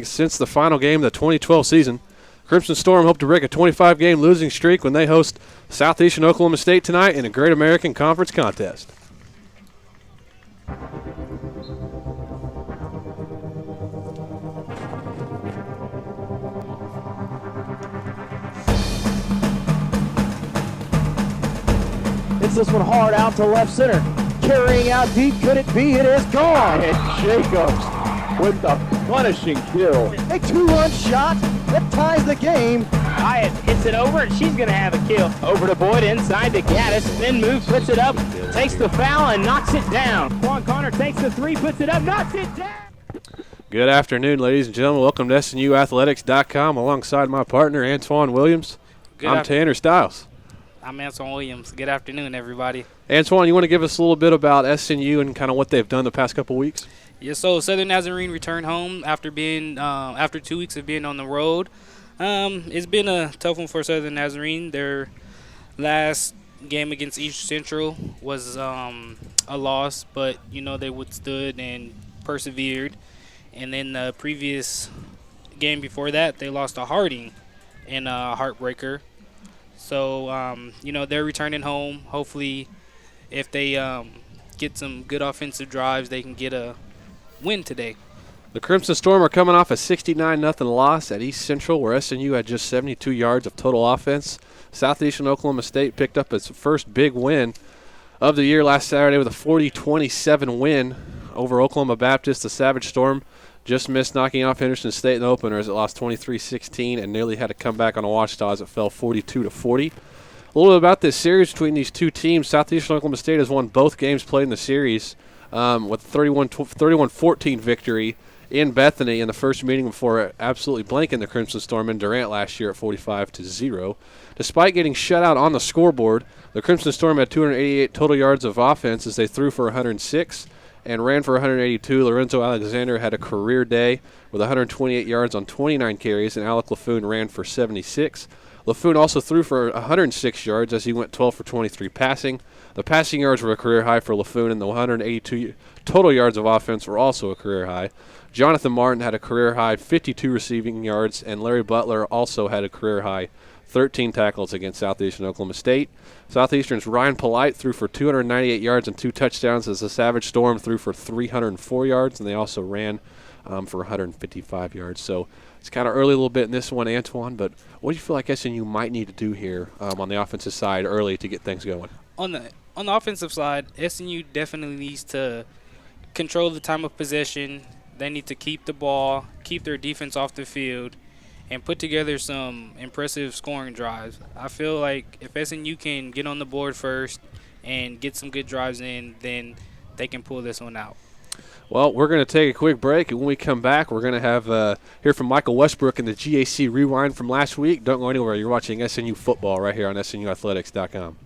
Since the final game of the 2012 season, Crimson Storm hope to break a 25-game losing streak when they host Southeastern Oklahoma State tonight in a Great American Conference contest. It's this one hard out to left center. Carrying out deep, could it be? It is gone. And Jacobs with the punishing kill. A two-run shot that ties the game. Hyatt hits it over, and she's going to have a kill. Over to Boyd, inside to Gaddis. Spin move, puts it up, takes the foul, and knocks it down. Quan Connor takes the three, puts it up, knocks it down. Good afternoon, ladies and gentlemen. Welcome to SNUathletics.com alongside my partner, Antoine Williams. I'm Tanner Stiles. I'm Antoine Williams. Good afternoon, everybody. Antoine, you want to give us a little bit about SNU and kind of what they've done the past couple weeks? Yeah, so Southern Nazarene returned home after being after 2 weeks of being on the road. It's been a tough one for Southern Nazarene. Their last game against East Central was a loss, but they withstood and persevered. And then the previous game before that, they lost to Harding in a heartbreaker. So they're returning home. Hopefully, if they get some good offensive drives, they can get a win today. The Crimson Storm are coming off a 69-0 loss at East Central, where SNU had just 72 yards of total offense. Southeastern Oklahoma State picked up its first big win of the year last Saturday with a 40-27 win over Oklahoma Baptist. The Savage Storm just missed knocking off Henderson State in the opener as it lost 23-16 and nearly had to come back on a watchdog as it fell 42-40. A little bit about this series between these two teams. Southeastern Oklahoma State has won both games played in the series with 31-14 victory in Bethany in the first meeting before absolutely blanking the Crimson Storm in Durant last year at 45-0. Despite getting shut out on the scoreboard, the Crimson Storm had 288 total yards of offense as they threw for 106 and ran for 182. Lorenzo Alexander had a career day with 128 yards on 29 carries, and Alec LaFoon ran for 76. LaFoon also threw for 106 yards as he went 12 for 23 passing. The passing yards were a career high for LaFoon, and the 182 total yards of offense were also a career high. Jonathan Martin had a career high 52 receiving yards, and Larry Butler also had a career high 13 tackles against Southeastern Oklahoma State. Southeastern's Ryan Polite threw for 298 yards and 2 touchdowns as the Savage Storm threw for 304 yards, and they also ran for 155 yards. So it's kind of early a little bit in this one, Antoine, but what do you feel like SNU might need to do here on the offensive side early to get things going? On the offensive side, SNU definitely needs to control the time of possession. They need to keep the ball, keep their defense off the field, and put together some impressive scoring drives. I feel like if SNU can get on the board first and get some good drives in, then they can pull this one out. Well, we're going to take a quick break, and when we come back, we're going to have hear from Michael Westbrook in the GAC Rewind from last week. Don't go anywhere. You're watching SNU football right here on SNUathletics.com.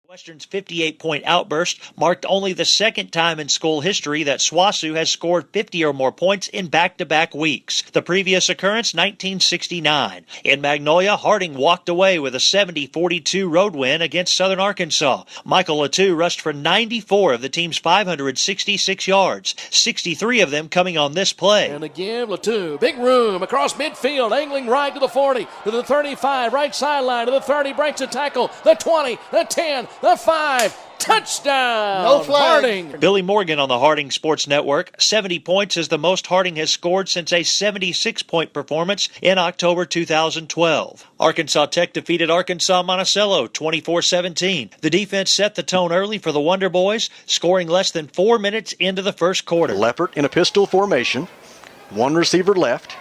Western's 58-point outburst marked only the second time in school history that SWOSU has scored 50 or more points in back-to-back weeks. The previous occurrence, 1969. In Magnolia, Harding walked away with a 70-42 road win against Southern Arkansas. Michael Latou rushed for 94 of the team's 566 yards, 63 of them coming on this play. And again, Latou, big room across midfield, angling right to the 40, to the 35, right sideline, to the 30, breaks a tackle, the 20, the 10, the 5, touchdown! No flag. Harding. Billy Morgan on the Harding Sports Network. 70 points is the most Harding has scored since a 76-point performance in October 2012. Arkansas Tech defeated Arkansas Monticello 24-17. The defense set the tone early for the Wonder Boys, scoring less than 4 minutes into the first quarter. Leppert in a pistol formation. One receiver left.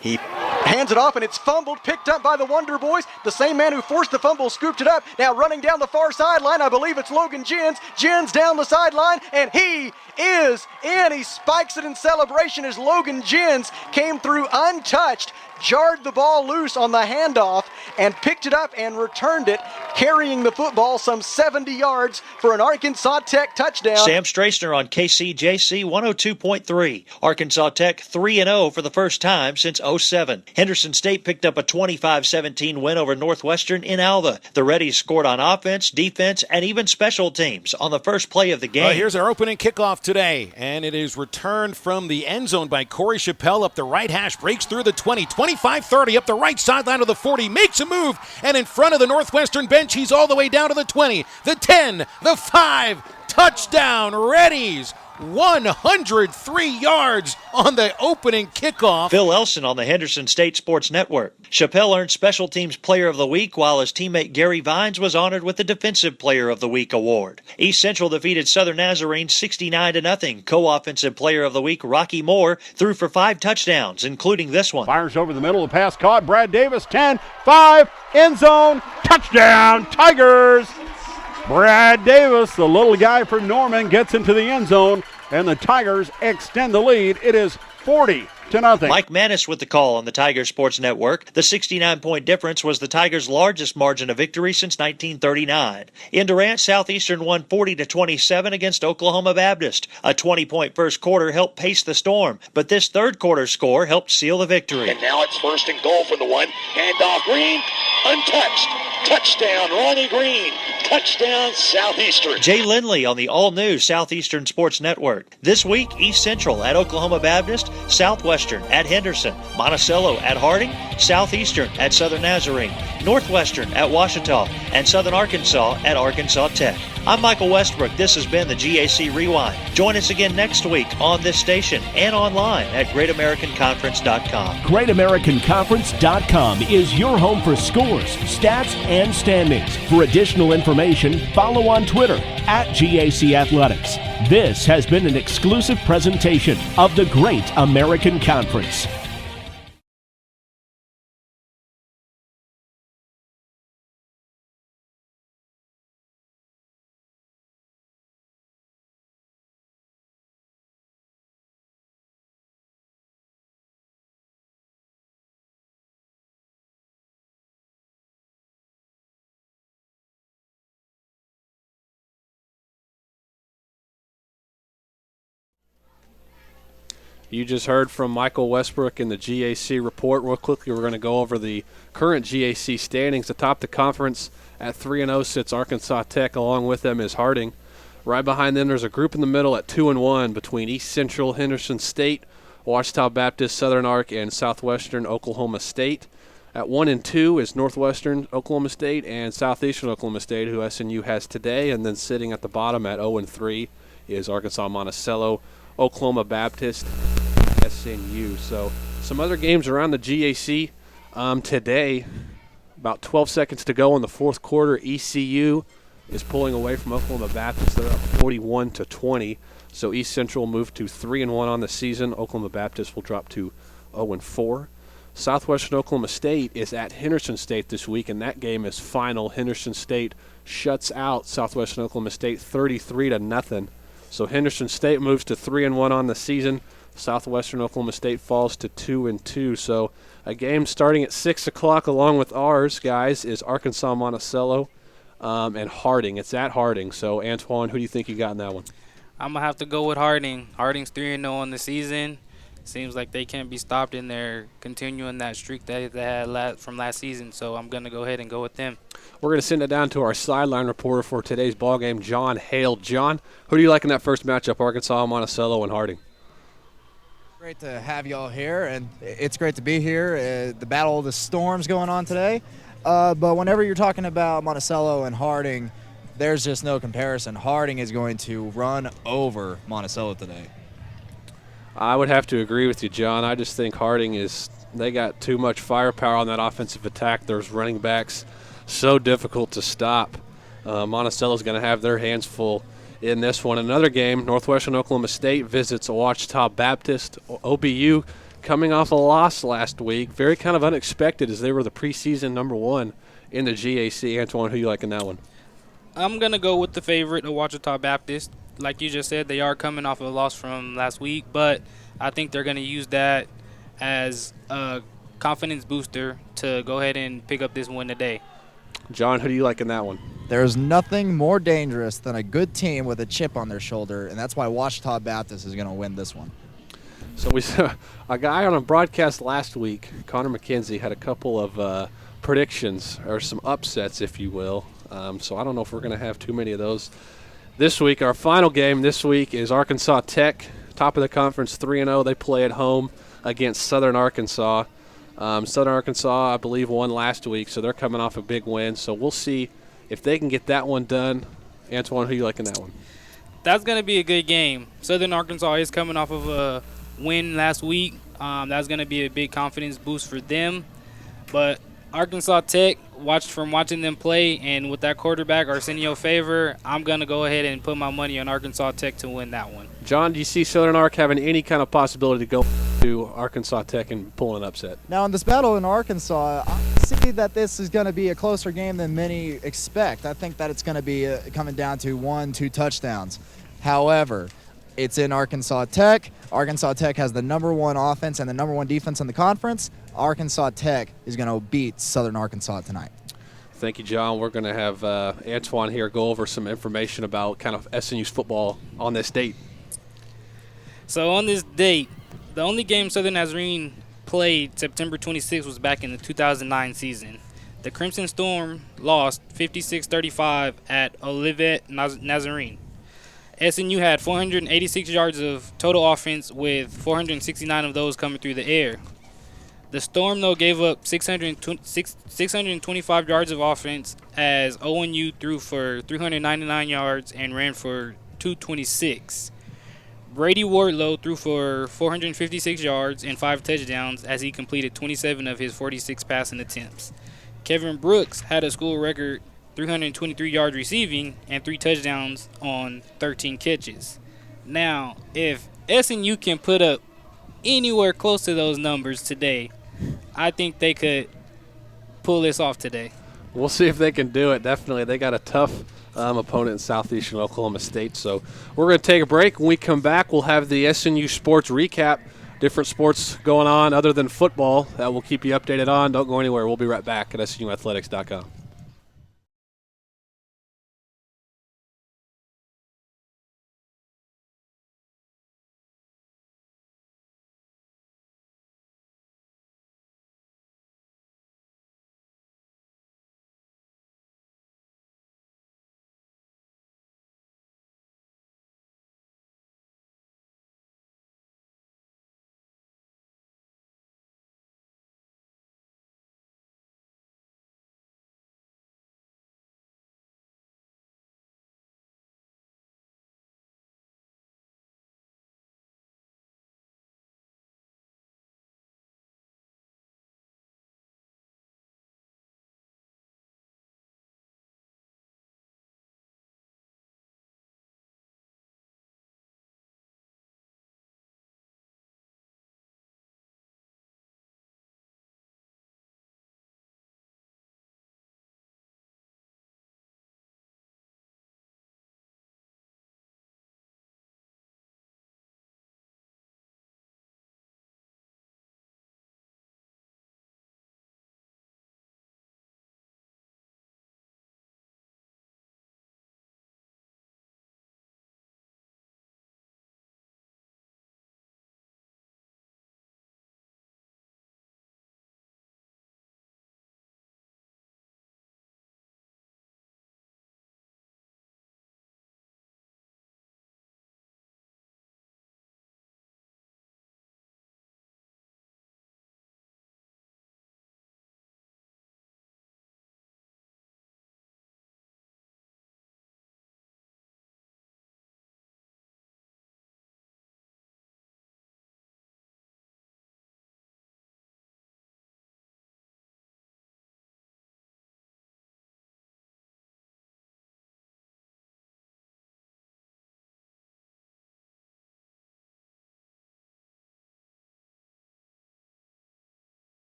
He hands it off, and it's fumbled, picked up by the Wonder Boys. The same man who forced the fumble scooped it up. Now running down the far sideline, I believe it's Logan Jens. Jens down the sideline, and he is in. He spikes it in celebration as Logan Jens came through untouched, jarred the ball loose on the handoff, and picked it up and returned it, carrying the football some 70 yards for an Arkansas Tech touchdown. Sam Strassner on KCJC 102.3. Arkansas Tech 3-0 for the first time since 07. Henderson State picked up a 25-17 win over Northwestern in Alva. The Reddies scored on offense, defense, and even special teams on the first play of the game. Here's our opening kickoff today, and it is returned from the end zone by Corey Chappelle up the right hash, breaks through the 20, 25-30 up the right sideline of the 40, makes a move, and in front of the Northwestern bench, he's all the way down to the 20, the 10, the 5, touchdown, Reddies. 103 yards on the opening kickoff. Phil Elson on the Henderson State Sports Network. Chappelle earned Special Teams Player of the Week, while his teammate Gary Vines was honored with the Defensive Player of the Week award. East Central defeated Southern Nazarene 69-0. Co-Offensive Player of the Week Rocky Moore threw for 5 touchdowns, including this one. Fires over the middle, the pass caught. Brad Davis, 10, 5, end zone, touchdown, Tigers! Brad Davis, the little guy from Norman, gets into the end zone, and the Tigers extend the lead. It is 40-0. Mike Manis with the call on the Tigers Sports Network. The 69-point difference was the Tigers' largest margin of victory since 1939. In Durant, Southeastern won 40-27 against Oklahoma Baptist. A 20-point first quarter helped pace the Storm, but this third quarter score helped seal the victory. And now it's 1st and goal for the one. Handoff Green, untouched. Touchdown, Ronnie Green. Touchdown, Southeastern. Jay Lindley on the all-new Southeastern Sports Network. This week, East Central at Oklahoma Baptist, Southwestern at Henderson, Monticello at Harding, Southeastern at Southern Nazarene, Northwestern at Ouachita, and Southern Arkansas at Arkansas Tech. I'm Michael Westbrook. This has been the GAC Rewind. Join us again next week on this station and online at GreatAmericanConference.com. GreatAmericanConference.com is your home for scores, stats, and standings. For additional information, follow on Twitter at GAC Athletics. This has been an exclusive presentation of the Great American Conference. You just heard from Michael Westbrook in the GAC report. Real quickly, we're going to go over the current GAC standings. Atop the conference at 3-0 sits Arkansas Tech. Along with them is Harding. Right behind them, there's a group in the middle at 2-1 between East Central, Henderson State, Ouachita Baptist, Southern Ark, and Southwestern Oklahoma State. At 1-2 is Northwestern Oklahoma State and Southeastern Oklahoma State, who SNU has today. And then sitting at the bottom at 0-3 is Arkansas Monticello, Oklahoma Baptist, SNU. So some other games around the GAC today. About 12 seconds to go in the fourth quarter. ECU is pulling away from Oklahoma Baptist. They're up 41-20. So East Central will move to 3-1 on the season. Oklahoma Baptist will drop to 0-4. Southwestern Oklahoma State is at Henderson State this week, and that game is final. Henderson State shuts out Southwestern Oklahoma State 33-0. So Henderson State moves to 3-1 on the season. Southwestern Oklahoma State falls to 2-2. So a game starting at 6 o'clock along with ours, guys, is Arkansas Monticello. and Harding. It's at Harding. So, Antoine, who do you think you got in that one? I'm going to have to go with Harding. Harding's 3-0 on the season. Seems like they can't be stopped in their continuing that streak that they had from last season. So I'm going to go ahead and go with them. We're going to send it down to our sideline reporter for today's ballgame, John Hale. John, who do you like in that first matchup, Arkansas, Monticello, and Harding? Great to have y'all here, and it's great to be here. The Battle of the Storms going on today. But whenever you're talking about Monticello and Harding, there's just no comparison. Harding is going to run over Monticello today. I would have to agree with you, John. I just think Harding they got too much firepower on that offensive attack. There's running backs so difficult to stop. Monticello's going to have their hands full in this one. Another game, Northwestern Oklahoma State visits Ouachita Baptist. OBU coming off a loss last week. Very kind of unexpected as they were the preseason #1 in the GAC. Antoine, who you like in that one? I'm going to go with the favorite, Ouachita Baptist. Like you just said, they are coming off a loss from last week, but I think they're going to use that as a confidence booster to go ahead and pick up this win today. John, who do you like in that one? There's nothing more dangerous than a good team with a chip on their shoulder, and that's why Ouachita Baptist is going to win this one. So we saw a guy on a broadcast last week, Connor McKenzie, had a couple of predictions or some upsets, if you will. So I don't know if we're going to have too many of those this week. Our final game this week is Arkansas Tech, top of the conference, 3-0. They play at home against Southern Arkansas. Southern Arkansas, I believe, won last week, so they're coming off a big win. So we'll see if they can get that one done. Antoine, who you like in that one? That's going to be a good game. Southern Arkansas is coming off of a win last week. That's going to be a big confidence boost for them. But Arkansas Tech, watching them play, and with that quarterback, Arsenio Favor, I'm going to go ahead and put my money on Arkansas Tech to win that one. John, do you see Southern Ark having any kind of possibility to go to Arkansas Tech and pull an upset? Now, in this battle in Arkansas, I see that this is going to be a closer game than many expect. I think that it's going to be coming down to 1-2 touchdowns. However, it's in Arkansas Tech. Arkansas Tech has the #1 offense and the #1 defense in the conference. Arkansas Tech is going to beat Southern Arkansas tonight. Thank you, John. We're going to have Antoine here go over some information about kind of SNU's football on this date. So on this date, the only game Southern Nazarene played September 26th was back in the 2009 season. The Crimson Storm lost 56-35 at Olivet Nazarene. SNU had 486 yards of total offense, with 469 of those coming through the air. The Storm, though, gave up 625 yards of offense, as ONU threw for 399 yards and ran for 226. Brady Wardlow threw for 456 yards and 5 touchdowns, as he completed 27 of his 46 passing attempts. Kevin Brooks had a school record 323 yards receiving and 3 touchdowns on 13 catches. Now, if SNU can put up anywhere close to those numbers today, I think they could pull this off today. We'll see if they can do it. Definitely. They got a tough opponent in Southeastern Oklahoma State. So we're going to take a break. When we come back, we'll have the SNU sports recap. Different sports going on other than football that we'll keep you updated on. Don't go anywhere. We'll be right back at SNUathletics.com.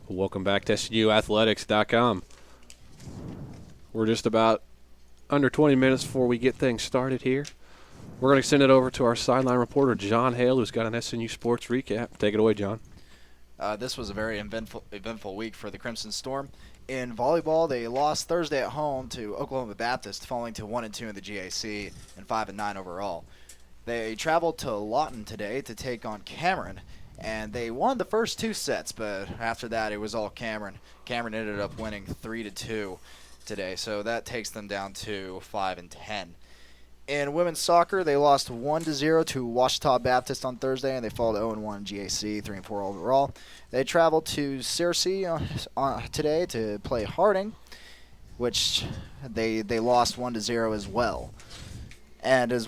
Welcome back to SNUathletics.com. We're just about under 20 minutes before we get things started here. We're going to send it over to our sideline reporter, John Hale, who's got an SNU sports recap. Take it away, John. This was a very eventful week for the Crimson Storm. In volleyball, they lost Thursday at home to Oklahoma Baptist, falling to 1-2 in the GAC and 5-9 overall. They traveled to Lawton today to take on Cameron, and they won the first 2 sets, but after that it was all Cameron. Cameron ended up winning 3-2 today, so that takes them down to 5-10. In women's soccer, they lost 1-0 to Washita Baptist on Thursday, and they fall to 0-1 GAC, 3-4 overall. They traveled to Searcy today to play Harding, which they lost 1-0 as well. And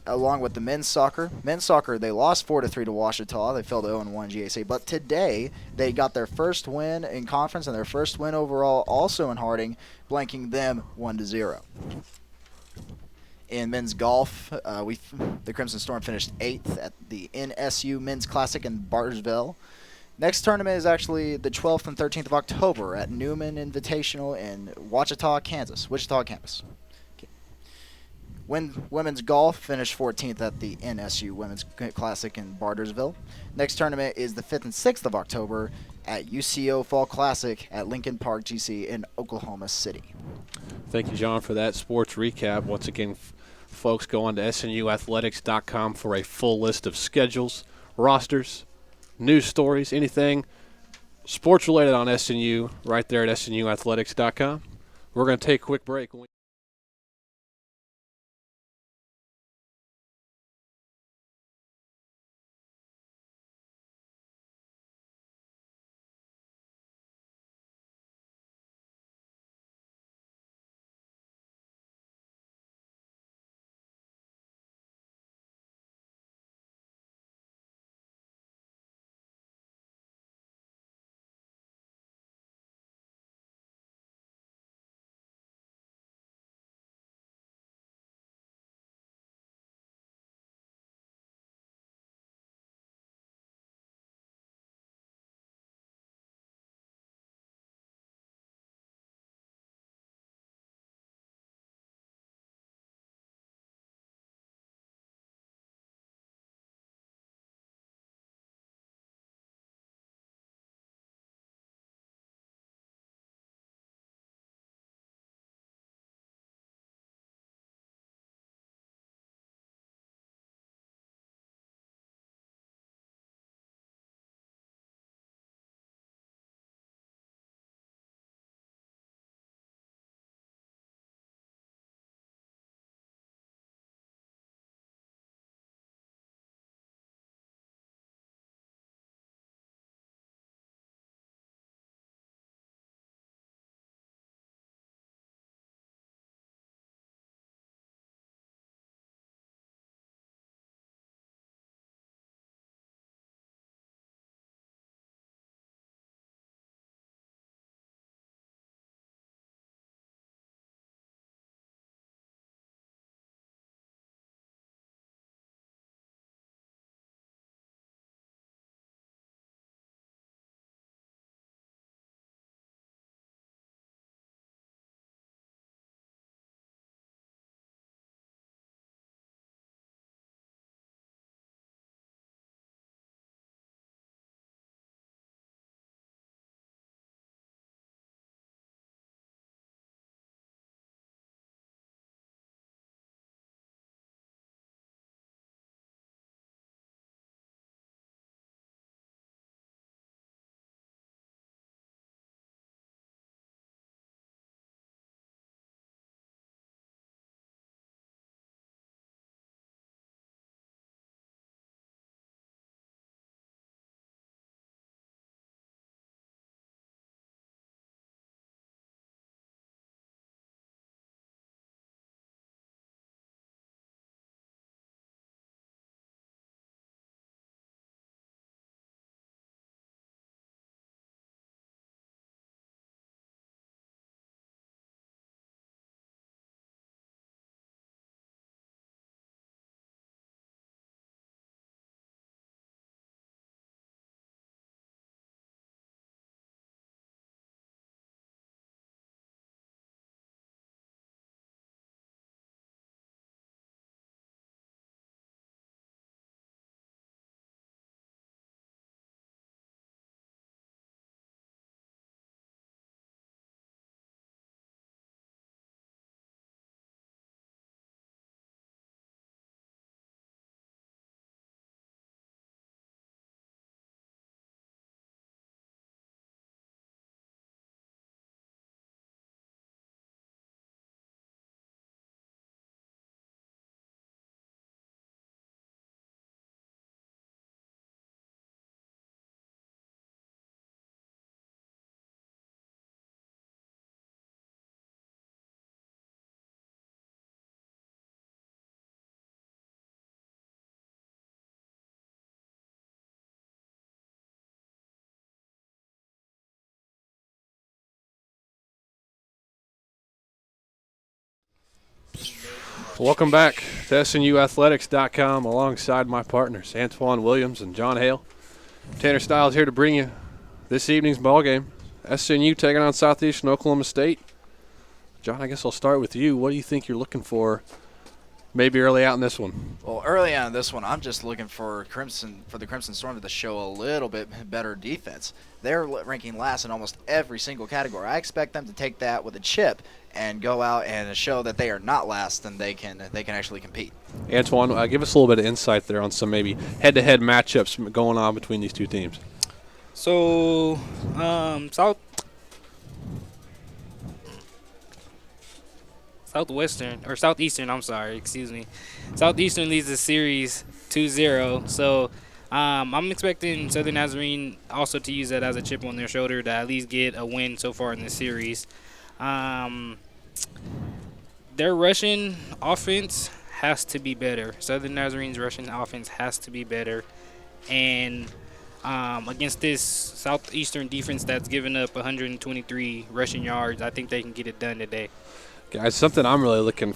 along with the men's soccer, they lost 4-3 to Washita. They fell to 0-1 GAC. But today, they got their first win in conference and their first win overall, also in Harding, blanking them 1-0. In men's golf, the Crimson Storm finished 8th at the NSU Men's Classic in Bartlesville. Next tournament is actually the 12th and 13th of October at Newman Invitational in Wichita campus. Okay. Women's golf finished 14th at the NSU Women's Classic in Bartlesville. Next tournament is the 5th and 6th of October at UCO Fall Classic at Lincoln Park GC in Oklahoma City. Thank you, John, for that sports recap. Once again, folks, go on to SNUathletics.com for a full list of schedules, rosters, news stories, anything sports related on SNU right there at SNUathletics.com. We're going to take a quick break. Welcome back to SNUathletics.com alongside my partners, Antoine Williams and John Hale. Tanner Stiles here to bring you this evening's ball game. SNU taking on Southeastern Oklahoma State. John, I guess I'll start with you. What do you think you're looking for maybe early out in this one? Well, early on in this one, I'm just looking for the Crimson Storm to show a little bit better defense. They're ranking last in almost every single category. I expect them to take that with a chip and go out and show that they are not last and they can actually compete. Antoine, give us a little bit of insight there on some maybe head-to-head matchups going on between these two teams. So, Southeastern, I'm sorry, excuse me. Southeastern leads the series 2-0. So, I'm expecting Southern Nazarene also to use that as a chip on their shoulder to at least get a win so far in this series. Their rushing offense has to be better. Southern Nazarene's rushing offense has to be better. And against this Southeastern defense that's given up 123 rushing yards, I think they can get it done today. Guys, something I'm really looking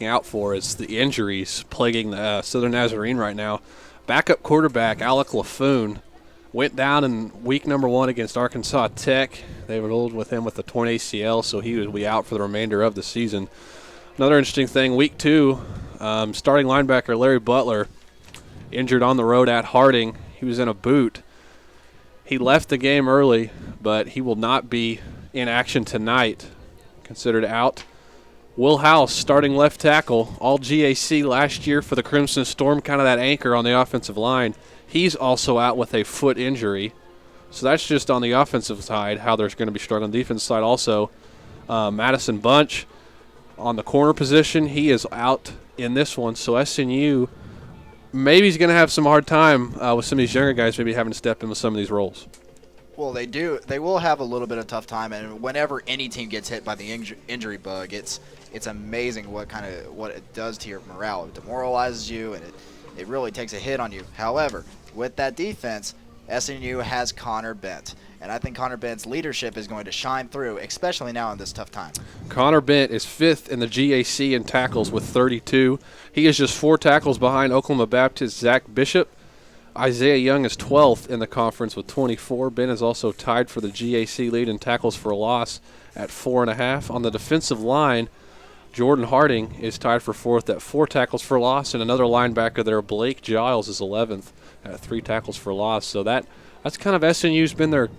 out for is the injuries plaguing the Southern Nazarene right now. Backup quarterback Alec LaFoon went down in week number 1 against Arkansas Tech. They rolled with him with a torn ACL, so he will be out for the remainder of the season. Another interesting thing, week 2, starting linebacker Larry Butler injured on the road at Harding. He was in a boot. He left the game early, but he will not be in action tonight, considered out. Will House, starting left tackle, all GAC last year for the Crimson Storm, kind of that anchor on the offensive line. He's also out with a foot injury. So that's just on the offensive side, how they're going to be struggling. Defensive side also, Madison Bunch on the corner position. He is out in this one. So SNU maybe he's going to have some hard time with some of these younger guys maybe having to step in with some of these roles. Well, they do. They will have a little bit of tough time, and whenever any team gets hit by the injury bug, it's amazing what it does to your morale. It demoralizes you, and it really takes a hit on you. However, with that defense, SNU has Connor Bent, and I think Connor Bent's leadership is going to shine through, especially now in this tough time. Connor Bent is 5th in the GAC in tackles with 32. He is just 4 tackles behind Oklahoma Baptist Zach Bishop. Isaiah Young is 12th in the conference with 24. Ben is also tied for the GAC lead in tackles for a loss at 4.5. On the defensive line, Jordan Harding is tied for 4th at 4 tackles for loss, and another linebacker there, Blake Giles, is 11th at 3 tackles for loss. So that's kind of SNU's been their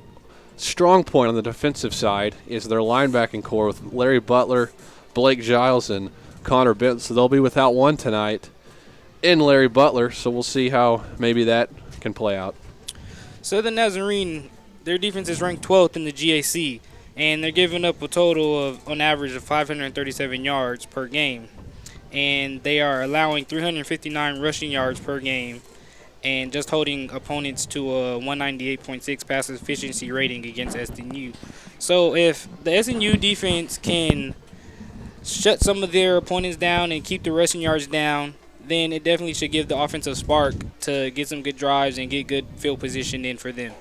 strong point on the defensive side, is their linebacking core with Larry Butler, Blake Giles, and Connor Bent. So they'll be without one tonight in Larry Butler, so we'll see how maybe that can play out. Southern Nazarene, their defense is ranked 12th in the GAC, and they're giving up a total of, on average, of 537 yards per game. And they are allowing 359 rushing yards per game and just holding opponents to a 198.6 pass efficiency rating against SNU. So if the SNU defense can shut some of their opponents down and keep the rushing yards down, then it definitely should give the offensive spark to get some good drives and get good field position in for them.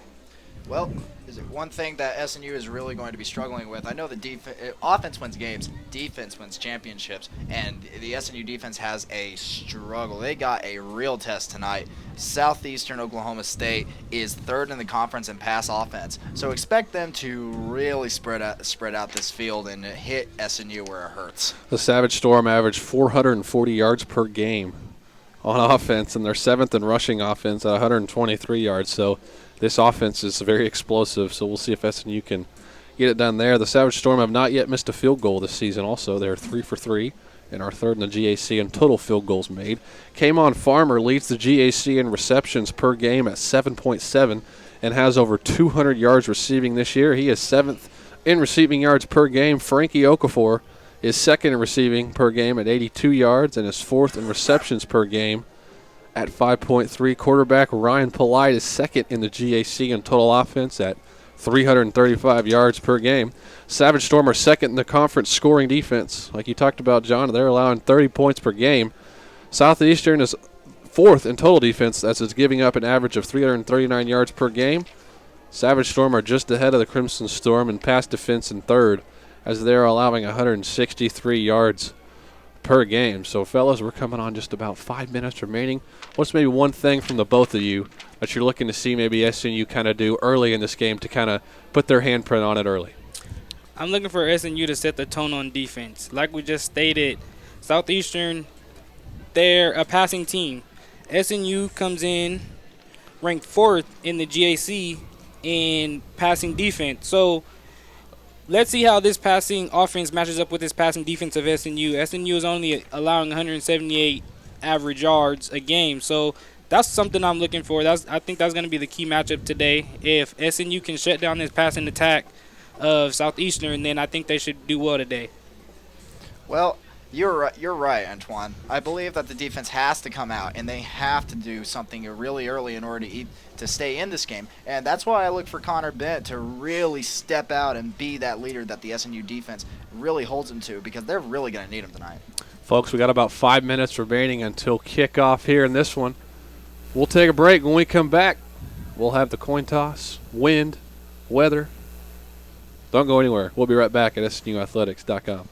Well, is it one thing that SNU is really going to be struggling with? I know the offense wins games, defense wins championships, and the SNU defense has a struggle. They got a real test tonight. Southeastern Oklahoma State is 3rd in the conference in pass offense, so expect them to really spread out this field and hit SNU where it hurts. The Savage Storm averaged 440 yards per game on offense, and they're 7th in rushing offense at 123 yards. So this offense is very explosive, so we'll see if SNU can get it done there. The Savage Storm have not yet missed a field goal this season also. They're 3 for 3 and are 3rd in the GAC in total field goals made. Kamon Farmer leads the GAC in receptions per game at 7.7 and has over 200 yards receiving this year. He is 7th in receiving yards per game. Frankie Okafor is 2nd in receiving per game at 82 yards and is 4th in receptions per game at 5.3. Quarterback Ryan Polite is 2nd in the GAC in total offense at 335 yards per game. Savage Storm are 2nd in the conference scoring defense. Like you talked about, John, they're allowing 30 points per game. Southeastern is 4th in total defense, as it's giving up an average of 339 yards per game. Savage Storm are just ahead of the Crimson Storm in pass defense in 3rd, as they're allowing 163 yards per game. So, fellas, we're coming on just about 5 minutes remaining. What's maybe one thing from the both of you that you're looking to see maybe SNU kind of do early in this game to kind of put their handprint on it early? I'm looking for SNU to set the tone on defense. Like we just stated, Southeastern, they're a passing team. SNU comes in ranked 4th in the GAC in passing defense. So let's see how this passing offense matches up with this passing defense of SNU. SNU is only allowing 178 average yards a game. So that's something I'm looking for. I think that's going to be the key matchup today. If SNU can shut down this passing attack of Southeastern, then I think they should do well today. Well, you're right, Antoine. I believe that the defense has to come out, and they have to do something really early in order to stay in this game. And that's why I look for Connor Bennett to really step out and be that leader that the SNU defense really holds him to, because they're really going to need him tonight. Folks, we got about 5 minutes remaining until kickoff here in this one. We'll take a break. When we come back, we'll have the coin toss, wind, weather. Don't go anywhere. We'll be right back at SNUathletics.com.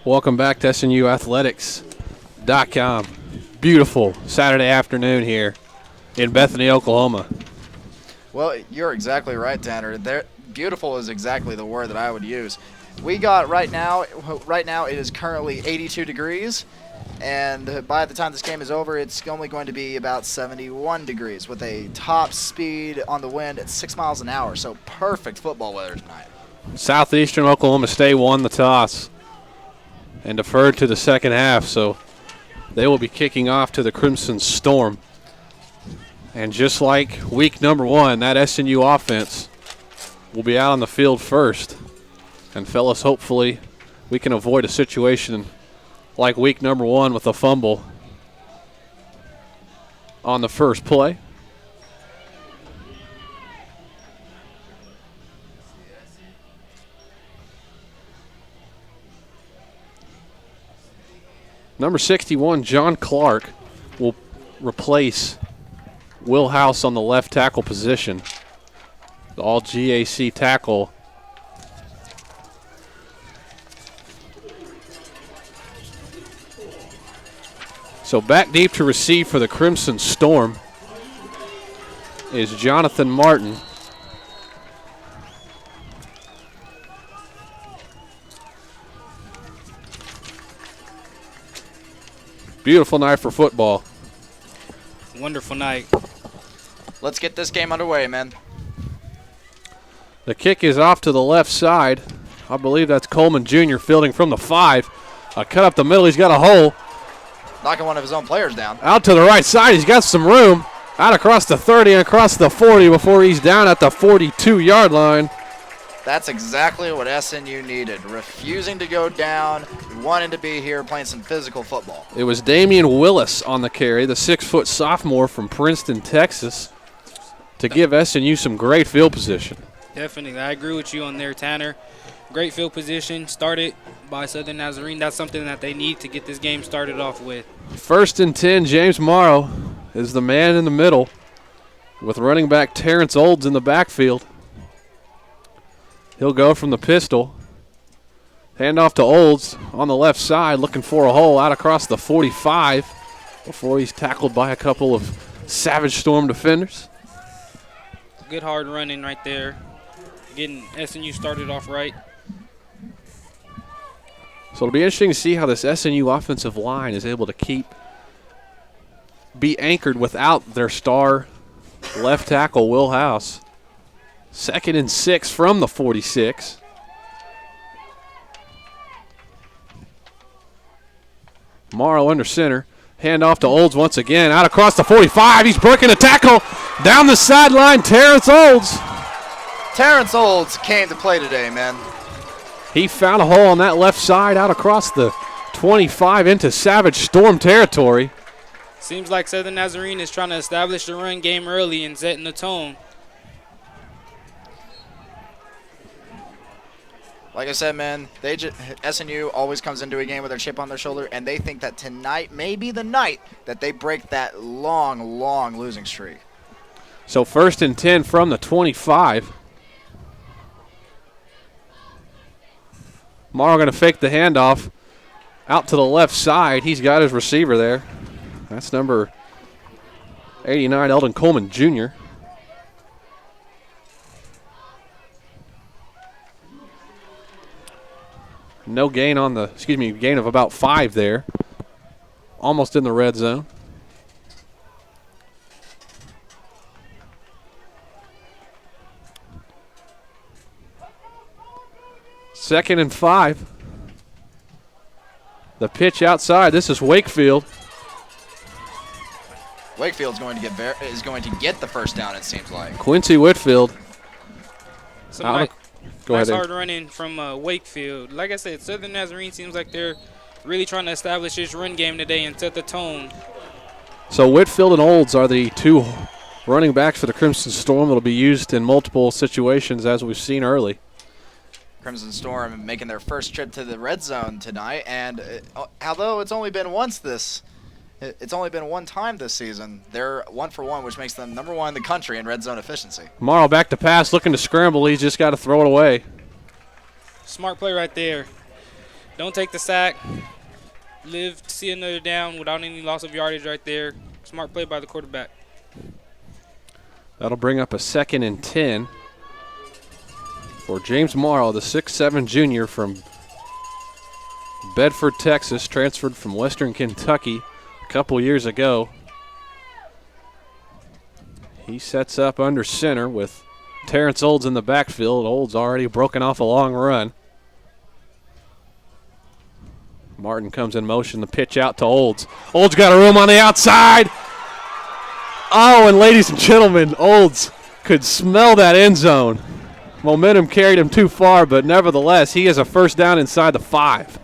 Welcome back to SNUathletics.com. Beautiful Saturday afternoon here in Bethany, Oklahoma. Well, you're exactly right, Tanner. Beautiful is exactly the word that I would use. We got right now it is currently 82 degrees, and by the time this game is over, it's only going to be about 71 degrees with a top speed on the wind at 6 miles an hour. So perfect football weather tonight. Southeastern Oklahoma State won the toss and deferred to the second half, so they will be kicking off to the Crimson Storm. And just like week number 1, that SNU offense will be out on the field first. And fellas, hopefully we can avoid a situation like week number 1 with a fumble on the first play. Number 61, John Clark, will replace Will House on the left tackle position. The all-GAC tackle. So back deep to receive for the Crimson Storm is Jonathan Martin. Beautiful night for football. Wonderful night. Let's get this game underway, man. The kick is off to the left side. I believe that's Coleman Jr. fielding from the 5. A cut up the middle. He's got a hole. Knocking one of his own players down. Out to the right side. He's got some room. Out across the 30 and across the 40 before he's down at the 42-yard line. That's exactly what SNU needed. Refusing to go down, wanting to be here playing some physical football. It was Damian Willis on the carry, the 6-foot sophomore from Princeton, Texas, to give SNU some great field position. Definitely. I agree with you on there, Tanner. Great field position started by Southern Nazarene. That's something that they need to get this game started off with. 1st and 10, James Morrow is the man in the middle with running back Terrence Olds in the backfield. He'll go from the pistol. Hand off to Olds on the left side, looking for a hole out across the 45 before he's tackled by a couple of Savage Storm defenders. Good hard running right there. Getting SNU started off right. So it'll be interesting to see how this SNU offensive line is able to be anchored without their star left tackle, Will House. 2nd and 6 from the 46. Morrow under center. Hand off to Olds once again. Out across the 45. He's breaking a tackle. Down the sideline, Terrence Olds. Terrence Olds came to play today, man. He found a hole on that left side out across the 25 into Savage Storm territory. Seems like Southern Nazarene is trying to establish the run game early and setting the tone. Like I said, man, SNU always comes into a game with their chip on their shoulder, and they think that tonight may be the night that they break that long, long losing streak. So 1st and 10 from the 25. Morrow going to fake the handoff out to the left side. He's got his receiver there. That's number 89, Eldon Coleman Jr. No gain on the, gain of about 5 there. Almost in the red zone. Second and 5. The pitch outside. This is Wakefield. Wakefield's going to get the first down, it seems like. Quincy Whitfield. Go nice ahead. Hard running from Wakefield. Like I said, Southern Nazarene seems like they're really trying to establish this run game today and set the tone. So Whitfield and Olds are the 2 running backs for the Crimson Storm that will be used in multiple situations, as we've seen early. Crimson Storm making their first trip to the red zone tonight, and although it's only been one time this season, they're 1 for 1, which makes them number 1 in the country in red zone efficiency. Morrow back to pass, looking to scramble. He's just got to throw it away. Smart play right there. Don't take the sack. Live to see another down without any loss of yardage right there. Smart play by the quarterback. That'll bring up a 2nd and 10 for James Morrow, the 6'7 junior from Bedford, Texas, transferred from Western Kentucky a couple years ago. He sets up under center with Terrence Olds in the backfield. Olds already broken off a long run. Martin comes in motion, the pitch out to Olds. Olds got a room on the outside. Oh, and ladies and gentlemen, Olds could smell that end zone. Momentum carried him too far, but nevertheless, he has a first down inside the 5.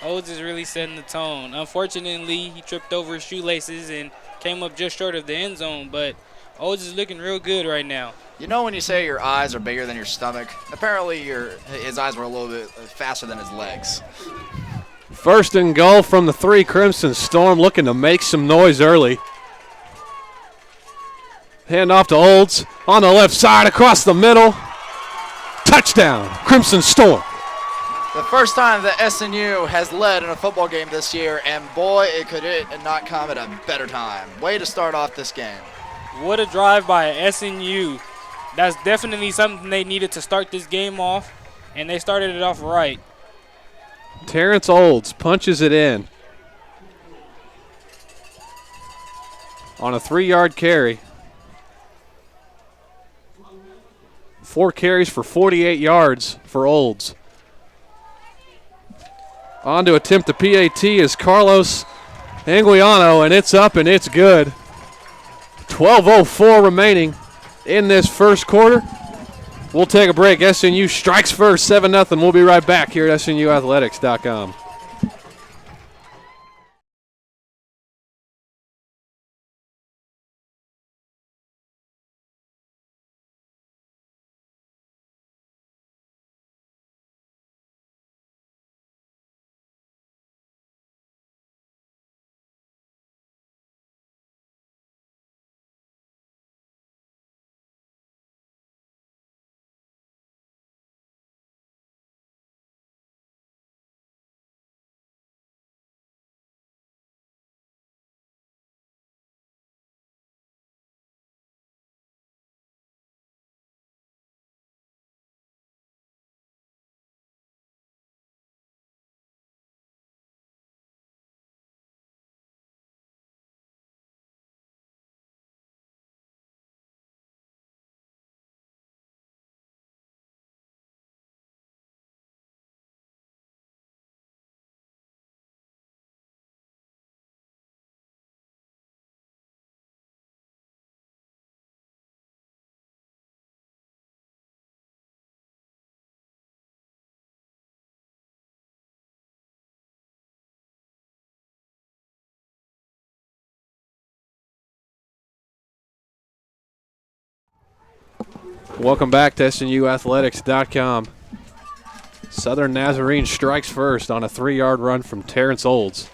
Olds is really setting the tone. Unfortunately, he tripped over his shoelaces and came up just short of the end zone, but Olds is looking real good right now. You know when you say your eyes are bigger than your stomach? Apparently his eyes were a little bit faster than his legs. First and goal from the 3, Crimson Storm looking to make some noise early. Hand off to Olds on the left side across the middle. Touchdown, Crimson Storm. The first time that SNU has led in a football game this year, and boy, could it not come at a better time. Way to start off this game. What a drive by SNU. That's definitely something they needed to start this game off, and they started it off right. Terrence Olds punches it in on a 3-yard carry. 4 carries for 48 yards for Olds. On to attempt the PAT is Carlos Anguiano, and it's up and it's good. 12:04 remaining in this first quarter. We'll take a break. SNU strikes first, 7-0. We'll be right back here at SNUathletics.com. Welcome back to SNUathletics.com. Southern Nazarene strikes first on a 3-yard run from Terrence Olds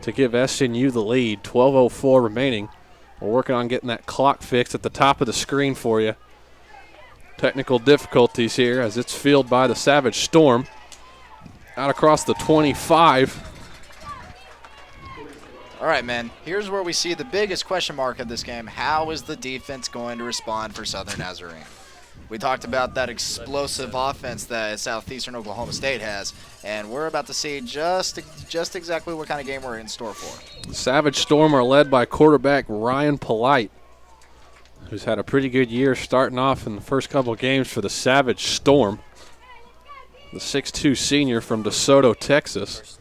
to give SNU the lead. 12:04 remaining. We're working on getting that clock fixed at the top of the screen for you. Technical difficulties here as it's fielded by the Savage Storm. Out across the 25. All right, man, here's where we see the biggest question mark of this game. How is the defense going to respond for Southern Nazarene? We talked about that explosive offense that Southeastern Oklahoma State has, and we're about to see just exactly what kind of game we're in store for. Savage Storm are led by quarterback Ryan Polite, who's had a pretty good year starting off in the first couple of games for the Savage Storm. The 6'2 senior from DeSoto, Texas.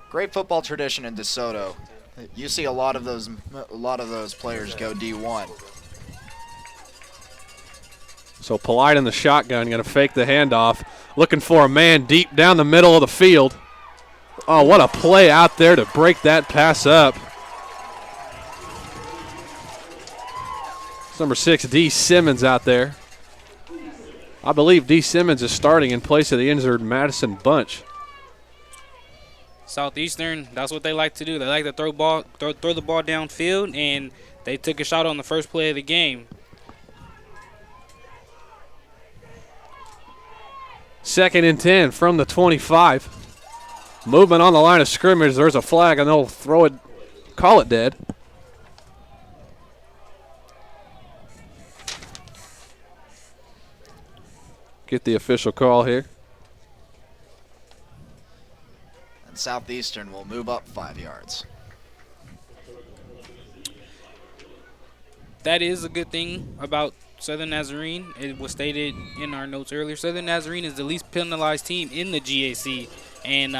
Great football tradition in DeSoto. You see a lot of those players go D1. So Polite in the shotgun, going to fake the handoff, looking for a man deep down the middle of the field. Oh, what a play out there to break that pass up. It's number 6, D. Simmons out there. I believe D. Simmons is starting in place of the injured Madison Bunch. Southeastern, that's what they like to do. They like to throw the ball downfield, and they took a shot on the first play of the game. 2nd and 10 from the 25. Movement on the line of scrimmage. There's a flag, and they'll throw it, call it dead. Get the official call here. And Southeastern will move up 5 yards. That is a good thing about Southern Nazarene. It was stated in our notes earlier. Southern Nazarene is the least penalized team in the GAC. And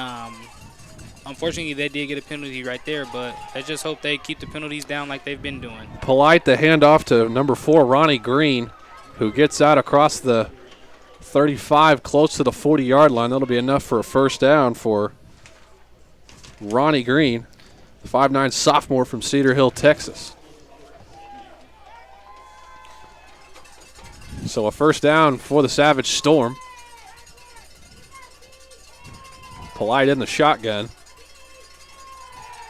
unfortunately, they did get a penalty right there, but I just hope they keep the penalties down like they've been doing. Polite the handoff to number 4, Ronnie Green, who gets out across the 35 close to the 40-yard line. That'll be enough for a first down for Ronnie Green, the 5'9" sophomore from Cedar Hill, Texas. So a first down for the Savage Storm. Polite in the shotgun.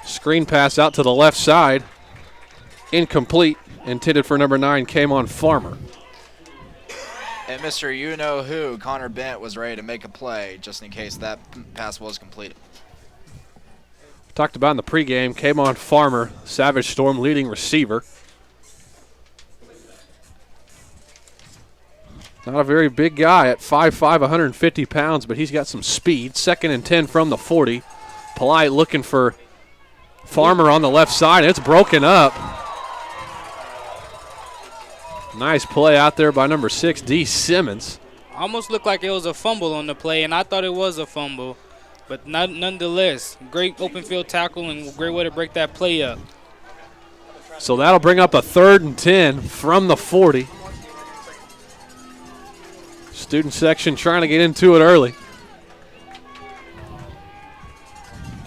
Screen pass out to the left side. Incomplete. Intended for number 9, Kamon Farmer. And Mr. You-know-who, Connor Bent, was ready to make a play just in case that pass was completed. Talked about in the pregame, Kamon Farmer, Savage Storm leading receiver. Not a very big guy at 5'5", 150 pounds, but he's got some speed. 2nd and 10 from the 40. Polite looking for Farmer on the left side. It's broken up. Nice play out there by number 6, D. Simmons. Almost looked like it was a fumble on the play, and I thought it was a fumble. But nonetheless, great open field tackle and great way to break that play up. So that'll bring up a 3rd and 10 from the 40. Student section trying to get into it early.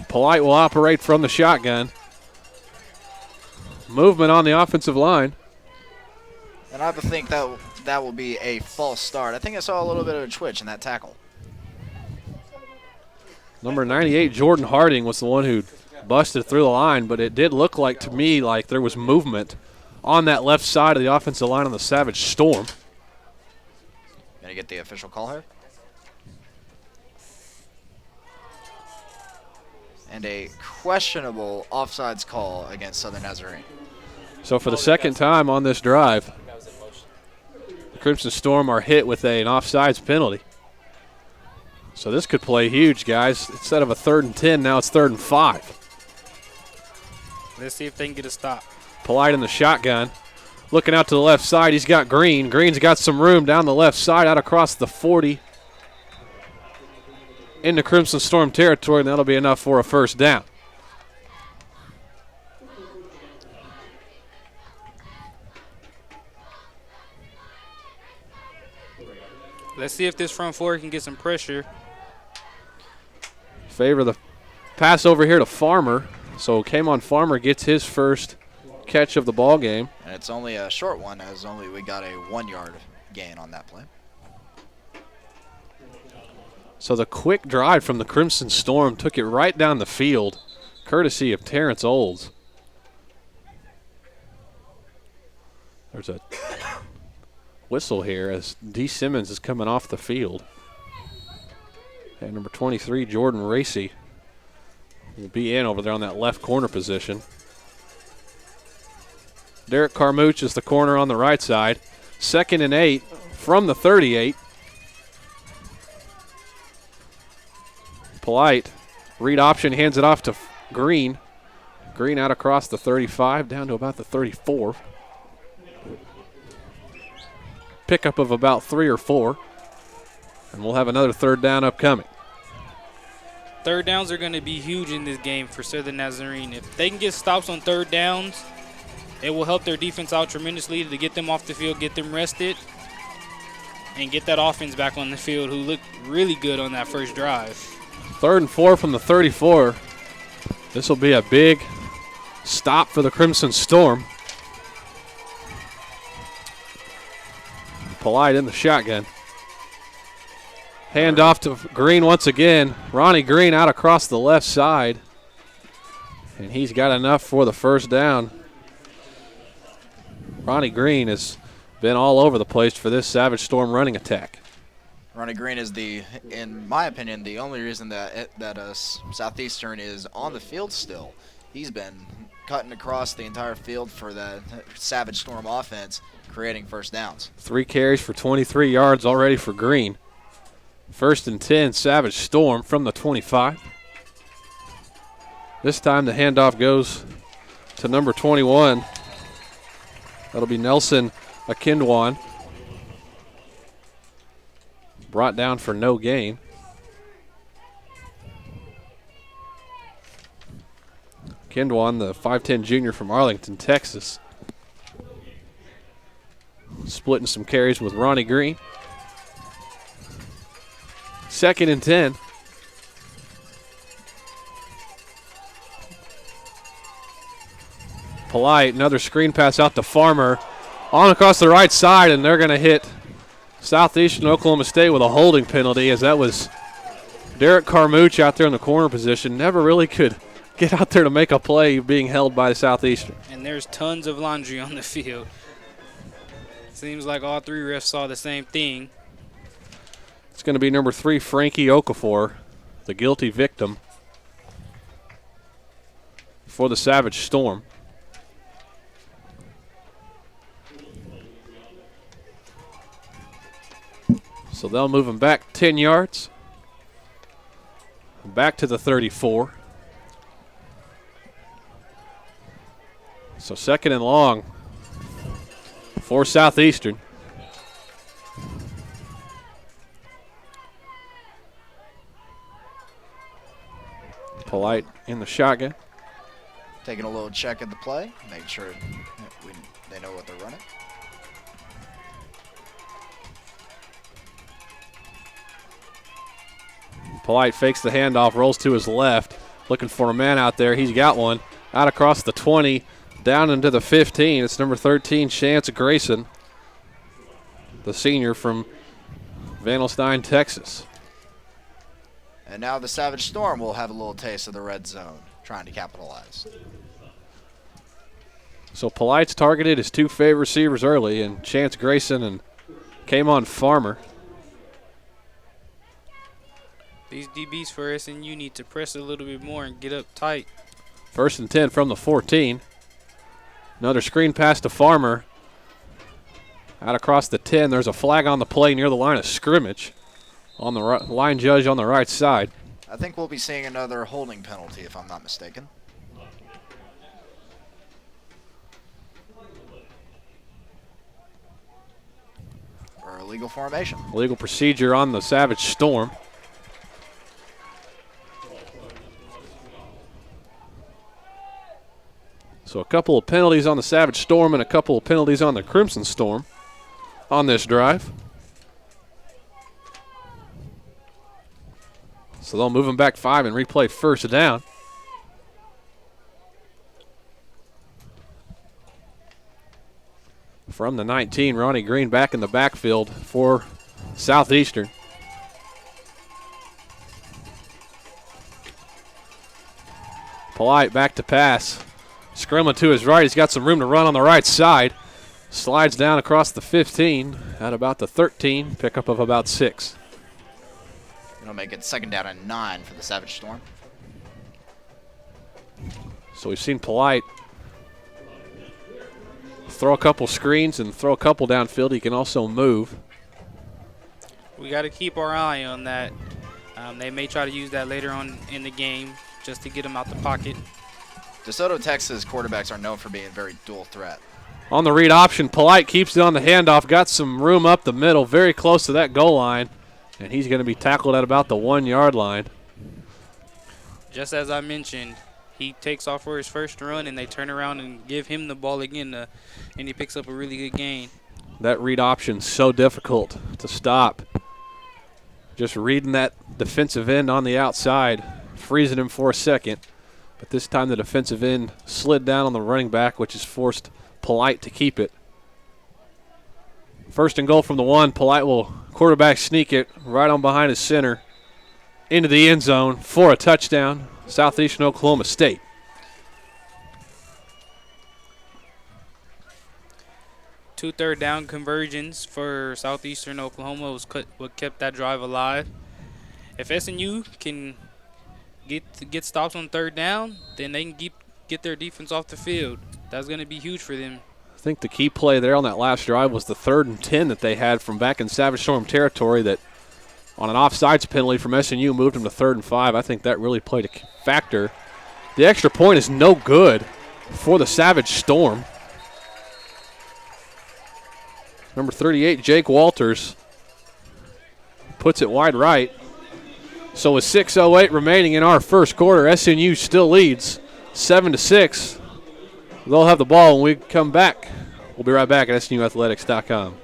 Polite will operate from the shotgun. Movement on the offensive line. And I would think that will be a false start. I think I saw a little bit of a twitch in that tackle. Number 98, Jordan Harding, was the one who busted through the line, but it did look like to me like there was movement on that left side of the offensive line on the Savage Storm. Gonna get the official call here. And a questionable offsides call against Southern Nazarene. So for the second time on this drive, the Crimson Storm are hit with an offsides penalty. So this could play huge, guys. Instead of a 3rd and 10, now it's 3rd and 5. Let's see if they can get a stop. Polite in the shotgun. Looking out to the left side, he's got Green. Green's got some room down the left side, out across the 40. Into Crimson Storm territory, and that'll be enough for a first down. Let's see if this front four can get some pressure. Favor the pass over here to Farmer. So Kamon Farmer gets his first catch of the ball game. And it's only a short one, as we got a 1-yard gain on that play. So the quick drive from the Crimson Storm took it right down the field, courtesy of Terrence Olds. There's a whistle here as D. Simmons is coming off the field. And number 23, Jordan Racy, will be in over there on that left corner position. Derek Carmouche is the corner on the right side. 2nd and 8 from the 38. Polite, read option, hands it off to Green. Green out across the 35, down to about the 34. Pickup of about 3 or 4. And we'll have another 3rd down upcoming. 3rd downs are going to be huge in this game for Southern Nazarene. If they can get stops on 3rd downs, it will help their defense out tremendously to get them off the field, get them rested, and get that offense back on the field, who looked really good on that first drive. 3rd and 4 from the 34. This will be a big stop for the Crimson Storm. Polite in the shotgun. Hand off to Green once again. Ronnie Green out across the left side. And he's got enough for the first down. Ronnie Green has been all over the place for this Savage Storm running attack. Ronnie Green is in my opinion, the only reason that Southeastern is on the field still. He's been cutting across the entire field for the Savage Storm offense, creating first downs. 3 carries for 23 yards already for Green. 1st and 10, Savage Storm from the 25. This time the handoff goes to number 21. That'll be Nelson Akindwan. Brought down for no gain. Kindwan, the 5'10 junior from Arlington, Texas. Splitting some carries with Ronnie Green. 2nd and 10. Polite, another screen pass out to Farmer. On across the right side, and they're going to hit Southeastern Oklahoma State with a holding penalty, as that was Derek Carmouche out there in the corner position. Never really could get out there to make a play being held by Southeastern. And there's tons of laundry on the field. Seems like all 3 refs saw the same thing. It's going to be number 3, Frankie Okafor, the guilty victim for the Savage Storm. So they'll move him back 10 yards. Back to the 34. So 2nd and long for Southeastern. Polite in the shotgun. Taking a little check at the play, making sure they know what they're running. Polite fakes the handoff, rolls to his left, looking for a man out there. He's got one. Out across the 20, down into the 15. It's number 13, Chance Grayson, the senior from Vandalstein, Texas. And now the Savage Storm will have a little taste of the red zone, trying to capitalize. So Polite's targeted his 2 favorite receivers early, and Chance Grayson and came on Farmer. These DBs for SNU need to press a little bit more and get up tight. 1st and 10 from the 14. Another screen pass to Farmer. Out across the 10. There's a flag on the play near the line of scrimmage. On the line judge on the right side. I think we'll be seeing another holding penalty, if I'm not mistaken. Or illegal formation. Legal procedure on the Savage Storm. So a couple of penalties on the Savage Storm and a couple of penalties on the Crimson Storm on this drive. So they'll move him back 5 and replay 1st down. From the 19, Ronnie Green back in the backfield for Southeastern. Polite back to pass. Scrambling to his right. He's got some room to run on the right side. Slides down across the 15 at about the 13. Pickup of about 6. It'll make it 2nd down and 9 for the Savage Storm. So we've seen Polite throw a couple screens and throw a couple downfield. He can also move. We got to keep our eye on that. They may try to use that later on in the game just to get him out the pocket. DeSoto, Texas quarterbacks are known for being very dual threat. On the read option, Polite keeps it on the handoff. Got some room up the middle, very close to that goal line. And he's going to be tackled at about the 1-yard line. Just as I mentioned, he takes off for his first run, and they turn around and give him the ball again, and he picks up a really good gain. That read option's so difficult to stop. Just reading that defensive end on the outside, freezing him for a second. But this time the defensive end slid down on the running back, which has forced Polite to keep it. 1st and goal from the 1. Polite will quarterback sneak it right on behind his center into the end zone for a touchdown. Southeastern Oklahoma State. 2 third-down conversions for Southeastern Oklahoma was what kept that drive alive. If SNU can get stops on 3rd down, then they can get their defense off the field. That's going to be huge for them. I think the key play there on that last drive was the 3rd and 10 that they had from back in Savage Storm territory that on an offsides penalty from SNU moved them to 3rd and 5. I think that really played a factor. The extra point is no good for the Savage Storm. Number 38, Jake Walters, puts it wide right. So with 6:08 remaining in our first quarter, SNU still leads 7-6. They'll have the ball when we come back. We'll be right back at SNUathletics.com.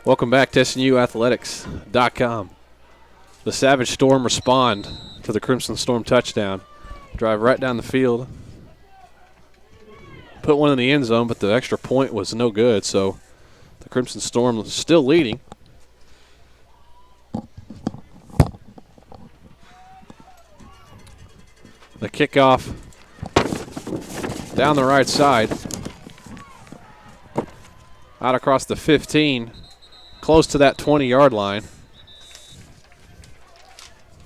Welcome back to SNUathletics.com. The Savage Storm respond to the Crimson Storm touchdown. Drive right down the field. Put one in the end zone, but the extra point was no good, so the Crimson Storm is still leading. The kickoff down the right side. Out across the 15. Close to that 20-yard line.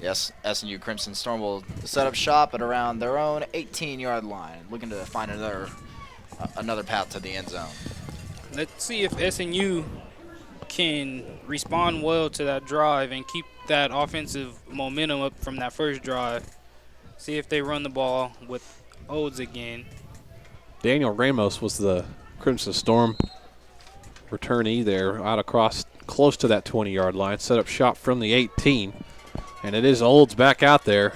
Yes, SNU Crimson Storm will set up shop at around their own 18-yard line, looking to find another path to the end zone. Let's see if SNU can respond well to that drive and keep that offensive momentum up from that first drive. See if they run the ball with Olds again. Daniel Ramos was the Crimson Storm returnee there, out across close to that 20-yard line, set up shop from the 18. And it is Olds back out there,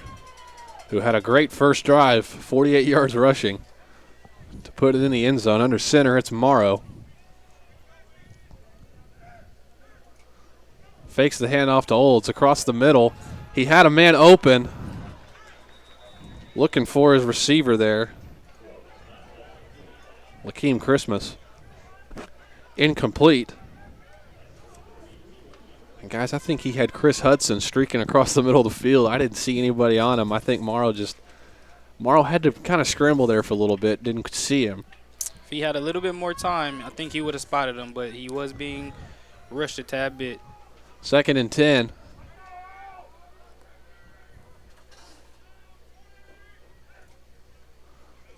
who had a great first drive, 48 yards rushing, to put it in the end zone. Under center, it's Morrow. Fakes the handoff to Olds across the middle. He had a man open, looking for his receiver there. Lakeem Christmas. Incomplete. And guys, I think he had Chris Hudson streaking across the middle of the field. I didn't see anybody on him. I think Morrow had to kind of scramble there for a little bit, didn't see him. If he had a little bit more time, I think he would have spotted him, but he was being rushed a tad bit. 2nd and 10.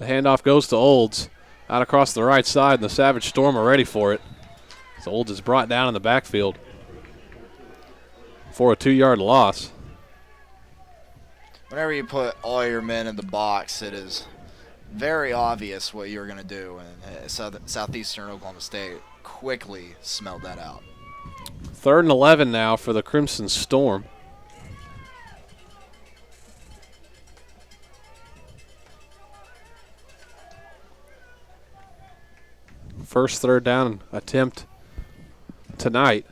The handoff goes to Olds. Out across the right side, and the Savage Storm are ready for it. So Olds is brought down in the backfield for a 2-yard loss. Whenever you put all your men in the box, it is very obvious what you're going to do, and Southeastern Oklahoma State quickly smelled that out. 3rd and 11 now for the Crimson Storm. First 3rd down attempt tonight.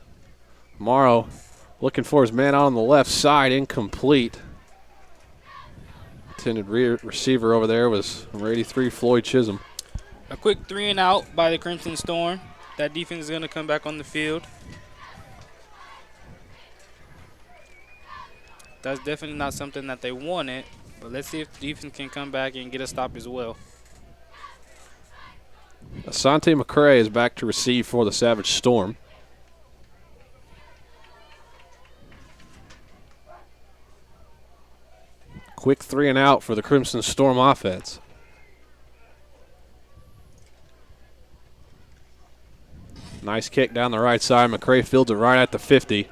Morrow looking for his man out on the left side, incomplete. Intended receiver over there was number 83, Floyd Chisholm. A quick 3 and out by the Crimson Storm. That defense is going to come back on the field. That's definitely not something that they wanted, But let's see if the defense can come back and get a stop as well. Asante McCray is back to receive for the Savage Storm. Quick 3 and out for the Crimson Storm offense. Nice kick down the right side. McCray fields it right at the 50.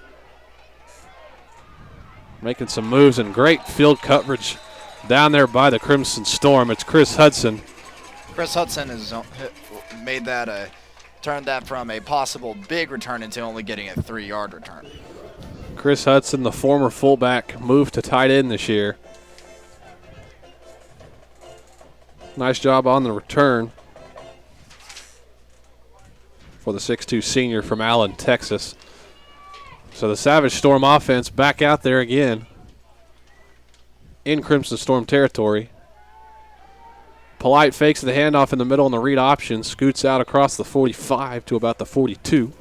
Making some moves and great field coverage down there by the Crimson Storm. It's Chris Hudson. Chris Hudson has made that turned that from a possible big return into only getting a 3-yard return. Chris Hudson, the former fullback, moved to tight end this year. Nice job on the return for the 6'2 senior from Allen, Texas. So the Savage Storm offense back out there again in Crimson Storm territory. Polite fakes the handoff in the middle on the read option, scoots out across the 45 to about the 42.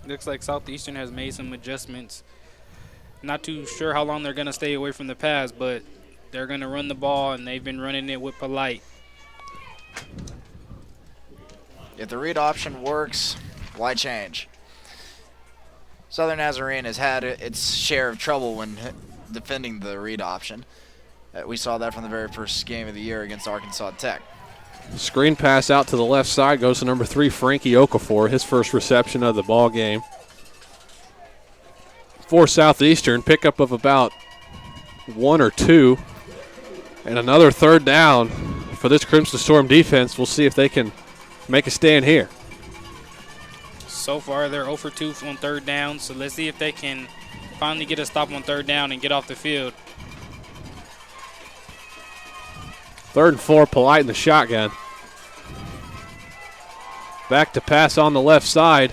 Looks like Southeastern has made some adjustments. Not too sure how long they're going to stay away from the pass, but they're going to run the ball, and they've been running it with Polite. If the read option works, why change? Southern Nazarene has had its share of trouble when defending the read option. We saw that from the very first game of the year against Arkansas Tech. Screen pass out to the left side goes to number 3, Frankie Okafor, his first reception of the ball game. For Southeastern, pickup of about 1 or 2. And another 3rd down for this Crimson Storm defense. We'll see if they can make a stand here. So far, they're 0 for 2 on 3rd down, so let's see if they can finally get a stop on 3rd down and get off the field. 3rd and 4, Polite in the shotgun. Back to pass on the left side.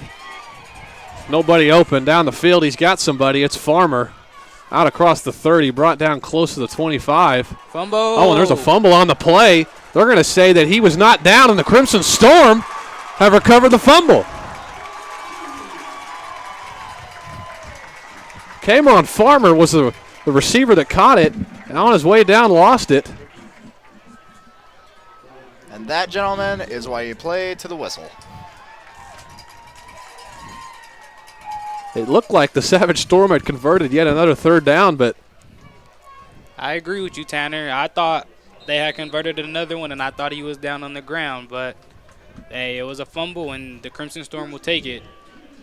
Nobody open down the field. He's got somebody. It's Farmer. Out across the 30, brought down close to the 25. Fumble. Oh, and there's a fumble on the play. They're going to say that he was not down, and the Crimson Storm have recovered the fumble. Cameron Farmer was the receiver that caught it, and on his way down lost it. And that, gentlemen, is why you play to the whistle. It looked like the Savage Storm had converted yet another 3rd down, but I agree with you, Tanner. I thought they had converted another one, and I thought he was down on the ground. But, hey, it was a fumble, and the Crimson Storm will take it.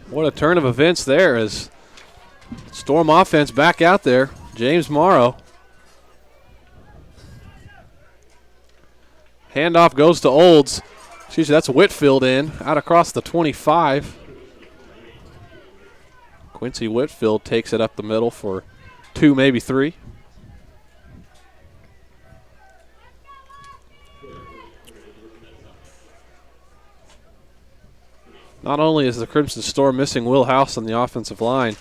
what a turn of events there as Storm offense back out there. James Morrow. Handoff goes to Olds. Excuse me, that's Whitfield in, out across the 25. Quincy Whitfield takes it up the middle for 2, maybe 3. Not only is the Crimson Storm missing Will House on the offensive line,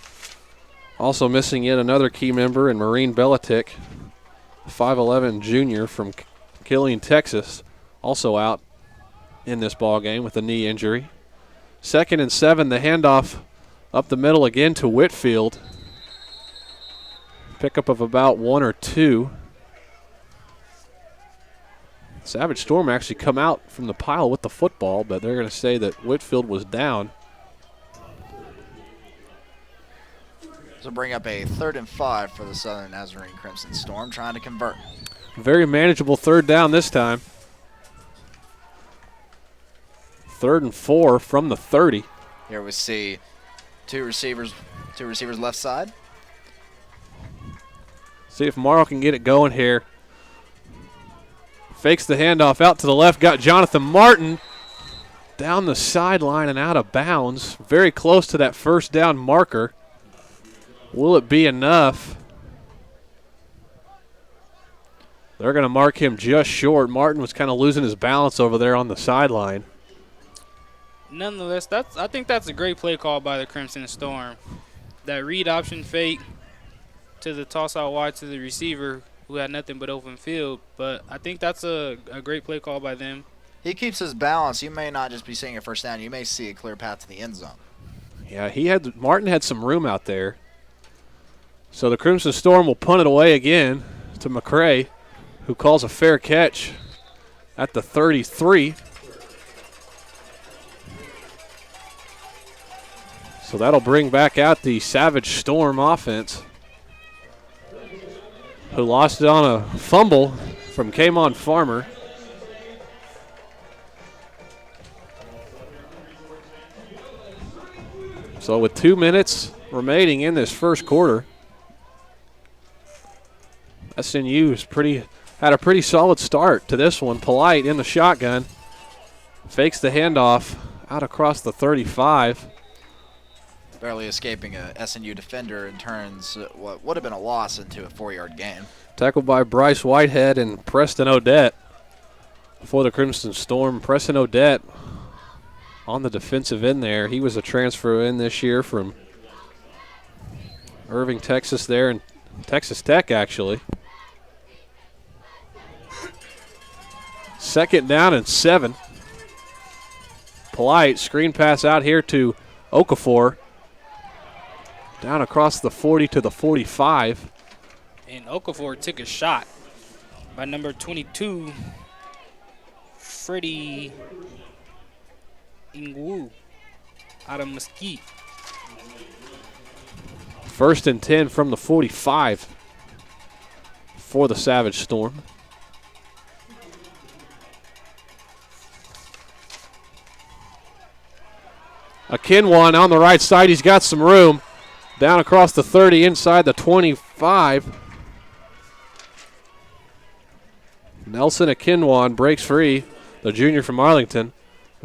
also missing yet another key member in Marine Belichick, 5'11 junior from Killeen, Texas, also out in this ball game with a knee injury. 2nd and 7, the handoff up the middle again to Whitfield. Pickup of about 1 or 2. Savage Storm actually come out from the pile with the football, but they're going to say that Whitfield was down. So bring up a 3rd and 5 for the Southern Nazarene Crimson Storm, trying to convert. Very manageable 3rd down this time. 3rd and 4 from the 30. Here we see two receivers left side. See if Morrow can get it going here. Fakes the handoff out to the left, got Jonathan Martin down the sideline and out of bounds. Very close to that 1st down marker. Will it be enough? They're going to mark him just short. Martin was kind of losing his balance over there on the sideline. Nonetheless, I think that's a great play call by the Crimson Storm. That read option fake to the toss out wide to the receiver who had nothing but open field. But I think that's a great play call by them. He keeps his balance. You may not just be seeing a 1st down. You may see a clear path to the end zone. Yeah, Martin had some room out there. So the Crimson Storm will punt it away again to McCray, who calls a fair catch at the 33. So that'll bring back out the Savage Storm offense, who lost it on a fumble from Kamon Farmer. So with 2 minutes remaining in this first quarter, SNU had a pretty solid start to this one. Polite in the shotgun, fakes the handoff out across the 35. Barely escaping a SNU defender and turns what would have been a loss into a 4-yard gain. Tackled by Bryce Whitehead and Preston Odette for the Crimson Storm. Preston Odette on the defensive end there. He was a transfer in this year from Irving, Texas there, and Texas Tech actually. 2nd down and 7. Polite screen pass out here to Okafor. Down across the 40 to the 45. And Okafor took a shot by number 22, Freddie Ingwu out of Mesquite. 1st and 10 from the 45 for the Savage Storm. Akinwan on the right side. He's got some room. Down across the 30, inside the 25. Nelson Akinwan breaks free, the junior from Arlington.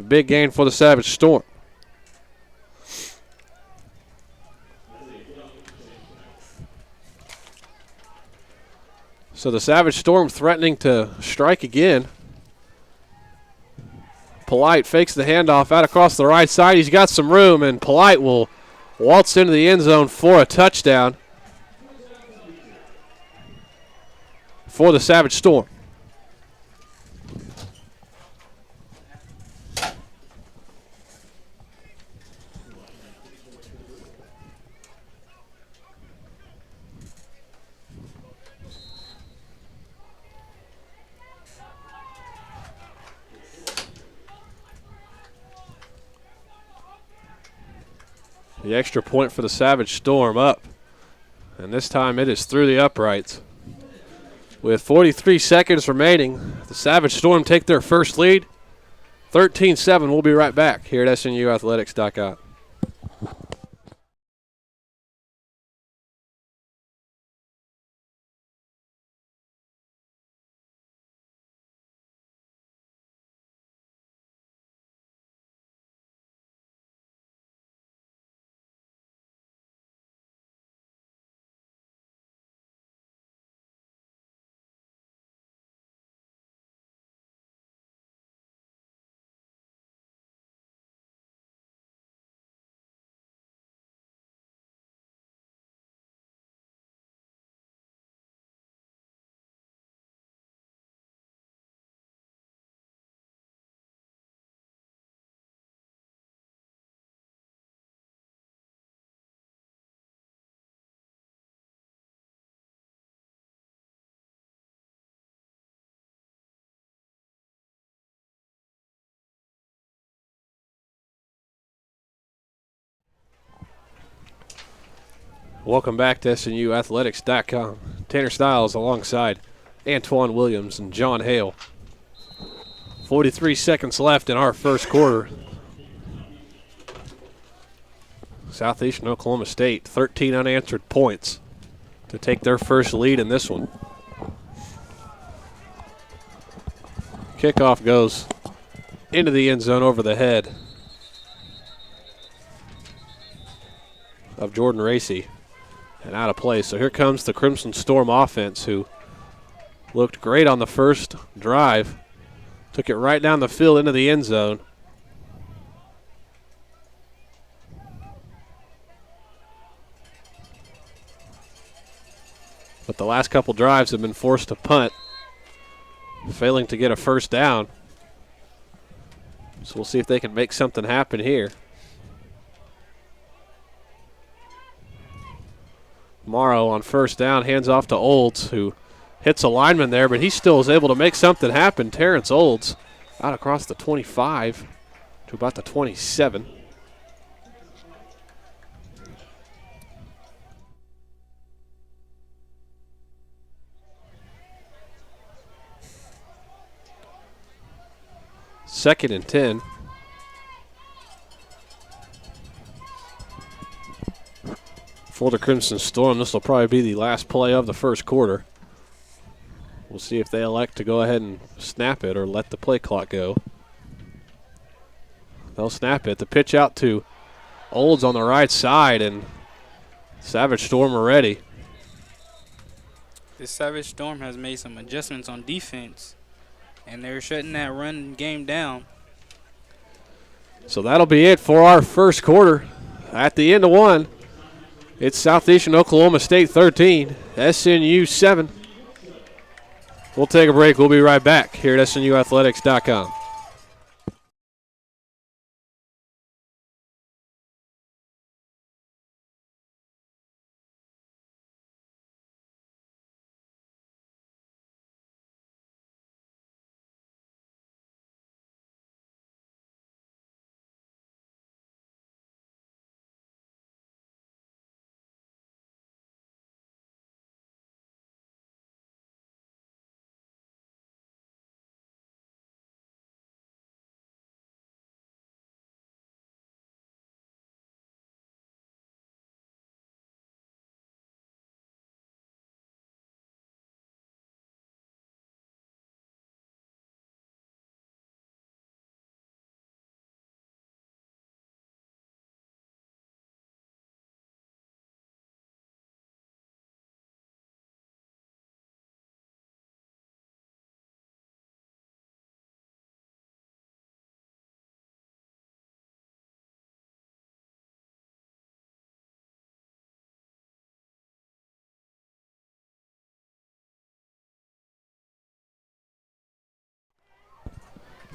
A big gain for the Savage Storm. So the Savage Storm threatening to strike again. Polite fakes the handoff out across the right side. He's got some room, and Polite will waltz into the end zone for a touchdown for the Savage Storm. The extra point for the Savage Storm up. And this time it is through the uprights. With 43 seconds remaining, the Savage Storm take their first lead. 13-7. We'll be right back here at SNUathletics.com. Welcome back to SNUathletics.com. Tanner Stiles alongside Antoine Williams and John Hale. 43 seconds left in our first quarter. Southeastern Oklahoma State, 13 unanswered points to take their first lead in this one. Kickoff goes into the end zone over the head of Jordan Racy and out of play. So here comes the Crimson Storm offense, who looked great on the first drive. Took it right down the field into the end zone. But the last couple drives have been forced to punt, failing to get a first down. So we'll see if they can make something happen here. Morrow on first down, hands off to Olds, who hits a lineman there, but he still is able to make something happen. Terrence Olds out across the 25 to about the 27. Second and 10. For the Crimson Storm, this will probably be the last play of the first quarter. We'll see if they elect to go ahead and snap it or let the play clock go. They'll snap it. The pitch out to Olds on the right side, and Savage Storm are ready. This Savage Storm has made some adjustments on defense, and they're shutting that run game down. So that'll be it for our first quarter. At the end of one, it's Southeastern Oklahoma State 13, SNU 7. We'll take a break. We'll be right back here at SNUathletics.com.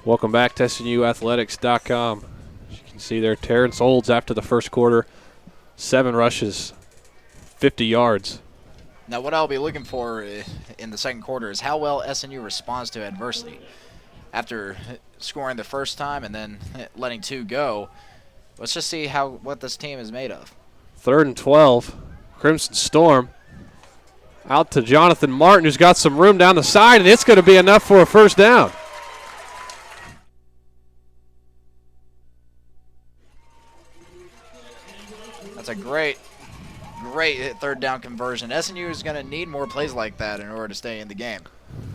Welcome back to SNUathletics.com. As you can see there, Terrence Olds after the first quarter, 7 rushes, 50 yards. Now, what I'll be looking for in the second quarter is how well SNU responds to adversity. After scoring the first time and then letting 2 go, let's just see what this team is made of. 3rd and 12, Crimson Storm out to Jonathan Martin, who's got some room down the side, and it's going to be enough for a first down. That's a great third down conversion. SNU is going to need more plays like that in order to stay in the game.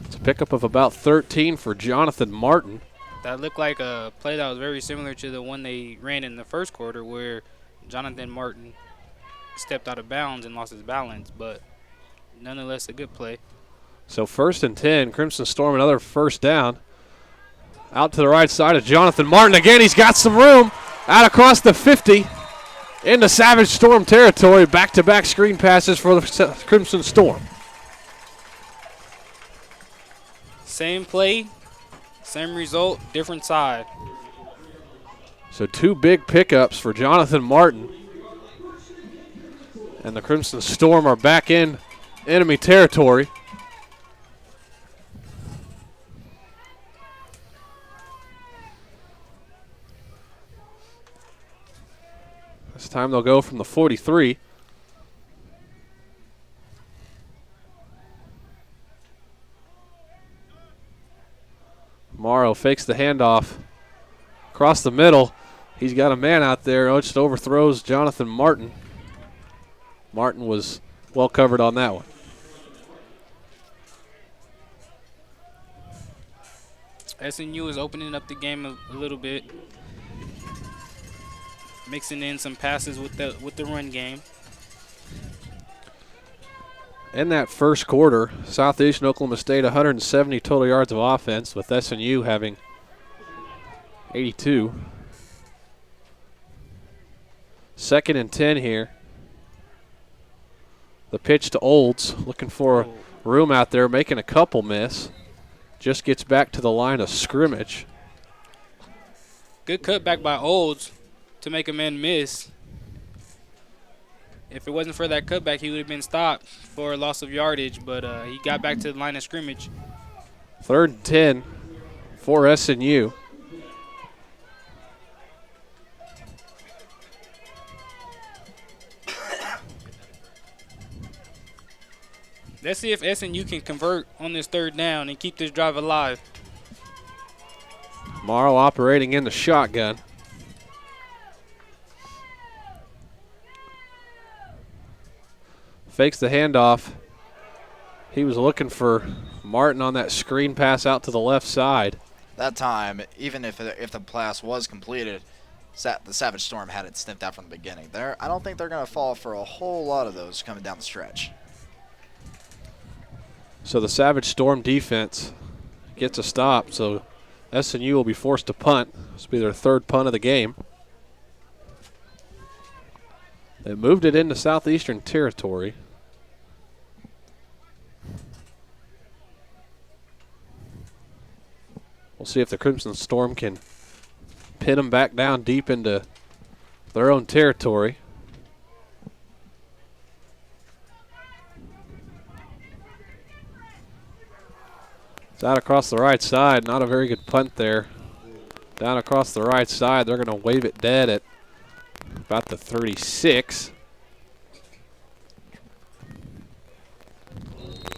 It's a pickup of about 13 for Jonathan Martin. That looked like a play that was very similar to the one they ran in the first quarter where Jonathan Martin stepped out of bounds and lost his balance, but nonetheless a good play. So 1st and 10, Crimson Storm another first down. Out to the right side of Jonathan Martin. Again, he's got some room out across the 50. Into Savage Storm territory, back-to-back screen passes for the Crimson Storm. Same play, same result, different side. So 2 big pickups for Jonathan Martin. And the Crimson Storm are back in enemy territory. This time they'll go from the 43. Morrow fakes the handoff across the middle. He's got a man out there. Just overthrows Jonathan Martin. Martin was well covered on that one. SNU is opening up the game a little bit, mixing in some passes with the run game. In that first quarter, Southeastern Oklahoma State 170 total yards of offense, with SNU having 82. 2nd and 10 here. The pitch to Olds, looking for room out there, making a couple miss. Just gets back to the line of scrimmage. Good cutback by Olds to make a man miss. If it wasn't for that cutback, he would have been stopped for a loss of yardage, but he got back to the line of scrimmage. 3rd and 10 for SNU. Let's see if SNU can convert on this 3rd down and keep this drive alive. Morrow operating in the shotgun. Fakes the handoff. He was looking for Martin on that screen pass out to the left side. That time, even if the pass was completed, the Savage Storm had it sniffed out from the beginning. I don't think they're going to fall for a whole lot of those coming down the stretch. So the Savage Storm defense gets a stop, so SNU will be forced to punt. This will be their 3rd punt of the game. They moved it into Southeastern territory. We'll see if the Crimson Storm can pin them back down deep into their own territory. It's out across the right side. Not a very good punt there. Down across the right side. They're going to wave it dead at about the 36.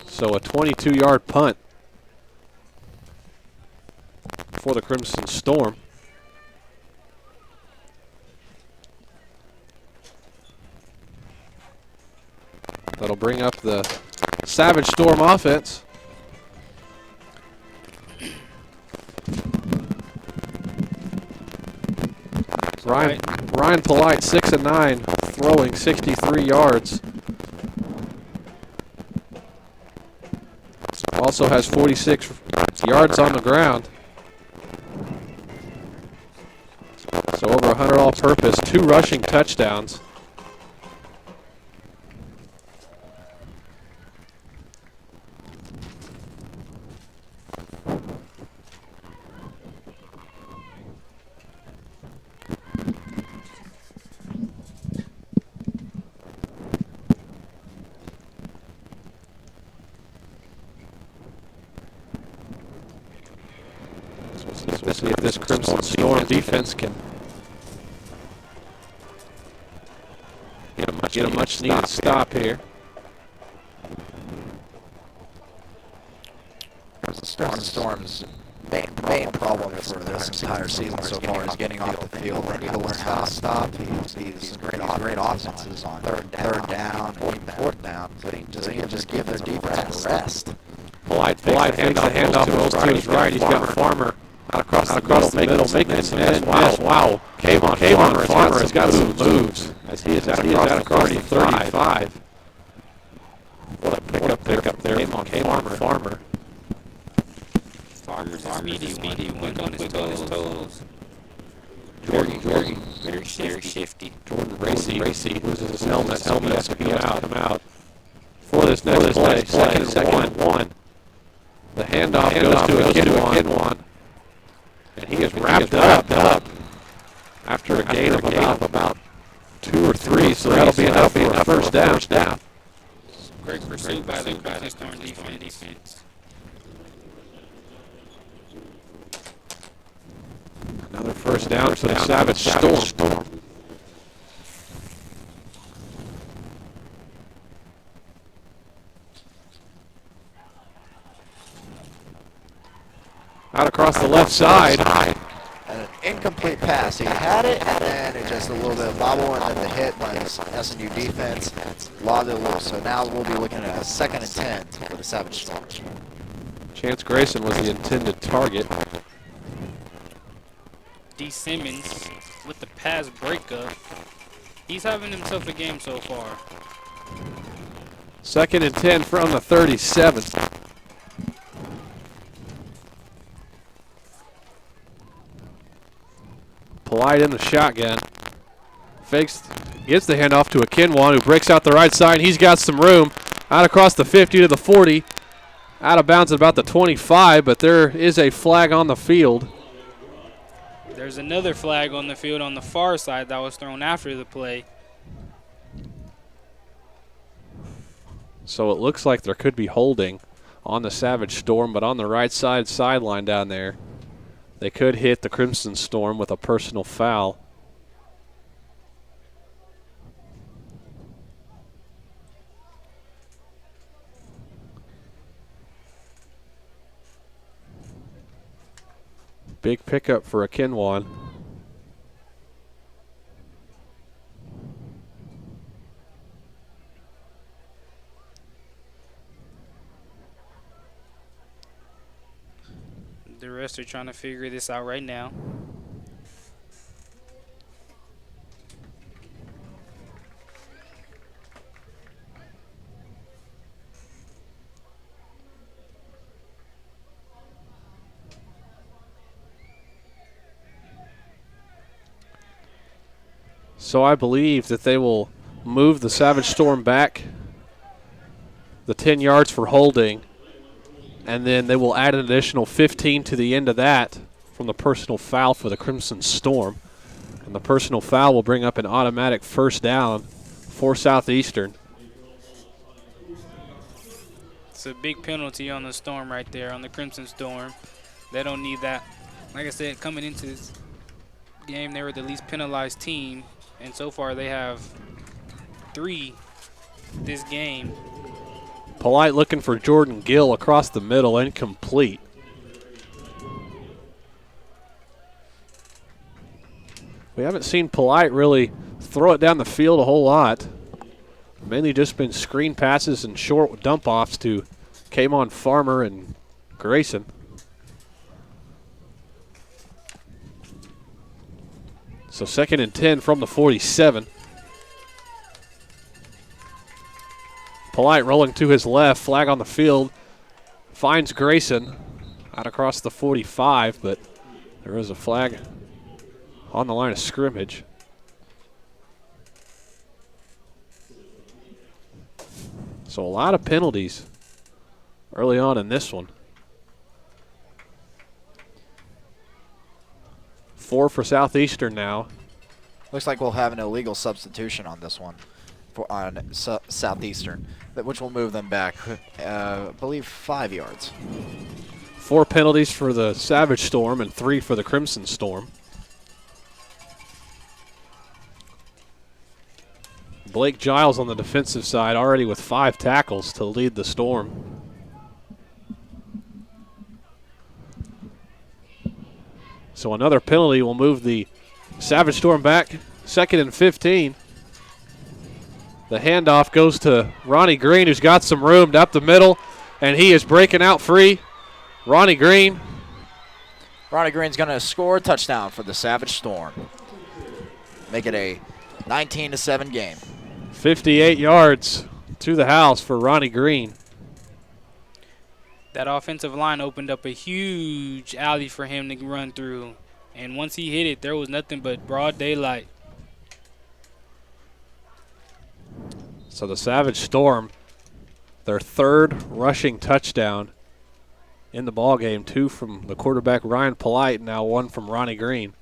So a 22-yard punt for the Crimson Storm. That'll bring up the Savage Storm offense. Ryan Polite, 6 of 9, throwing 63 yards. Also has 46 yards on the ground. So over 100 all-purpose, 2 rushing touchdowns. We'll see if this Crimson Storm defense can get a much needed stop here. Storm's main problem for this entire season so far is getting off the field. They need to learn how to stop. These great offenses on third down, 4th down. They just give their defense a rest. Polite fakes the handoff, goes to his right. He's got Farmer out across the middle, making it miss. Wow. Came on. Farmer has got some moves as he is out across the 35. What a pick up there. Came on Farmer. Farmer's speedy, went on his toes. Jordan, very shifty. Jordan Racy loses his helmet has to come out. For this next play, second and 1. The handoff goes to a Kinwan. And he is wrapped up after a gain of about 2 or 3, so that'll be enough for a first down. Great pursuit by the Southeastern defense. Another first down for the Savage Storm. Out across the left side. And an incomplete pass. He had it, and it just a little bit of bobble, and then the hit by the SNU defense lobbed it loose. So now we'll be looking at a 2nd and 10 for the Savage Storm. Chance Grayson was the intended target. D. Simmons with the pass breakup. He's having himself a game so far. 2nd and 10 from the 37. Polite in the shotgun. Fakes, gets the handoff to a Kinwan who breaks out the right side. He's got some room. Out across the 50 to the 40. Out of bounds at about the 25, but there is a flag on the field. There's another flag on the field on the far side that was thrown after the play. So it looks like there could be holding on the Savage Storm, but on the right side sideline down there, they could hit the Crimson Storm with a personal foul. Big pickup for Akinwan. The rest are trying to figure this out right now. So I believe that they will move the Savage Storm back the 10 yards for holding, and then they will add an additional 15 to the end of that from the personal foul for the Crimson Storm. And the personal foul will bring up an automatic first down for Southeastern. It's a big penalty on the Storm right there, on the Crimson Storm. They don't need that. Like I said, coming into this game, they were the least penalized team, and so far they have 3 this game. Polite looking for Jordan Gill across the middle, incomplete. We haven't seen Polite really throw it down the field a whole lot. Mainly just been screen passes and short dump offs to Kamon Farmer and Grayson. So 2nd and 10 from the 47. Polite rolling to his left, flag on the field, finds Grayson out across the 45, but there is a flag on the line of scrimmage. So a lot of penalties early on in this one. 4 for Southeastern now. Looks like we'll have an illegal substitution on this one on Southeastern, which will move them back, I believe, 5 yards. 4 penalties for the Savage Storm and 3 for the Crimson Storm. Blake Giles on the defensive side already with 5 tackles to lead the Storm. So another penalty will move the Savage Storm back. 2nd and 15. The handoff goes to Ronnie Green, who's got some room up the middle, and he is breaking out free. Ronnie Green's going to score a touchdown for the Savage Storm. Make it a 19-7 game. 58 yards to the house for Ronnie Green. That offensive line opened up a huge alley for him to run through. And once he hit it, there was nothing but broad daylight. So the Savage Storm, their 3rd rushing touchdown in the ballgame. 2 from the quarterback Ryan Polite, now 1 from Ronnie Green.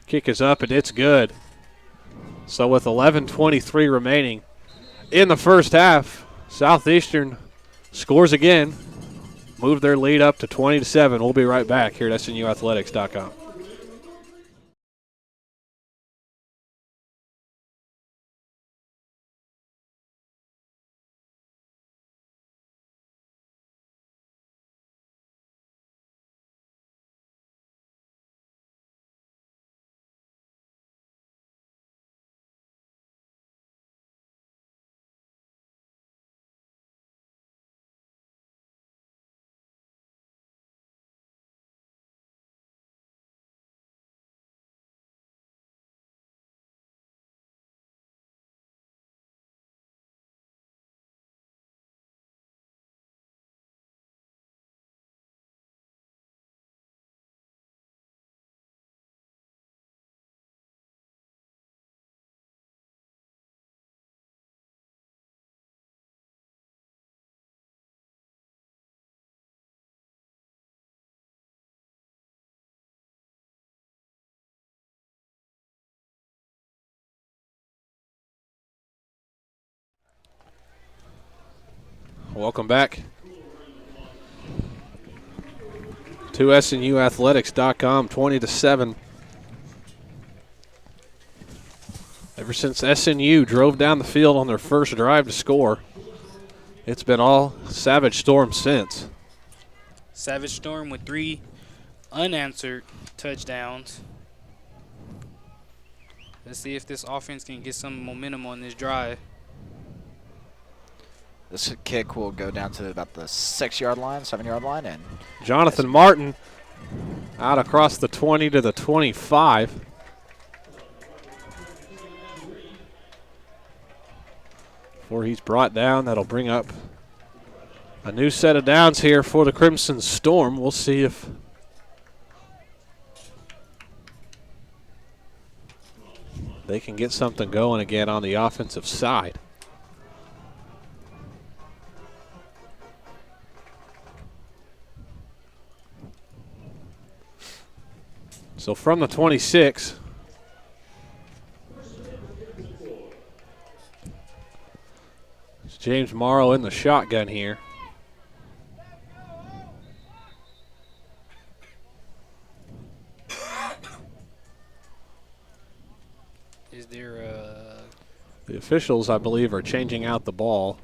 Kick is up and it's good. So with 11:23 remaining in the first half, Southeastern scores again, move their lead up to 20-7. We'll be right back here at SNUathletics.com. Welcome back to SNUathletics.com, 20-7. Ever since SNU drove down the field on their first drive to score, it's been all Savage Storm since. Savage Storm with 3 unanswered touchdowns. Let's see if this offense can get some momentum on this drive. This kick will go down to about the 6-yard line, 7-yard line, and Jonathan Martin out across the 20 to the 25. Before he's brought down, that'll bring up a new set of downs here for the Crimson Storm. We'll see if they can get something going again on the offensive side. So from the 26, it's James Morrow in the shotgun here. Is there a... The officials, I believe, are changing out the ball.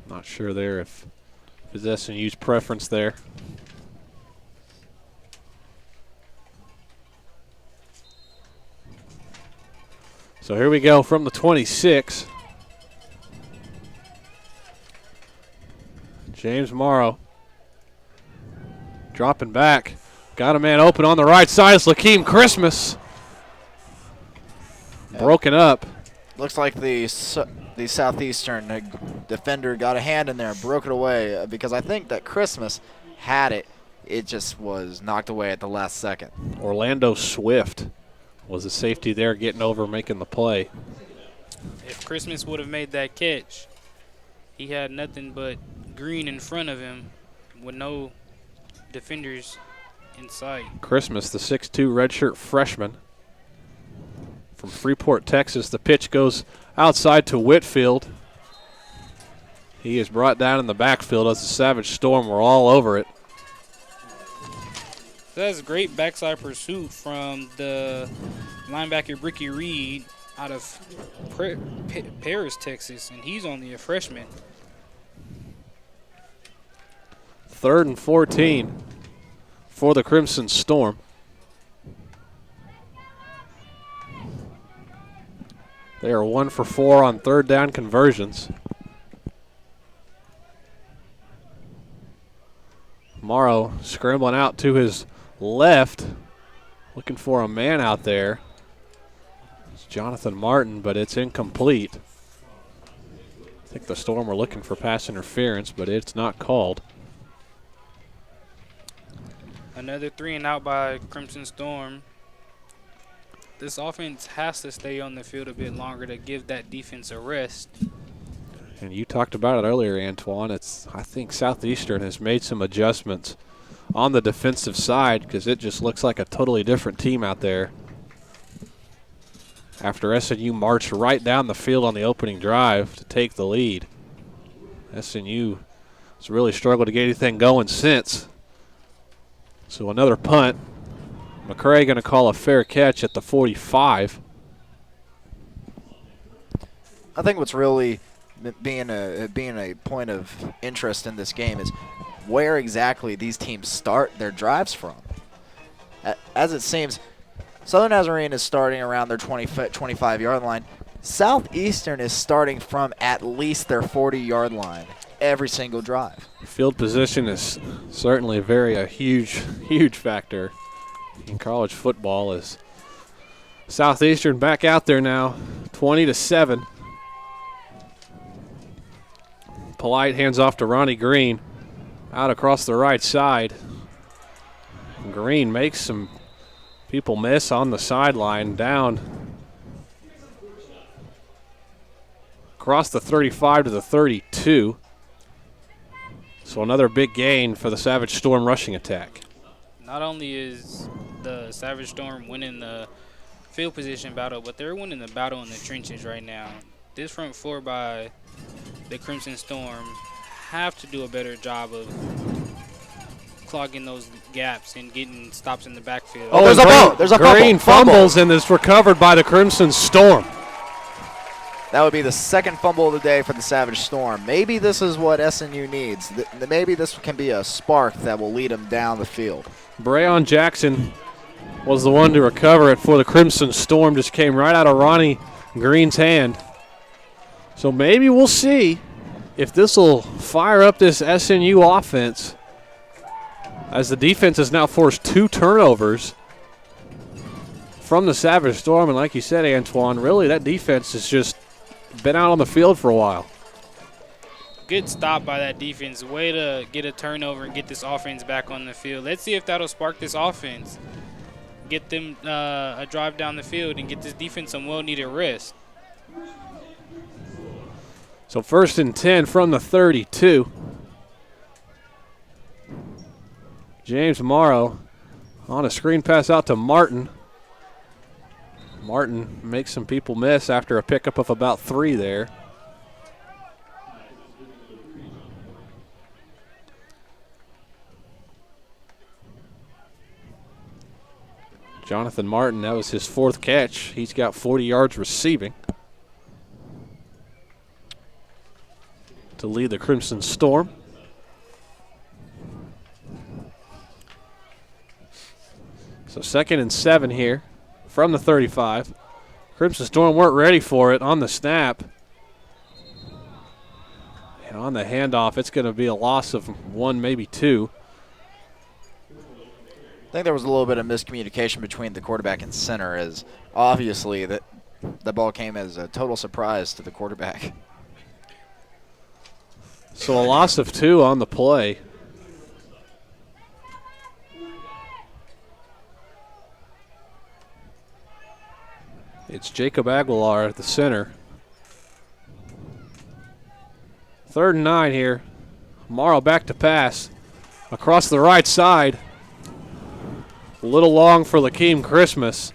Not sure there if it's SNU's preference there. So here we go from the 26. James Morrow dropping back. Got a man open on the right side. It's Lakeem Christmas. Broken up. looks like the Southeastern defender got a hand in there and broke it away because I think that Christmas had it. It just was knocked away at the last second. Orlando Swift was the safety there getting over, making the play. If Christmas would have made that catch, he had nothing but green in front of him with no defenders in sight. Christmas, the 6'2 redshirt freshman from Freeport, Texas. The pitch goes outside to Whitfield. He is brought down in the backfield as the Savage Storm were all over it. That's great backside pursuit from the linebacker Bricky Reed out of Paris, Texas, and he's only a freshman. 3rd and 14 for the Crimson Storm. They are 1 for 4 on 3rd down conversions. Morrow scrambling out to his left, looking for a man out there. It's Jonathan Martin, but it's incomplete. I think the Storm were looking for pass interference, but it's not called. Another 3 and out by Crimson Storm. This offense has to stay on the field a bit longer to give that defense a rest. And you talked about it earlier, Antoine. I think Southeastern has made some adjustments on the defensive side because it just looks like a totally different team out there. After SNU marched right down the field on the opening drive to take the lead, SNU has really struggled to get anything going since. So another punt. McCray going to call a fair catch at the 45. I think what's really being a point of interest in this game is where exactly these teams start their drives from. As it seems, Southern Nazarene is starting around their 25-yard line. Southeastern is starting from at least their 40-yard line every single drive. Field position is certainly a huge factor in college football. As Southeastern back out there now, 20-7. Polite hands off to Ronnie Green, out across the right side. Green makes some people miss on the sideline, down across the 35 to the 32. So another big gain for the Savage Storm rushing attack. Not only is the Savage Storm winning the field position battle, but they're winning the battle in the trenches right now. This front four by the Crimson Storm have to do a better job of clogging those gaps and getting stops in the backfield. Oh, there's a Green fumbles, and is recovered by the Crimson Storm. That would be the second fumble of the day for the Savage Storm. Maybe this is what SNU needs. Maybe this can be a spark that will lead them down the field. Brayon Jackson was the one to recover it for the Crimson Storm. Just came right out of Ronnie Green's hand. So maybe we'll see if this will fire up this SNU offense, as the defense has now forced 2 turnovers from the Savage Storm. And like you said, Antoine, really that defense has just been out on the field for a while. Good stop by that defense. Way to get a turnover and get this offense back on the field. Let's see if that'll spark this offense. Get them a drive down the field and get this defense some well-needed rest. So 1st and 10 from the 32. James Morrow on a screen pass out to Martin. Martin makes some people miss after a pickup of about 3 there. Jonathan Martin, that was his 4th catch. He's got 40 yards receiving to lead the Crimson Storm. So 2nd and 7 here from the 35. Crimson Storm weren't ready for it on the snap. And on the handoff, it's going to be a loss of 1, maybe 2. I think there was a little bit of miscommunication between the quarterback and center, as obviously the ball came as a total surprise to the quarterback. So a loss of 2 on the play. It's Jacob Aguilar at the center. 3rd and 9 here. Morrow back to pass. Across the right side. A little long for Lakeem Christmas.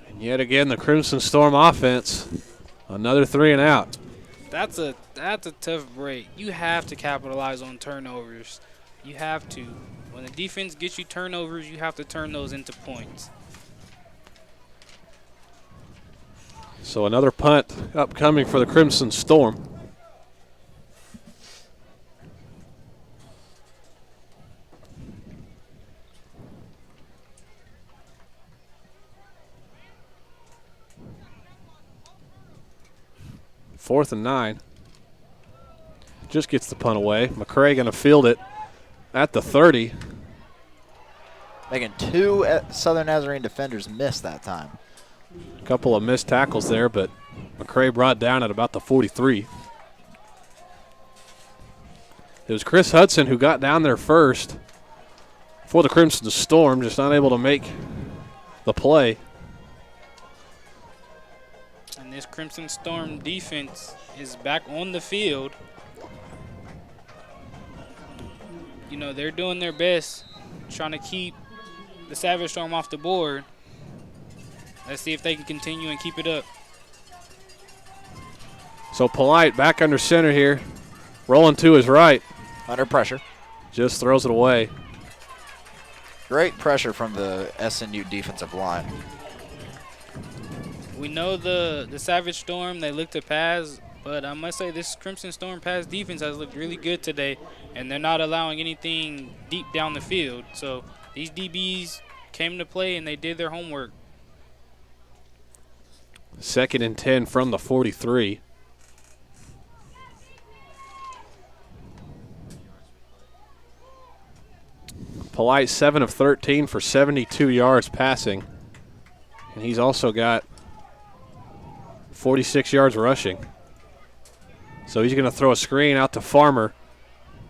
And yet again, the Crimson Storm offense. Another 3 and out. That's a tough break. You have to capitalize on turnovers. You have to. When the defense gets you turnovers, you have to turn those into points. So another punt upcoming for the Crimson Storm. Fourth and 9. Just gets the punt away. McCray going to field it at the 30. Making 2 Southern Nazarene defenders miss that time. A couple of missed tackles there, but McCray brought down at about the 43. It was Chris Hudson who got down there first for the Crimson Storm, just unable to make the play. And this Crimson Storm defense is back on the field. You know, they're doing their best trying to keep the Savage Storm off the board. Let's see if they can continue and keep it up. So Polite back under center here. Rolling to his right. Under pressure. Just throws it away. Great pressure from the SNU defensive line. We know the Savage Storm, they look to pass, but I must say this Crimson Storm pass defense has looked really good today, and they're not allowing anything deep down the field. So these DBs came to play, and they did their homework. 2nd and 10 from the 43. Polite 7 of 13 for 72 yards passing. And he's also got 46 yards rushing. So he's going to throw a screen out to Farmer,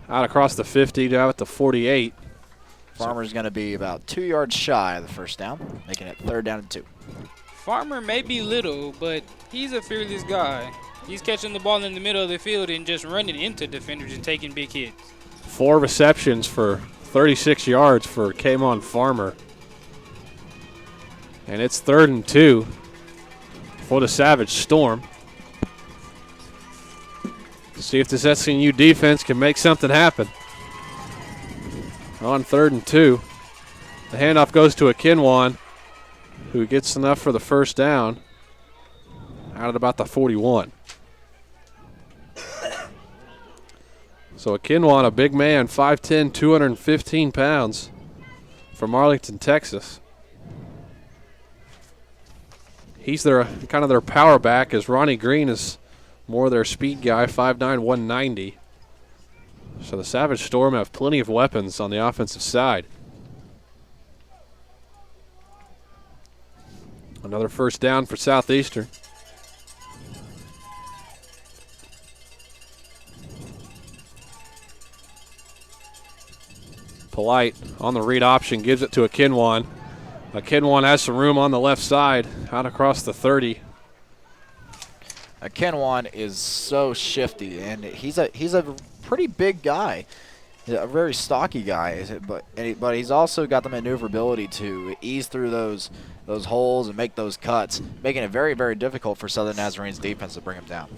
out across the 50 down at the 48. Farmer's going to be about 2 yards shy of the first down, making it 3rd down and 2. Farmer may be little, but he's a fearless guy. He's catching the ball in the middle of the field and just running into defenders and taking big hits. 4 receptions for 36 yards for K'Mon Farmer. And it's 3rd and 2 for the Savage Storm. See if this SNU defense can make something happen. On 3rd and 2. The handoff goes to Akinwan, who gets enough for the first down out at about the 41. So Akinwan, a big man, 5'10", 215 pounds from Arlington, Texas. He's their kind of their power back, as Ronnie Green is more their speed guy, 5'9", 190. So the Savage Storm have plenty of weapons on the offensive side. Another first down for Southeastern. Polite on the read option, gives it to Akinwan. Akinwan has some room on the left side, out across the 30. Akinwan is so shifty, and he's a pretty big guy, a very stocky guy. But he's also got the maneuverability to ease through those holes and make those cuts, making it very, very difficult for Southern Nazarene's defense to bring him down.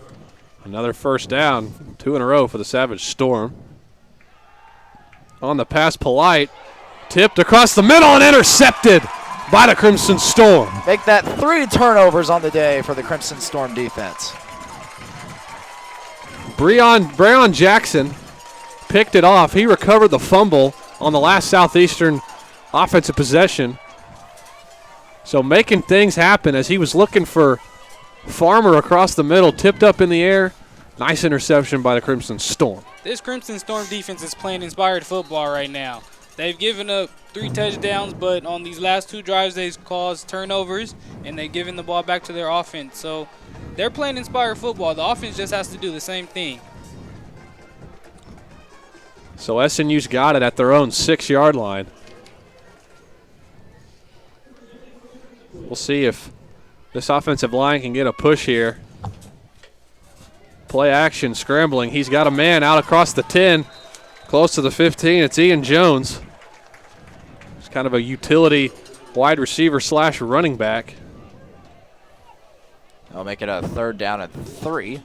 Another first down, 2 in a row for the Savage Storm. On the pass, Polite, tipped across the middle and intercepted by the Crimson Storm. Make that 3 turnovers on the day for the Crimson Storm defense. Breon Jackson picked it off. He recovered the fumble on the last Southeastern offensive possession. So making things happen as he was looking for Farmer across the middle, tipped up in the air. Nice interception by the Crimson Storm. This Crimson Storm defense is playing inspired football right now. They've given up 3 touchdowns, but on these last 2 drives, they've caused turnovers, and they've given the ball back to their offense. So they're playing inspired football. The offense just has to do the same thing. So SNU's got it at their own 6-yard line. We'll see if this offensive line can get a push here. Play action, scrambling. He's got a man out across the 10, close to the 15. It's Ian Jones. It's kind of a utility wide receiver / running back. I'll make it a 3rd down at 3.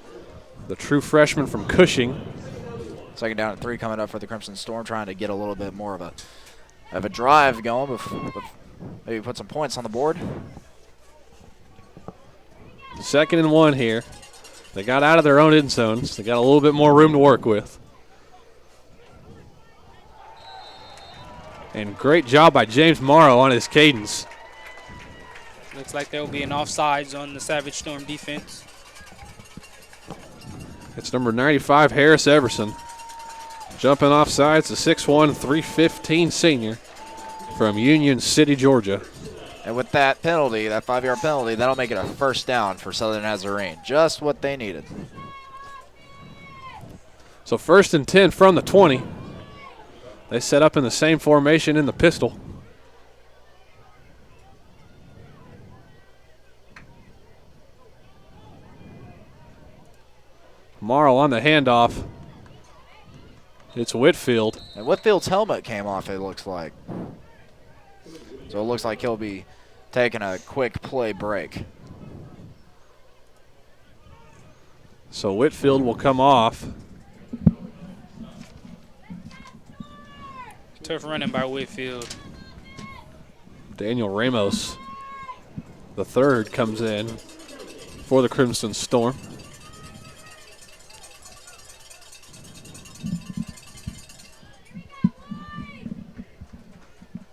The true freshman from Cushing. 2nd down at 3 coming up for the Crimson Storm, trying to get a little bit more of a drive going, maybe put some points on the board. 2nd and 1 here. They got out of their own end zones. They got a little bit more room to work with. And great job by James Morrow on his cadence. Looks like there will be an offsides on the Savage Storm defense. It's number 95, Harris Everson. Jumping off sides, the 6'1", 315 senior from Union City, Georgia. And with that penalty, that 5-yard penalty, that'll make it a 1st down for Southern Nazarene. Just what they needed. So 1st and 10 from the 20. They set up in the same formation in the pistol. Morrow on the handoff. It's Whitfield. And Whitfield's helmet came off, it looks like. So it looks like he'll be taking a quick play break. So Whitfield will come off. Tough running by Whitfield. Daniel Ramos, the 3rd, comes in for the Crimson Storm.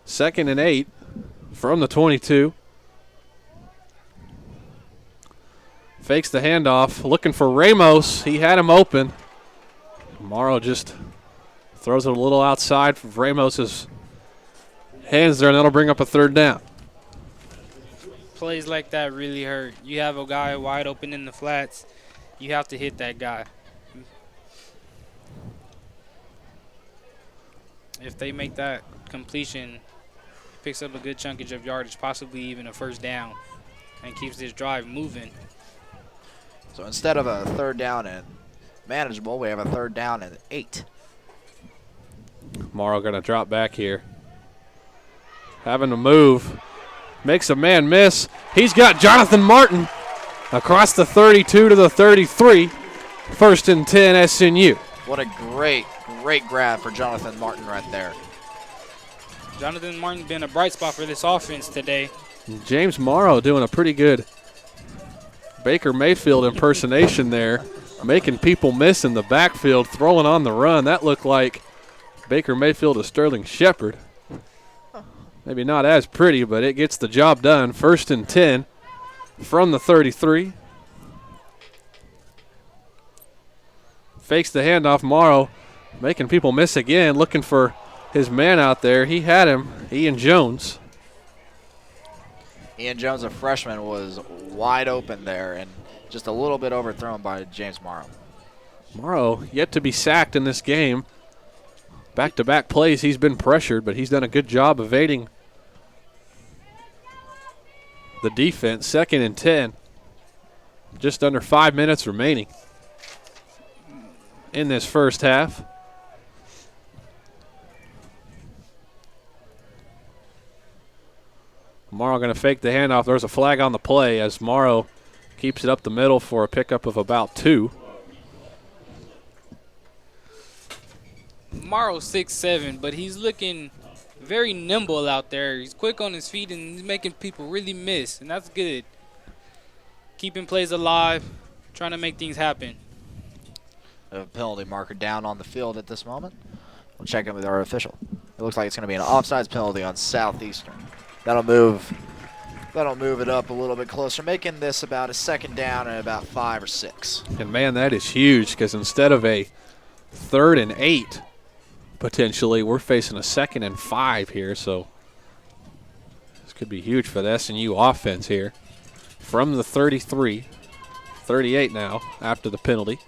Second and 8 from the 22. Fakes the handoff, looking for Ramos. He had him open. Morrow just throws it a little outside of Ramos's hands there, and that'll bring up a 3rd down. Plays like that really hurt. You have a guy wide open in the flats. You have to hit that guy. If they make that completion, picks up a good chunkage of yardage, possibly even a 1st down, and keeps this drive moving. So instead of a 3rd down and manageable, we have a 3rd down and 8. Morrow going to drop back here. Having to move. Makes a man miss. He's got Jonathan Martin across the 32 to the 33. First and 10 SNU. What a great grab for Jonathan Martin right there. Jonathan Martin been a bright spot for this offense today. James Morrow doing a pretty good Baker Mayfield impersonation there, making people miss in the backfield, throwing on the run. That looked like Baker Mayfield to Sterling Shepard. Maybe not as pretty, but it gets the job done. First and 10 from the 33. Fakes the handoff. Morrow making people miss again, looking for his man out there. He had him, Ian Jones. Ian Jones, a freshman, was wide open there and just a little bit overthrown by James Morrow. Morrow yet to be sacked in this game. Back-to-back plays, he's been pressured, but he's done a good job evading the defense. Second and 10. Just under 5 minutes remaining in this first half. Morrow going to fake the handoff. There's a flag on the play as Morrow keeps it up the middle for a pickup of about 2. Morrow's 6'7", but he's looking very nimble out there. He's quick on his feet and he's making people really miss, and that's good. Keeping plays alive, trying to make things happen. A penalty marker down on the field at this moment. We'll check in with our official. It looks like it's going to be an offsides penalty on Southeastern. That'll move it up a little bit closer, making this about a second down and about 5 or 6. And, man, that is huge because instead of a 3rd and 8, potentially, we're facing a 2nd and 5 here. So this could be huge for the SNU offense here. From the 33, 38 now after the penalty.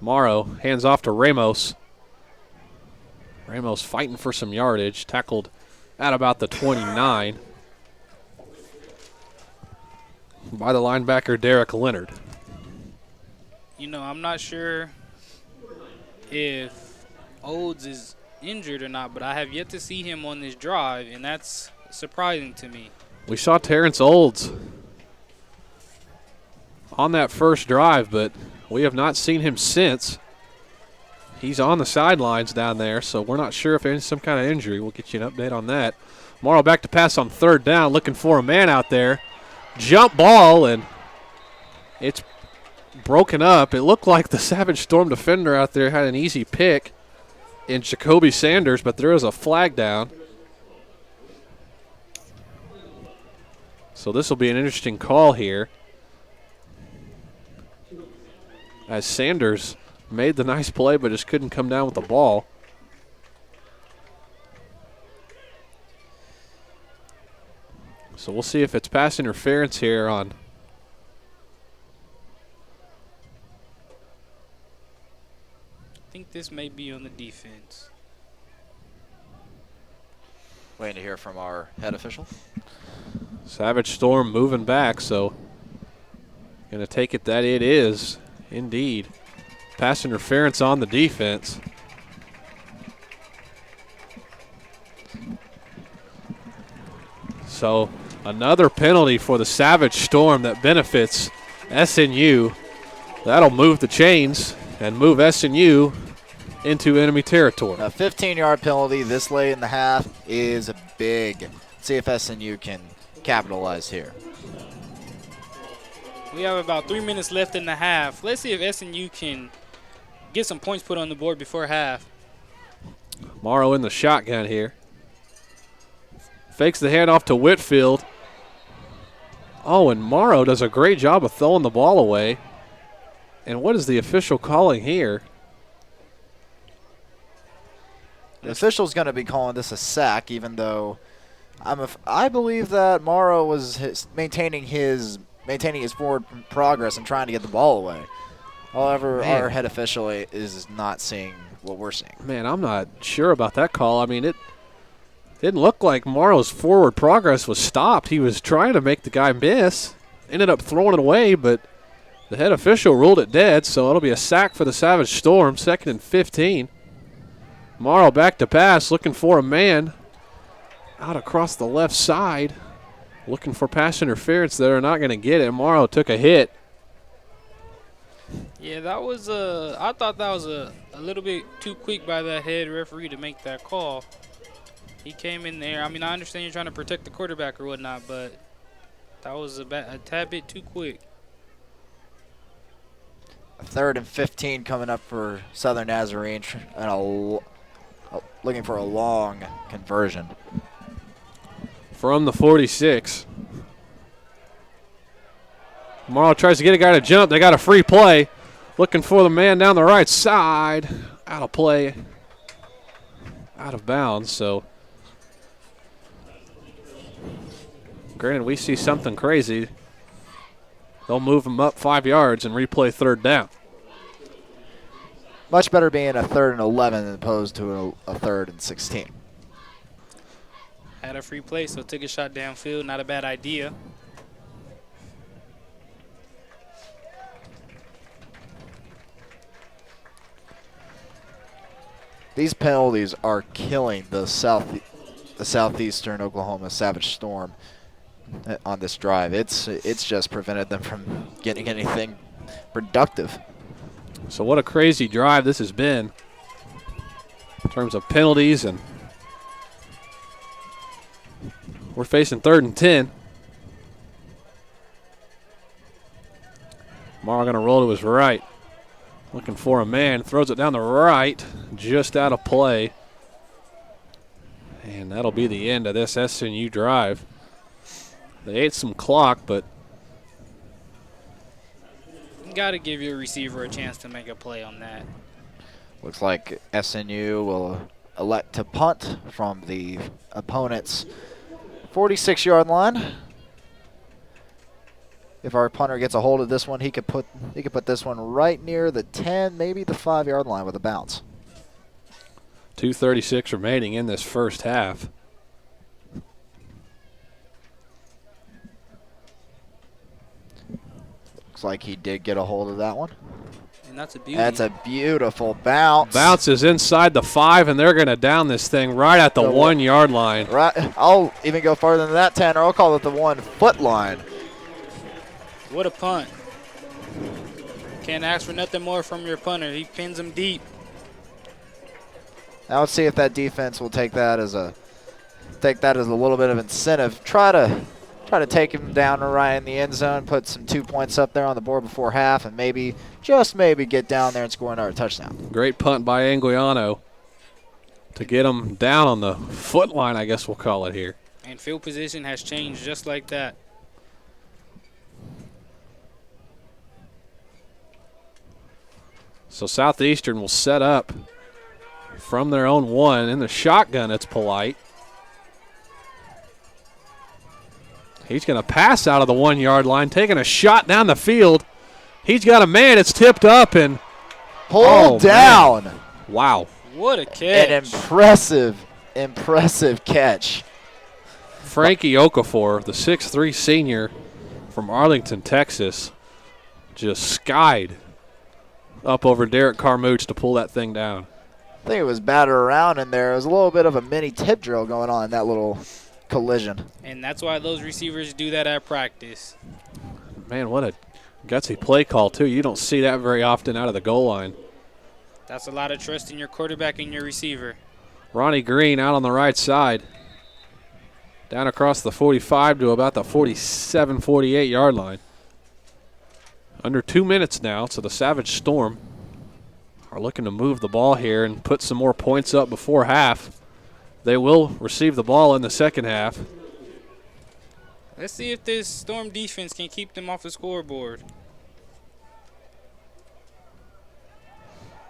Morrow hands off to Ramos. Ramos fighting for some yardage, tackled at about the 29 by the linebacker Derek Leonard. You know, I'm not sure if Olds is injured or not, but I have yet to see him on this drive, and that's surprising to me. We saw Terrence Olds on that first drive, but we have not seen him since. He's on the sidelines down there, so we're not sure if there's some kind of injury. We'll get you an update on that. Morrow back to pass on 3rd down, looking for a man out there. Jump ball, and it's broken up. It looked like the Savage Storm defender out there had an easy pick in Jacoby Sanders, but there is a flag down. So this will be an interesting call here, as Sanders made the nice play but just couldn't come down with the ball. So we'll see if it's pass interference here on I think this may be on the defense. Waiting to hear from our head official. Savage Storm moving back, so going to take it that it is indeed pass interference on the defense. So another penalty for the Savage Storm that benefits SNU. That'll move the chains and move SNU into enemy territory. A 15-yard penalty this late in the half is big. Let's see if SNU can capitalize here. We have about 3 minutes left in the half. Let's see if SNU can get some points put on the board before half. Morrow in the shotgun here. Fakes the handoff to Whitfield. Oh, and Morrow does a great job of throwing the ball away. And what is the official calling here? The official's going to be calling this a sack, even though I believe that Morrow was maintaining his forward progress and trying to get the ball away. However, our head official is not seeing what we're seeing. Man, I'm not sure about that call. I mean, it didn't look like Morrow's forward progress was stopped. He was trying to make the guy miss. Ended up throwing it away, but the head official ruled it dead, so it'll be a sack for the Savage Storm, 2nd and 15. Morrow back to pass, looking for a man out across the left side. looking for pass interference. They're not going to get it. Morrow took a hit. Yeah, that was I thought that was a little bit too quick by that head referee to make that call. He came in there. I mean, I understand you're trying to protect the quarterback or whatnot, but that was a tad bit too quick. 3rd and 15 coming up for Southern Nazarene, and looking for a long conversion. From the 46. Morrow tries to get a guy to jump. They got a free play. Looking for the man down the right side. Out of play. Out of bounds, so. Granted, we see something crazy. They'll move him up 5 yards and replay 3rd down. Much better being a 3rd and 11 than opposed to a 3rd and 16. Had a free play, so took a shot downfield. Not a bad idea. These penalties are killing the Southeastern Oklahoma Savage Storm on this drive. It's just prevented them from getting anything productive. So what a crazy drive this has been in terms of penalties, and we're facing 3rd and 10. Morrow going to roll to his right. Looking for a man, throws it down the right, just out of play. And that'll be the end of this SNU drive. They ate some clock, but You got to give your receiver a chance to make a play on that. Looks like SNU will elect to punt from the opponent's 46-yard line. If our punter gets a hold of this one, he could put this one right near the 10, maybe the 5-yard line with a bounce. 2:36 remaining in this first half. Looks like he did get a hold of that one. And that's a beauty. That's a beautiful bounce. Bounce is inside the 5, and they're going to down this thing right at the 1-yard line. Right. I'll even go farther than that, Tanner. I'll call it the 1-foot line. What a punt. Can't ask for nothing more from your punter. He pins him deep. Now let's see if that defense will take that as a little bit of incentive. Try to take him down right in the end zone, put some 2 points up there on the board before half, and maybe, just maybe, get down there and score another touchdown. Great punt by Anguiano to get him down on the foot line, I guess we'll call it here. And field position has changed just like that. So Southeastern will set up from their own 1. In the shotgun, it's Polite. He's going to pass out of the 1-yard line, taking a shot down the field. He's got a man. It's tipped up and pulled down. Man. Wow. What a catch. An impressive catch. Frankie Okafor, the 6'3 senior from Arlington, Texas, just skied up over Derek Carmouche to pull that thing down. I think it was battered around in there. It was a little bit of a mini tip drill going on in that little collision. And that's why those receivers do that at practice. Man, what a gutsy play call, too. You don't see that very often out of the goal line. That's a lot of trust in your quarterback and your receiver. Ronnie Green out on the right side. Down across the 45 to about the 47, 48-yard line. Under 2 minutes now, so the Savage Storm are looking to move the ball here and put some more points up before half. They will receive the ball in the second half. Let's see if this Storm defense can keep them off the scoreboard.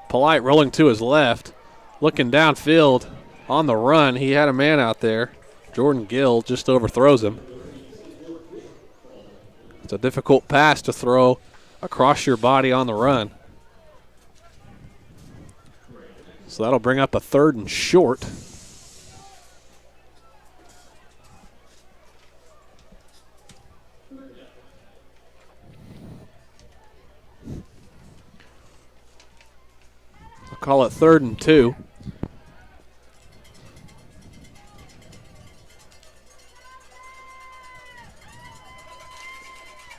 Polite rolling to his left, looking downfield on the run. He had a man out there. Jordan Gill just overthrows him. It's a difficult pass to throw across your body on the run. So that'll bring up a 3rd and short. I'll call it 3rd and 2.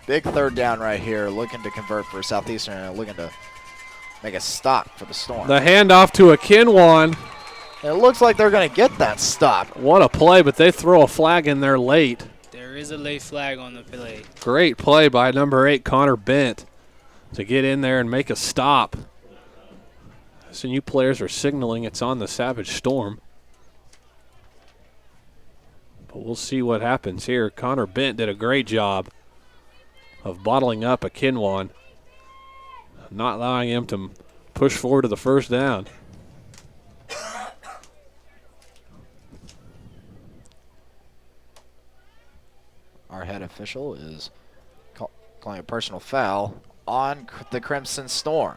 Big third down right here, looking to convert for Southeastern and looking to make a stop for the Storm. The handoff to Akinwan. It looks like they're going to get that stop. What a play, but they throw a flag in there late. There is a late flag on the play. Great play by number 8, Connor Bent, to get in there and make a stop. SNU players are signaling it's on the Savage Storm. But we'll see what happens here. Connor Bent did a great job of bottling up Akinwan, not allowing him to push forward to the first down. Our head official is calling a personal foul on the Crimson Storm.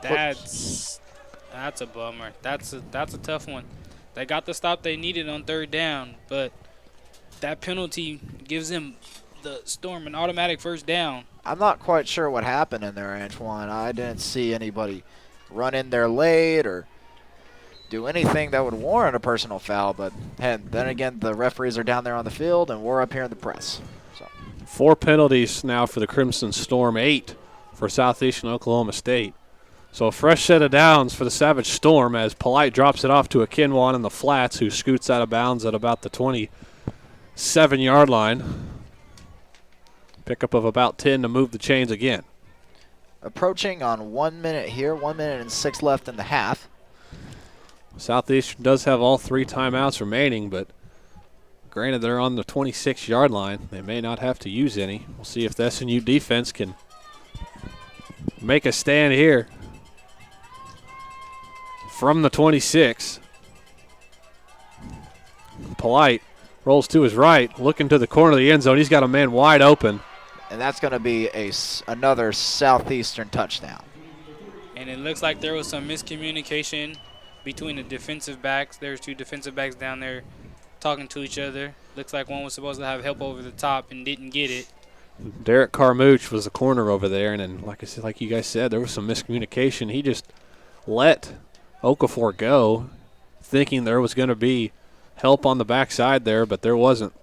That's a bummer. That's a tough one. They got the stop they needed on third down, but that penalty gives them, the Storm, an automatic first down. I'm not quite sure what happened in there, Antoine. I didn't see anybody run in there late or do anything that would warrant a personal foul, but and then again, the referees are down there on the field, and we're up here in the press. So 4 penalties now for the Crimson Storm, 8 for Southeastern Oklahoma State. So a fresh set of downs for the Savage Storm as Polite drops it off to Akinwan in the flats, who scoots out of bounds at about the 27-yard line. Pickup of about 10 to move the chains again. Approaching on 1 minute here, 1 minute and 6 left in the half. Southeastern does have all 3 timeouts remaining, but granted they're on the 26-yard line. They may not have to use any. We'll see if the SNU defense can make a stand here. From the 26, Polite rolls to his right, looking to the corner of the end zone. He's got a man wide open. And that's going to be another Southeastern touchdown. And it looks like there was some miscommunication between the defensive backs. There's 2 defensive backs down there talking to each other. Looks like one was supposed to have help over the top and didn't get it. Derek Carmouche was the corner over there, and then, like I said, like you guys said, there was some miscommunication. He just let Okafor go, thinking there was going to be help on the backside there, but there wasn't.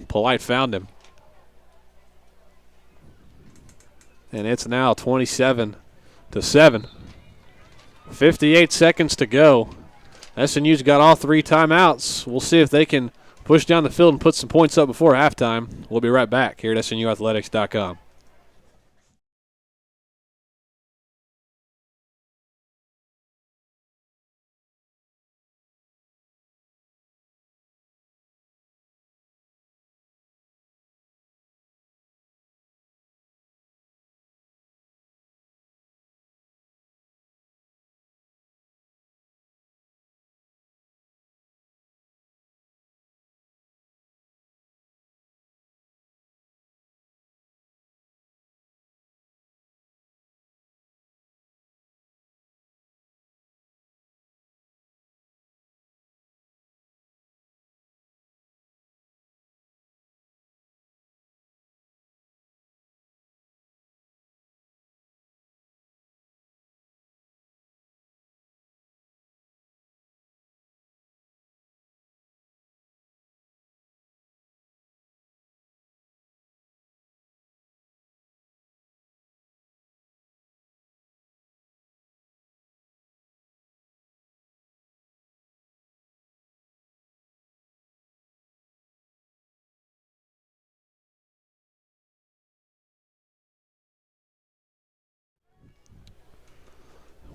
Polite found him. And it's now 27-7. 58 seconds to go. SNU's got all 3 timeouts. We'll see if they can push down the field and put some points up before halftime. We'll be right back here at SNUathletics.com.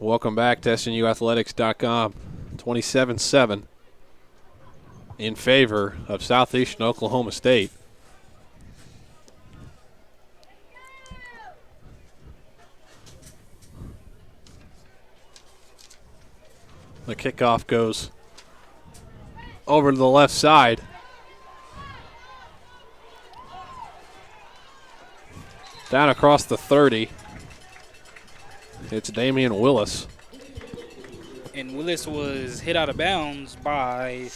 Welcome back to SNUathletics.com. 27-7 in favor of Southeastern Oklahoma State. The kickoff goes over to the left side. Down across the 30. It's Damian Willis. And Willis was hit out of bounds by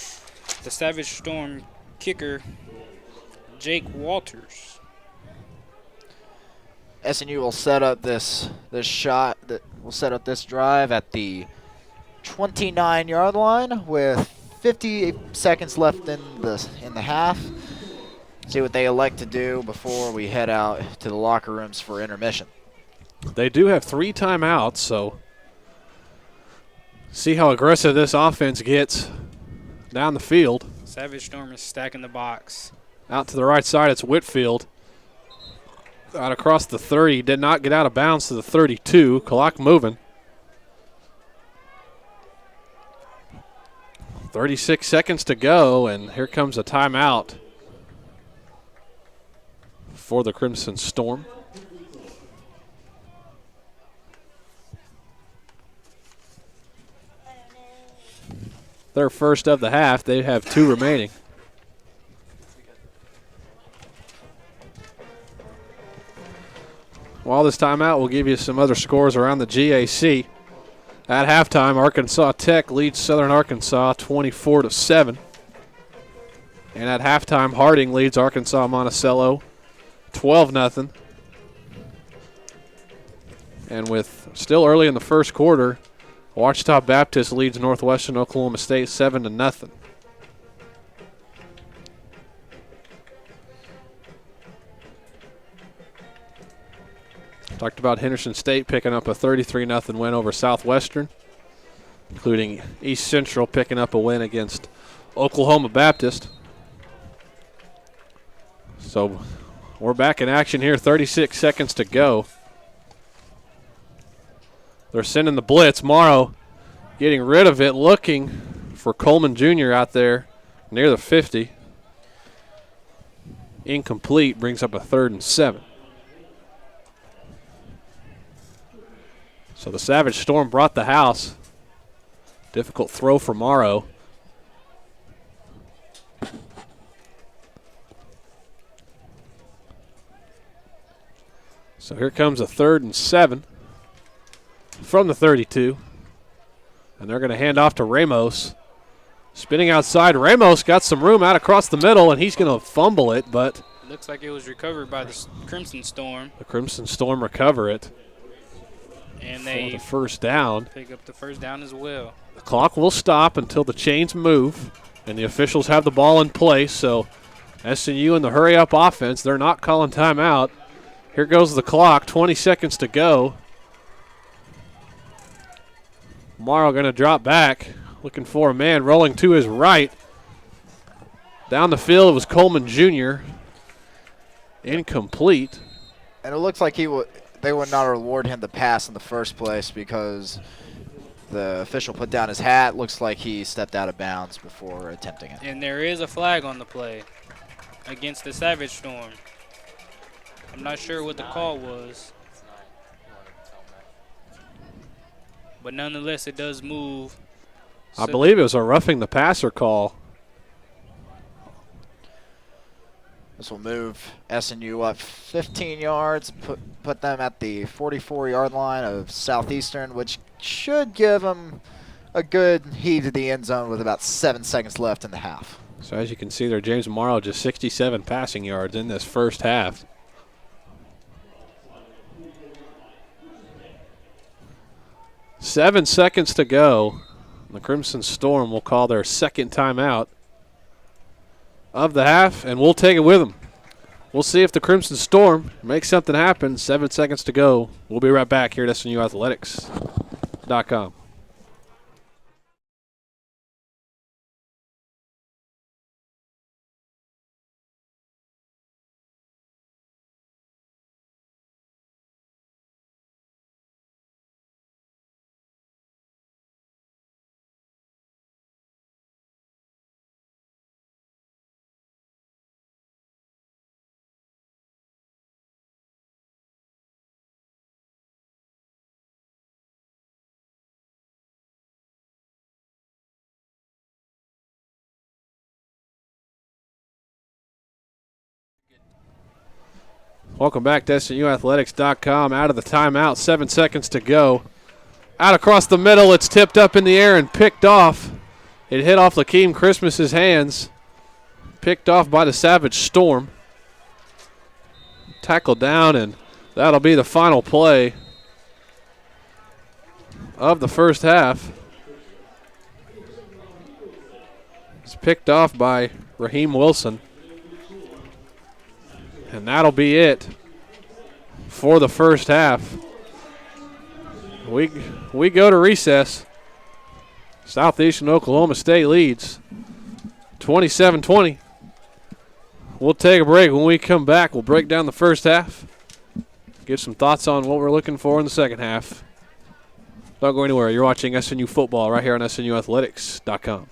the Savage Storm kicker, Jake Walters. SNU will set up this shot that will set up this drive at the 29-yard line with 50 seconds left in the half. see what they elect to do before we head out to the locker rooms for intermission. They do have 3 timeouts, so see how aggressive this offense gets down the field. Savage Storm is stacking the box. Out to the right side, it's Whitfield. Out across the 30, did not get out of bounds to the 32. Clock moving. 36 seconds to go, and here comes a timeout for the Crimson Storm. Their first of the half. They have 2 remaining. While this timeout, we'll give you some other scores around the GAC. At halftime, Arkansas Tech leads Southern Arkansas 24-7. And at halftime, Harding leads Arkansas Monticello 12-0. And with still early in the first quarter, Ouachita Baptist leads Northwestern Oklahoma State 7-0. Talked about Henderson State picking up a 33-0 win over Southwestern, including East Central picking up a win against Oklahoma Baptist. So we're back in action here, 36 seconds to go. They're sending the blitz. Morrow getting rid of it, looking for Coleman Jr. out there near the 50. Incomplete, brings up a 3rd and 7. So the Savage Storm brought the house. Difficult throw for Morrow. So here comes a 3rd and 7 from the 32. And they're going to hand off to Ramos. Spinning outside, Ramos got some room out across the middle, and he's going to fumble it, but looks like it was recovered by the Crimson Storm. The Crimson Storm recover it. And for they the first down. Pick up the first down as well. The clock will stop until the chains move, and the officials have the ball in place. So SNU in the hurry-up offense, they're not calling timeout. Here goes the clock, 20 seconds to go. Morrow going to drop back, looking for a man rolling to his right. Down the field, it was Coleman Jr. Incomplete. And it looks like they would not reward him the pass in the first place because the official put down his hat. Looks like he stepped out of bounds before attempting it. And there is a flag on the play against the Savage Storm. I'm not sure what the call was. But nonetheless, it does move. I believe it was a roughing the passer call. This will move SNU up 15 yards, put them at the 44-yard line of Southeastern, which should give them a good heave to the end zone with about 7 seconds left in the half. So as you can see there, James Morrow just 67 passing yards in this first half. Seven seconds to go. The Crimson Storm will call their second timeout of the half, and we'll take it with them. We'll see if the Crimson Storm makes something happen. 7 seconds to go. We'll be right back here at SNUathletics.com. Welcome back to SNUathletics.com. Out of the timeout, 7 seconds to go. Out across the middle, it's tipped up in the air and picked off. It hit off Lakeem Christmas's hands. Picked off by the Savage Storm. Tackled down, and that'll be the final play of the first half. It's picked off by Raheem Wilson. And that'll be it for the first half. We go to recess. Southeastern Oklahoma State leads 27-20. We'll take a break. When we come back, we'll break down the first half, give some thoughts on what we're looking for in the second half. Don't go anywhere. You're watching SNU football right here on SNUathletics.com.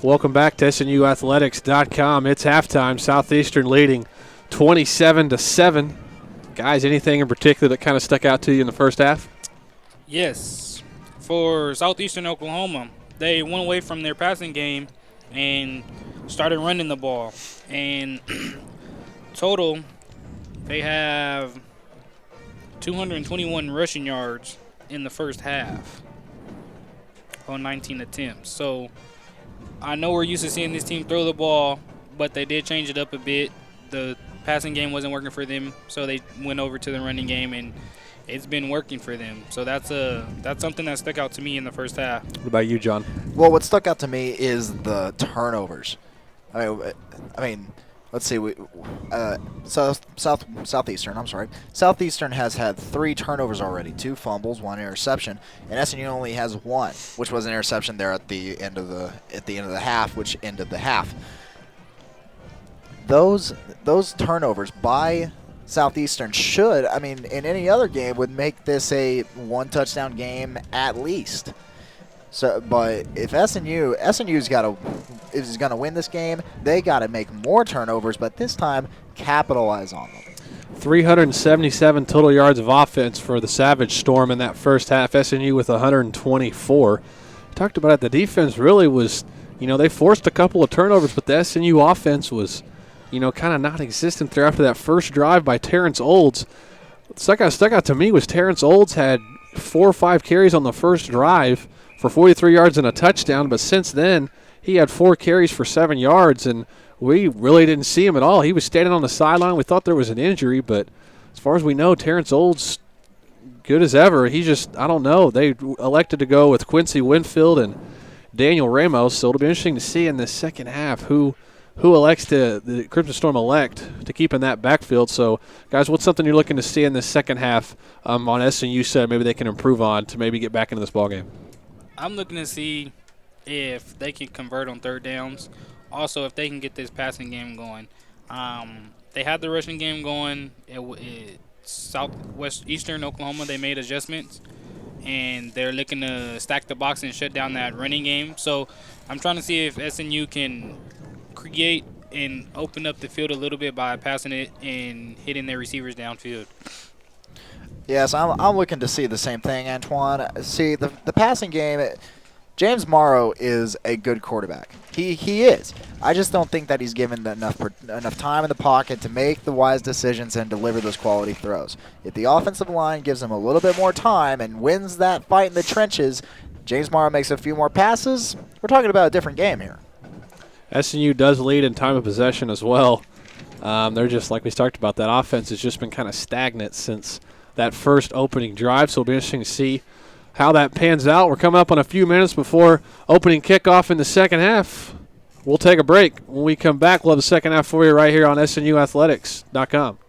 Welcome back to SNUathletics.com. It's halftime. Southeastern leading 27-7. Guys, anything in particular that kind of stuck out to you in the first half? Yes. For Southeastern Oklahoma, they went away from their passing game and started running the ball. And total, they have 221 rushing yards in the first half on 19 attempts. So I know we're used to seeing this team throw the ball, but they did change it up a bit. The passing game wasn't working for them, so they went over to the running game, and it's been working for them. So that's something that stuck out to me in the first half. What about you, John? Well, what stuck out to me is the turnovers. I mean, let's see. Southeastern. I'm sorry. Southeastern has had 3 turnovers already, 2 fumbles, 1 interception, and SNU only has 1, which was an interception there at the end of the half, which ended the half. Those turnovers by Southeastern should, I mean, in any other game would make this a 1-touchdown game at least. So, but if SNU is going to win this game, they got to make more turnovers, but this time capitalize on them. 377 total yards of offense for the Savage Storm in that first half. SNU with 124. Talked about it. The defense really was, they forced a couple of turnovers, but the SNU offense was, kind of non-existent there after that first drive by Terrence Olds. Stuck out to me was Terrence Olds had 4 or 5 carries on the first drive for 43 yards and a touchdown, but since then he had 4 carries for 7 yards, and we really didn't see him at all. He was standing on the sideline. We thought there was an injury, but as far as we know, Terrence Olds good as ever. He just, I don't know. They elected to go with Quincy Winfield and Daniel Ramos, so it'll be interesting to see in the second half who elects the Crimson Storm elect to keep in that backfield. So, guys, what's something you're looking to see in the second half on SNU side maybe they can improve on to maybe get back into this ballgame? I'm looking to see if they can convert on third downs. Also, if they can get this passing game going. They had the rushing game going. Southeastern Oklahoma, they made adjustments, and they're looking to stack the box and shut down that running game. So I'm trying to see if SNU can create and open up the field a little bit by passing it and hitting their receivers downfield. Yes, I'm looking to see the same thing, Antoine. See, the passing game, James Morrow is a good quarterback. He is. I just don't think that he's given enough time in the pocket to make the wise decisions and deliver those quality throws. If the offensive line gives him a little bit more time and wins that fight in the trenches, James Morrow makes a few more passes, we're talking about a different game here. SNU does lead in time of possession as well. They're just, like we talked about, that offense has just been kind of stagnant since that first opening drive, so it'll be interesting to see how that pans out. We're coming up on a few minutes before opening kickoff in the second half. We'll take a break. When we come back, we'll have the second half for you right here on SNUathletics.com.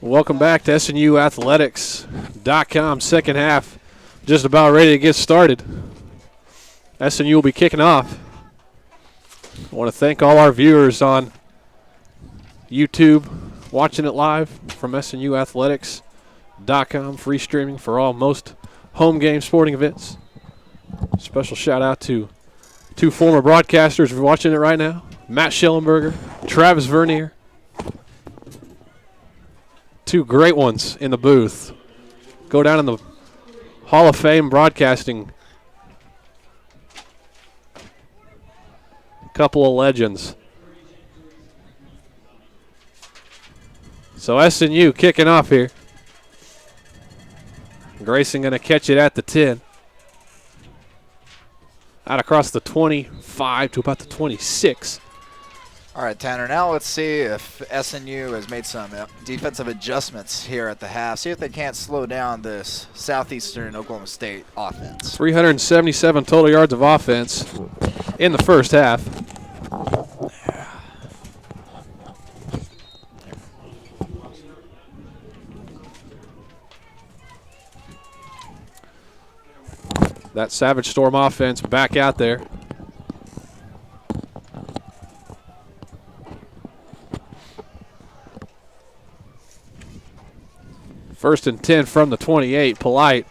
Welcome back to SNUathletics.com. Second half just about ready to get started. SNU will be kicking off. I want to thank all our viewers on YouTube watching it live from SNUathletics.com. Free streaming for all most home game sporting events. Special shout out to two former broadcasters watching it right now. Matt Schellenberger, Travis Vernier. Two great ones in the booth. Go down in the Hall of Fame broadcasting. Couple of legends. So SNU kicking off here. Grayson going to catch it at the 10. Out across the 25 to about the 26. All right, Tanner, now let's see if SNU has made some defensive adjustments here at the half. See if they can't slow down this Southeastern Oklahoma State offense. 377 total yards of offense in the first half. That Savage Storm offense back out there. First and 10 from the 28. Polite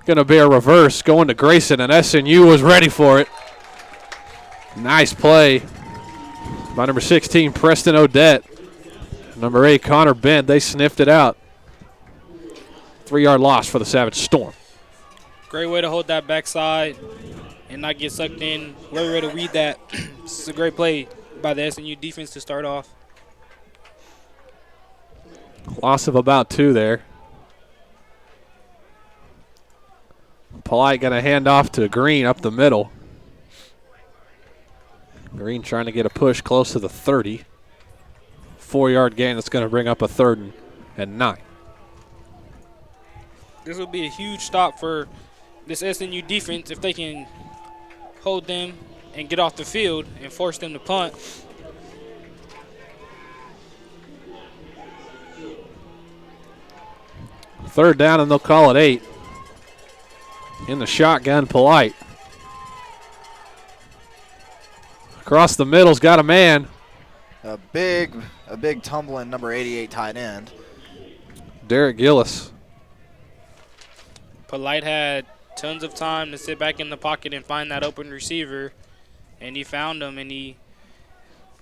going to be a reverse going to Grayson, and SNU was ready for it. Nice play by number 16, Preston Odette. Number 8, Connor Bent. They sniffed it out. 3-yard loss for the Savage Storm. Great way to hold that backside and not get sucked in. Very way to read that. This is a great play by the SNU defense to start off. Loss of about 2 there. Polite going to hand off to Green up the middle. Green trying to get a push close to the 30. 4-yard gain that's going to bring up a 3rd and 9. This will be a huge stop for this SNU defense if they can hold them and get off the field and force them to punt. Third down, and they'll call it 8. In the shotgun, Polite. Across the middle's got a man. A big tumbling number 88 tight end. Derek Gillis. Polite had tons of time to sit back in the pocket and find that open receiver, and he found him, and he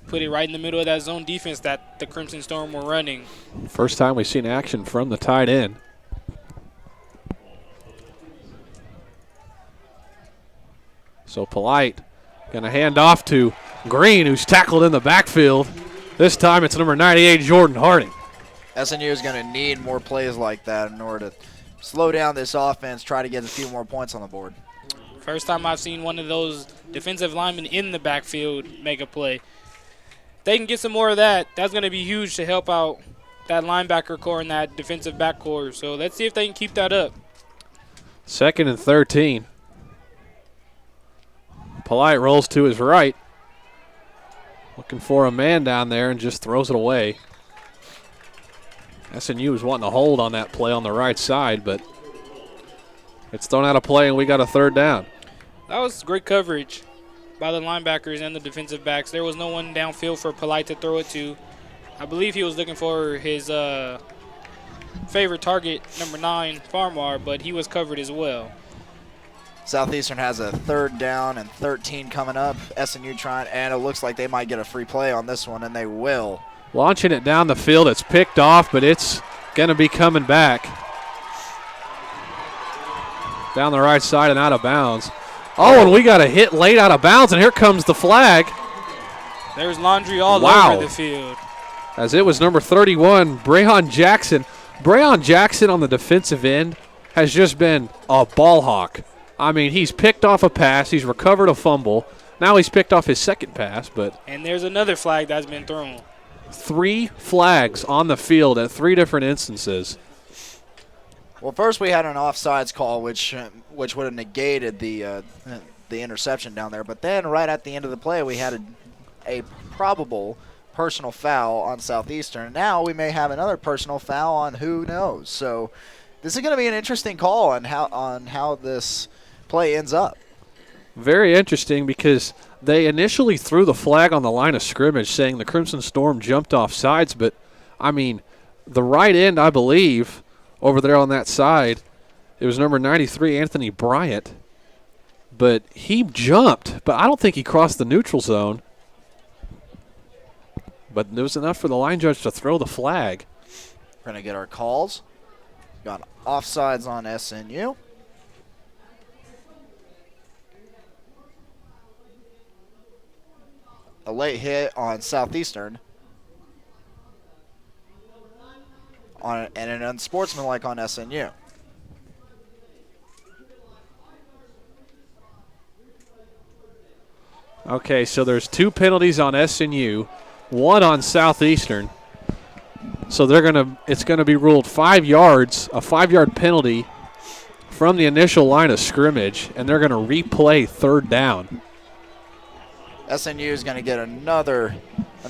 put it right in the middle of that zone defense that the Crimson Storm were running. First time we've seen action from the tight end. So Polite going to hand off to Green, who's tackled in the backfield. This time it's number 98, Jordan Harding. SNU is going to need more plays like that in order to slow down this offense, try to get a few more points on the board. First time I've seen one of those defensive linemen in the backfield make a play. If they can get some more of that, that's going to be huge to help out that linebacker core and that defensive back core. So let's see if they can keep that up. 2nd and 13. Polite rolls to his right. Looking for a man down there and just throws it away. SNU was wanting to hold on that play on the right side, but it's thrown out of play and we got a 3rd down. That was great coverage by the linebackers and the defensive backs. There was no one downfield for Polite to throw it to. I believe he was looking for his favorite target, number 9, Farmar, but he was covered as well. Southeastern has a 3rd down and 13 coming up. SNU trying, and it looks like they might get a free play on this one, and they will. Launching it down the field. It's picked off, but it's going to be coming back. Down the right side and out of bounds. Oh, and we got a hit late out of bounds, and here comes the flag. There's laundry all over the field. As it was number 31, Brayon Jackson. Brayon Jackson on the defensive end has just been a ball hawk. I mean, he's picked off a pass. He's recovered a fumble. Now he's picked off his 2nd pass. And there's another flag that's been thrown. 3 flags on the field at 3 different instances. Well, first we had an offsides call, which would have negated the interception down there. But then right at the end of the play, we had a probable personal foul on Southeastern. Now we may have another personal foul on who knows. So this is going to be an interesting call on how this play ends up. Very interesting because they initially threw the flag on the line of scrimmage saying the Crimson Storm jumped off sides, but, I mean, the right end, I believe, over there on that side, it was number 93, Anthony Bryant, but he jumped, but I don't think he crossed the neutral zone. But there was enough for the line judge to throw the flag. We're going to get our calls. Got offsides on SNU. A late hit on Southeastern. And an unsportsmanlike on SNU. Okay, so there's 2 penalties on SNU, 1 on Southeastern. So it's gonna be ruled 5 yards, a 5-yard penalty from the initial line of scrimmage, and they're gonna replay 3rd down. SNU is going to get another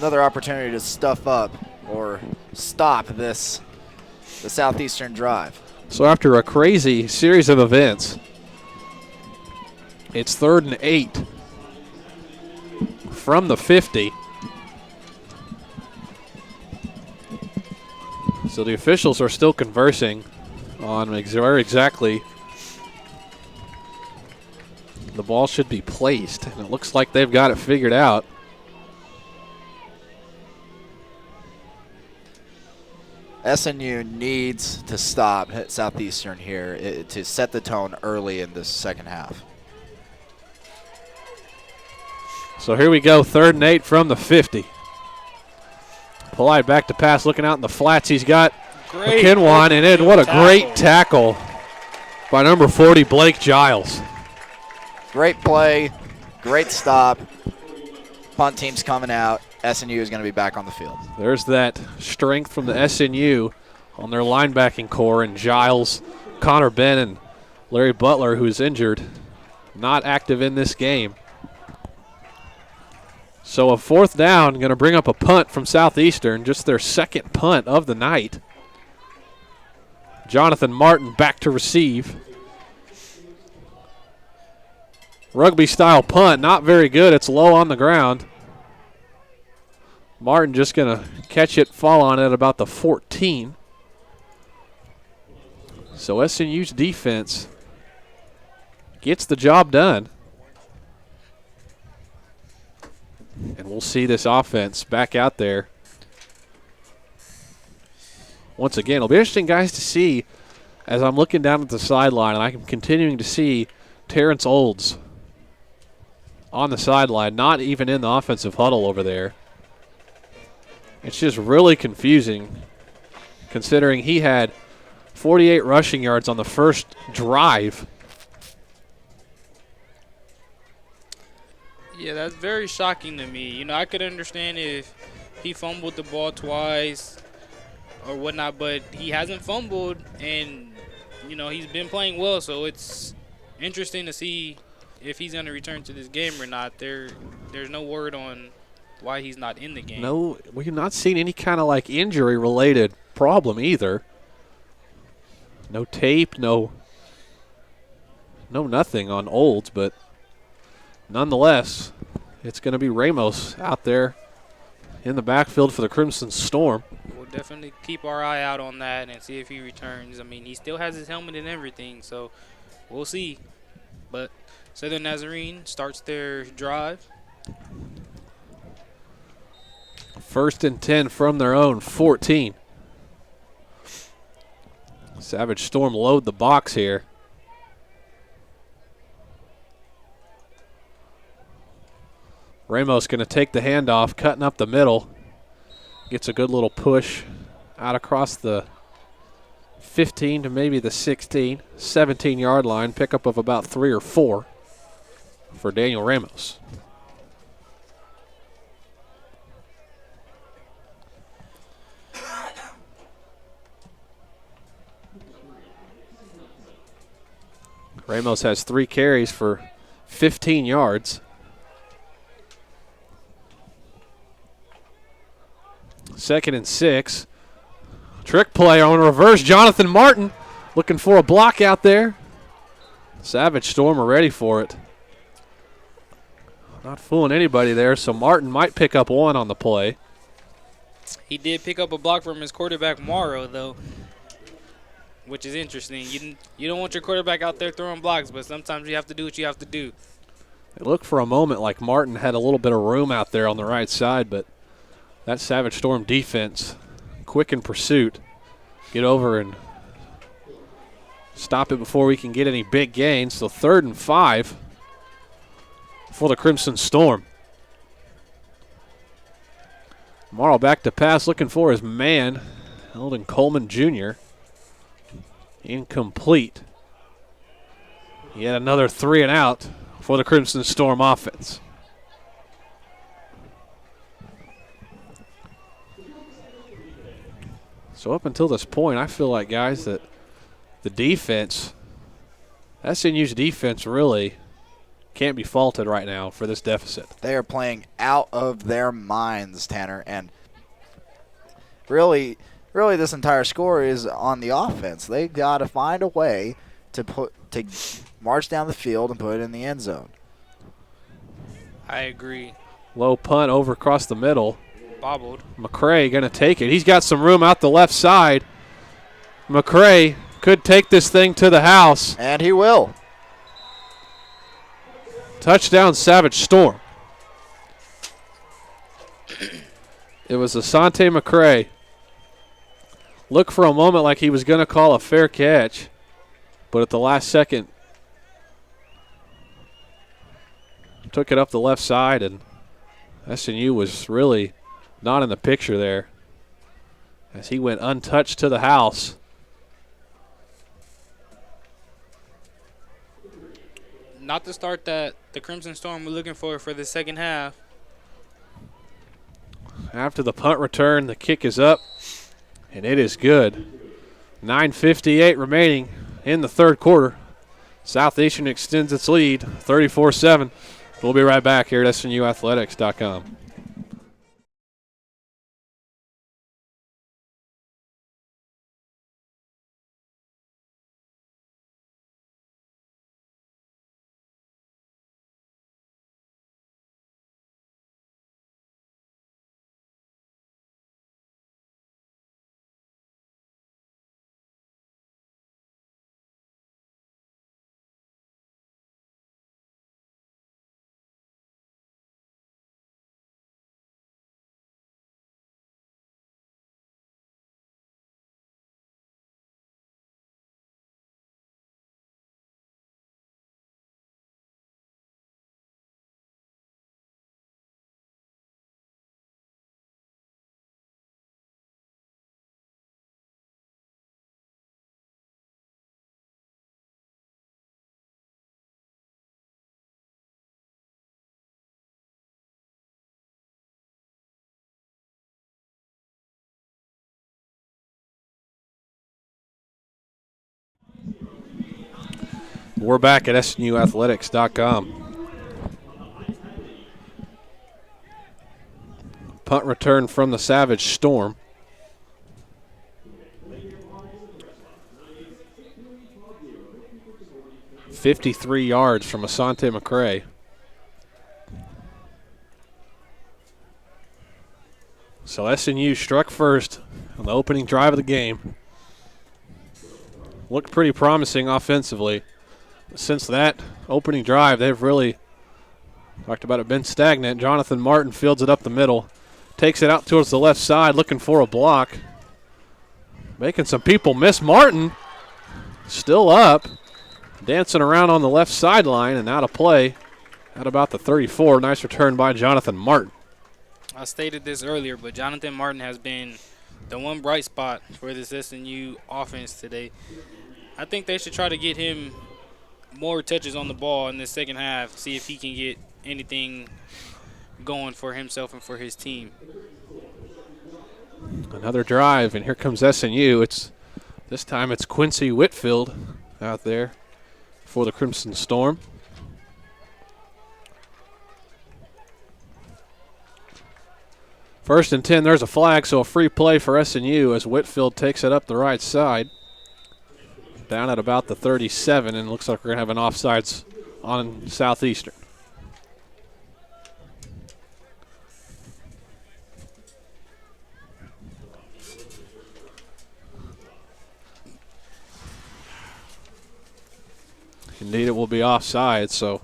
opportunity to stuff up or stop the Southeastern drive. So after a crazy series of events, it's 3rd and 8 from the 50. So the officials are still conversing on where exactly the ball should be placed, and it looks like they've got it figured out. SNU needs to stop Southeastern here to set the tone early in this second half. So here we go, 3rd and 8 from the 50. Polite back to pass, looking out in the flats. He's got McKinwan, and then what a great tackle by number 40, Blake Giles. Great play, great stop. Punt team's coming out. SNU is going to be back on the field. There's that strength from the SNU on their linebacking core, and Giles, Connor Ben, and Larry Butler, who's injured, not active in this game. So a 4th down, going to bring up a punt from Southeastern, just their 2nd punt of the night. Jonathan Martin back to receive. Rugby-style punt, not very good. It's low on the ground. Martin just going to catch it, fall on it at about the 14. So SNU's defense gets the job done. And we'll see this offense back out there. Once again, it'll be interesting, guys, to see as I'm looking down at the sideline, and I'm continuing to see Terrence Olds on the sideline, not even in the offensive huddle over there. It's just really confusing considering he had 48 rushing yards on the first drive. Yeah, that's very shocking to me. You know, I could understand if he fumbled the ball twice or whatnot, but he hasn't fumbled, and, you know, he's been playing well, so it's interesting to see if he's going to return to this game or not. There's no word on why he's not in the game. No, we've not seen any kind of like injury-related problem either. No tape, no nothing on Olds, but nonetheless, it's going to be Ramos out there in the backfield for the Crimson Storm. We'll definitely keep our eye out on that and see if he returns. I mean, he still has his helmet and everything, so we'll see. But Southern Nazarene starts their drive. 1st and 10 from their own 14. Savage Storm load the box here. Ramos going to take the handoff, cutting up the middle. Gets a good little push out across the 15 to maybe the 16, 17-yard line. Pickup of about 3 or 4 for Daniel Ramos. Ramos has 3 carries for 15 yards. 2nd and 6. Trick play on reverse. Jonathan Martin looking for a block out there. Savage Storm are ready for it. Not fooling anybody there, so Martin might pick up 1 on the play. He did pick up a block from his quarterback, Morrow, though, which is interesting. You don't want your quarterback out there throwing blocks, but sometimes you have to do what you have to do. It looked for a moment like Martin had a little bit of room out there on the right side, but that Savage Storm defense, quick in pursuit, get over and stop it before we can get any big gains. So 3rd and 5 for the Crimson Storm. Morrow back to pass, looking for his man, Eldon Coleman Jr. Incomplete. Yet another 3 and out for the Crimson Storm offense. So up until this point, I feel like, guys, that the defense, SNU's defense really can't be faulted right now for this deficit. They are playing out of their minds, Tanner, and really this entire score is on the offense. They got to find a way to march down the field and put it in the end zone. I agree. Low punt over across the middle. Bobbled. McCray going to take it. He's got some room out the left side. McCray could take this thing to the house. And he will. Touchdown, Savage Storm. It was Asante McCray. Looked for a moment like he was going to call a fair catch, but at the last second, took it up the left side, and SNU was really not in the picture there as he went untouched to the house. Not the start that the Crimson Storm were looking for the second half. After the punt return, the kick is up, and it is good. 9:58 remaining in the third quarter. Southeastern extends its lead, 34-7. We'll be right back here at SNUathletics.com. We're back at SNUathletics.com. Punt return from the Savage Storm. .53 yards from Asante McCray. So SNU struck first on the opening drive of the game. Looked pretty promising offensively. Since that opening drive, they've really, talked about it, been stagnant. Jonathan Martin fields it up the middle, takes it out towards the left side, looking for a block. Making some people miss. Martin still up, dancing around on the left sideline and out of play at about the 34. Nice return by Jonathan Martin. I stated this earlier, but Jonathan Martin has been the one bright spot for this SNU offense today. I think they should try to get him more touches on the ball in the second half, see if he can get anything going for himself and for his team. Another drive, and here comes SNU. This time it's Quincy Whitfield out there for the Crimson Storm. First and 10, there's a flag, so a free play for SNU as Whitfield takes it up the right side. Down at about the 37, and looks like we're going to have an offsides on Southeastern. Indeed, it will be offside, so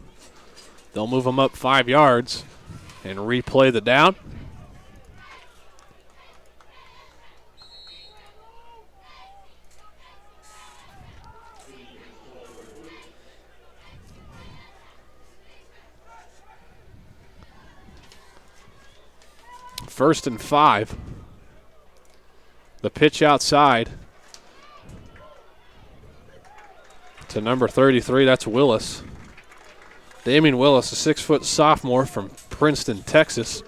they'll move them up 5 yards and replay the down. First and 5. The pitch outside to number 33. That's Willis. Damian Willis, a 6-foot sophomore from Princeton, Texas.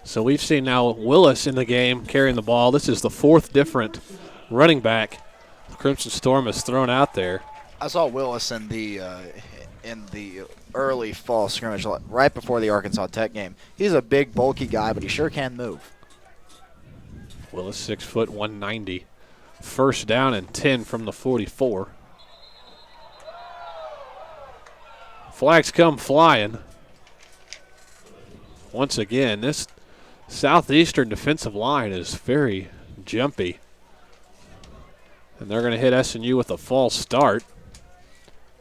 So we've seen now Willis in the game carrying the ball. This is the 4th different running back the Crimson Storm has thrown out there. I saw Willis in the early fall scrimmage right before the Arkansas Tech game. He's a big, bulky guy, but he sure can move. Willis, 6 foot, 190. First down and 10 from the 44. Flags come flying. Once again, this Southeastern defensive line is very jumpy. And they're going to hit SNU with a false start.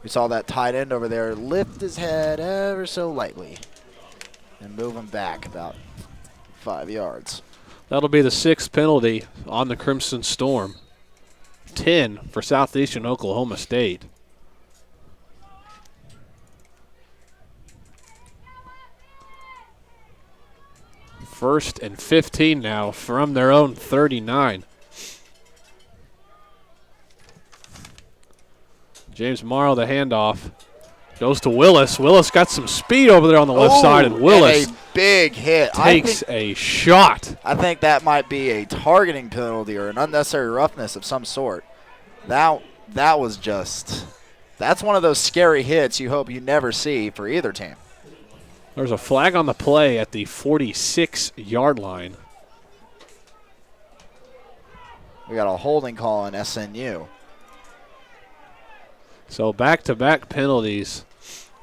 We saw that tight end over there lift his head ever so lightly and move him back about 5 yards. That'll be the 6th penalty on the Crimson Storm. 10 for Southeastern Oklahoma State. First and 15 now from their own 39. James Morrow, the handoff, goes to Willis. Willis got some speed over there on the left side, and Willis a big hit. Takes a shot. I think that might be a targeting penalty or an unnecessary roughness of some sort. That was just – that's one of those scary hits you hope you never see for either team. There's a flag on the play at the 46-yard line. We got a holding call on SNU. So back-to-back penalties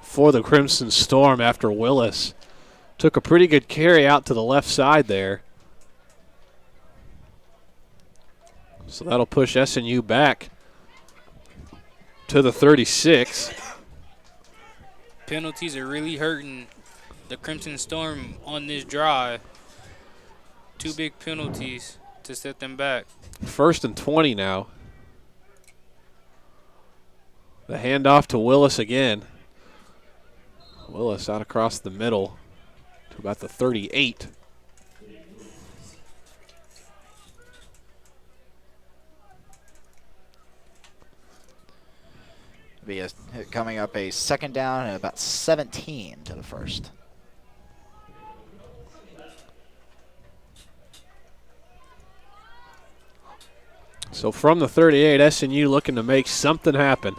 for the Crimson Storm after Willis took a pretty good carry out to the left side there. So that'll push SNU back to the 36. Penalties are really hurting the Crimson Storm on this drive. 2 big penalties to set them back. First and 20 now. The handoff to Willis again. Willis out across the middle to about the 38. Coming up a second down and about 17 to the first. So from the 38, SNU looking to make something happen.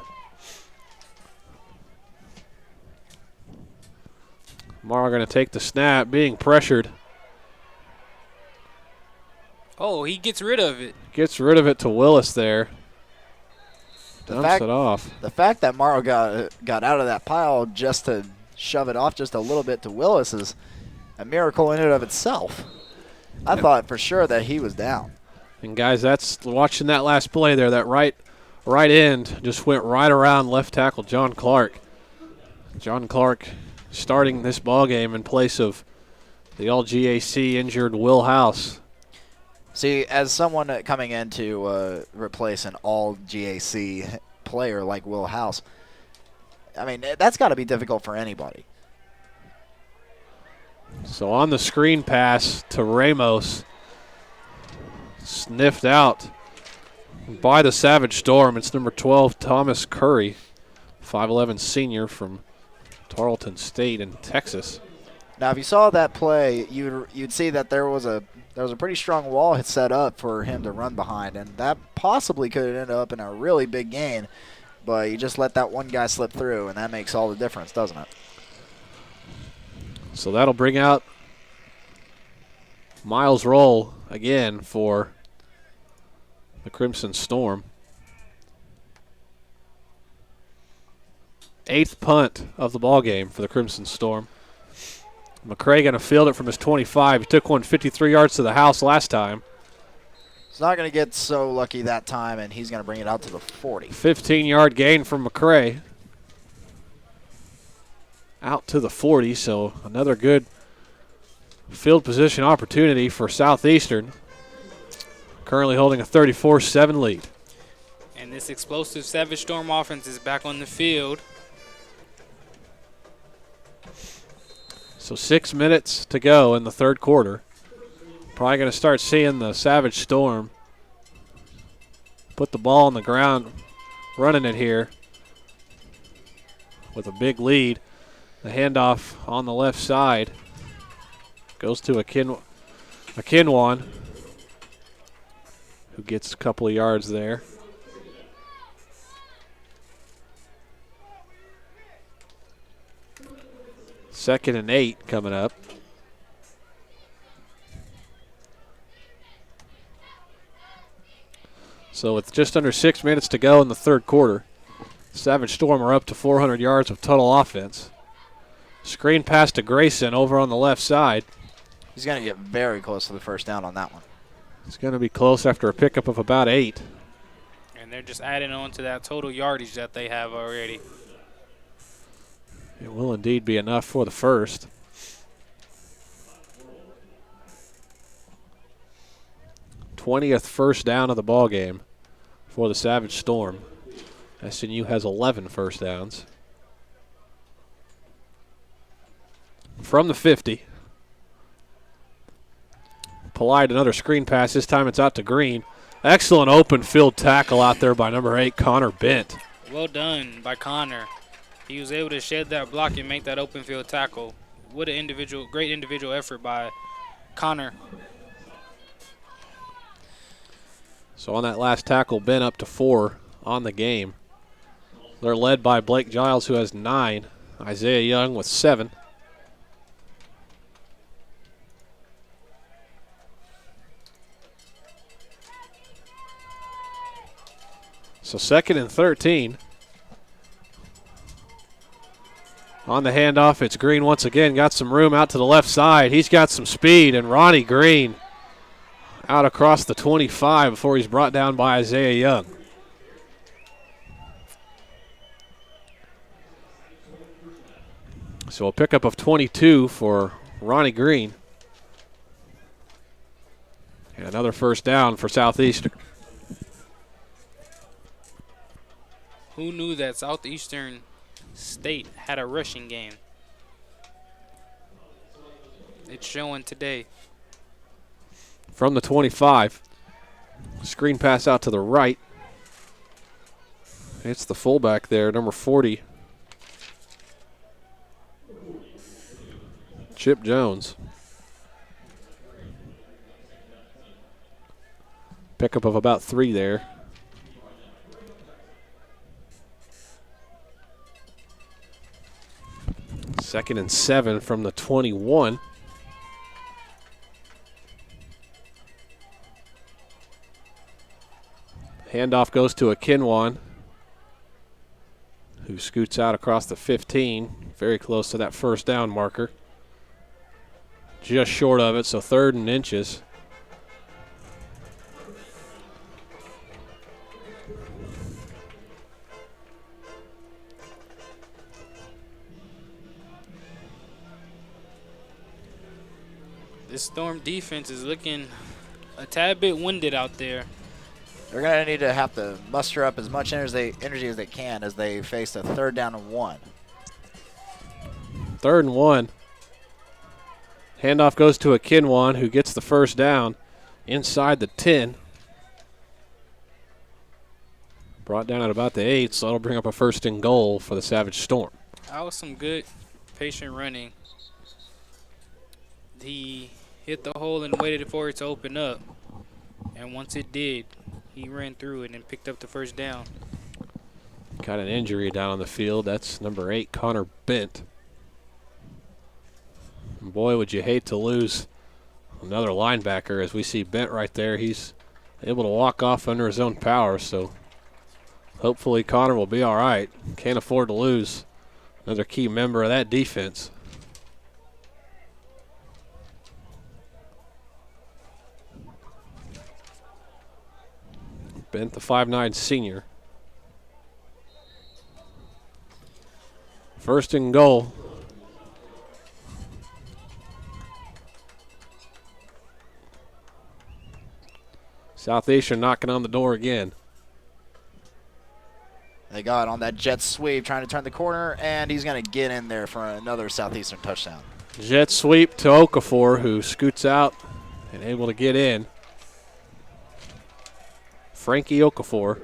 Morrow going to take the snap, being pressured. Oh, he gets rid of it. Gets rid of it to Willis there. Dumps it off. The fact that Morrow got out of that pile just to shove it off just a little bit to Willis is a miracle in and of itself. I thought for sure that he was down. And guys, that's watching that last play there. That right end just went right around left tackle John Clark. John Clark starting this ball game in place of the all-GAC injured Will House. See, as someone coming in to replace an all-GAC player like Will House, I mean, that's got to be difficult for anybody. So on the screen pass to Ramos, sniffed out by the Savage Storm. It's number 12, Thomas Curry, 5'11 senior from Tarleton State in Texas. Now, if you saw that play, you'd see that there was a pretty strong wall set up for him to run behind, and that possibly could have ended up in a really big gain, but you just let that one guy slip through, and that makes all the difference, doesn't it? So that'll bring out Miles roll again for the Crimson Storm. 8th punt of the ball game for the Crimson Storm. McCray going to field it from his 25. He took one 53 yards to the house last time. He's not going to get so lucky that time, and he's going to bring it out to the 40. 15-yard gain from McCray. Out to the 40, so another good field position opportunity for Southeastern. Currently holding a 34-7 lead. And this explosive Savage Storm offense is back on the field. So 6 minutes to go in the third quarter. Probably going to start seeing the Savage Storm put the ball on the ground, running it here with a big lead. The handoff on the left side goes to Akinwan, who gets a couple of yards there. Second and 8 coming up. So with just under 6 minutes to go in the third quarter, Savage Storm are up to 400 yards of total offense. Screen pass to Grayson over on the left side. He's going to get very close to the first down on that one. It's going to be close after a pickup of about 8. And they're just adding on to that total yardage that they have already. It will indeed be enough for the first. '20th first down of the ball game for the Savage Storm. SNU has 11 first downs. From the 50. Polite, another screen pass. This time it's out to Green. Excellent open field tackle out there by number 8, Connor Bent. Well done by Connor. He was able to shed that block and make that open field tackle. What an great individual effort by Connor. So on that last tackle, Bent up to 4 on the game. They're led by Blake Giles, who has 9. Isaiah Young with 7. So 2nd and 13. On the handoff, it's Green once again. Got some room out to the left side. He's got some speed, and Ronnie Green out across the 25 before he's brought down by Isaiah Young. So a pickup of 22 for Ronnie Green. And another first down for Southeastern. Who knew that Southeastern State had a rushing game? It's showing today. From the 25. Screen pass out to the right. It's the fullback there, number 40. Chip Jones. Pickup of about 3 there. Second and 7 from the 21. Handoff goes to Akinwan, who scoots out across the 15, very close to that first down marker. Just short of it, so 3rd and inches. This Storm defense is looking a tad bit winded out there. They're going to have to muster up as much energy as they can as they face a 3rd down and 1. 3rd and 1. Handoff goes to Akinwan, who gets the first down inside the 10. Brought down at about the 8, so that'll bring up a 1st and goal for the Savage Storm. That was some good patient running. He hit the hole and waited for it to open up. And once it did, he ran through it and picked up the first down. Got an injury down on the field. That's number 8, Connor Bent. And boy, would you hate to lose Another linebacker, as we see Bent right there. He's able to walk off under his own power, so hopefully Connor will be all right. Can't afford to lose another key member of that defense. Bent, the 5'9" senior. First and goal. Southeastern knocking on the door again. They got on that jet sweep, trying to turn the corner, and he's going to get in there for another Southeastern touchdown. Jet sweep to Okafor, who scoots out and able to get in. Frankie Okafor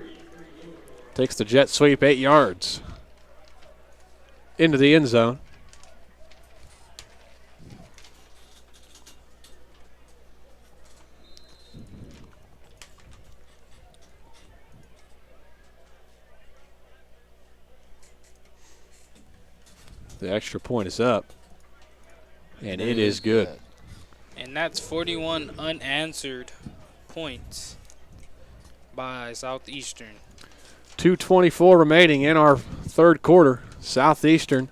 takes the jet sweep 8 yards into the end zone. The extra point is up, and it is good. And that's 41 unanswered points by Southeastern. 2:24 remaining in our third quarter. Southeastern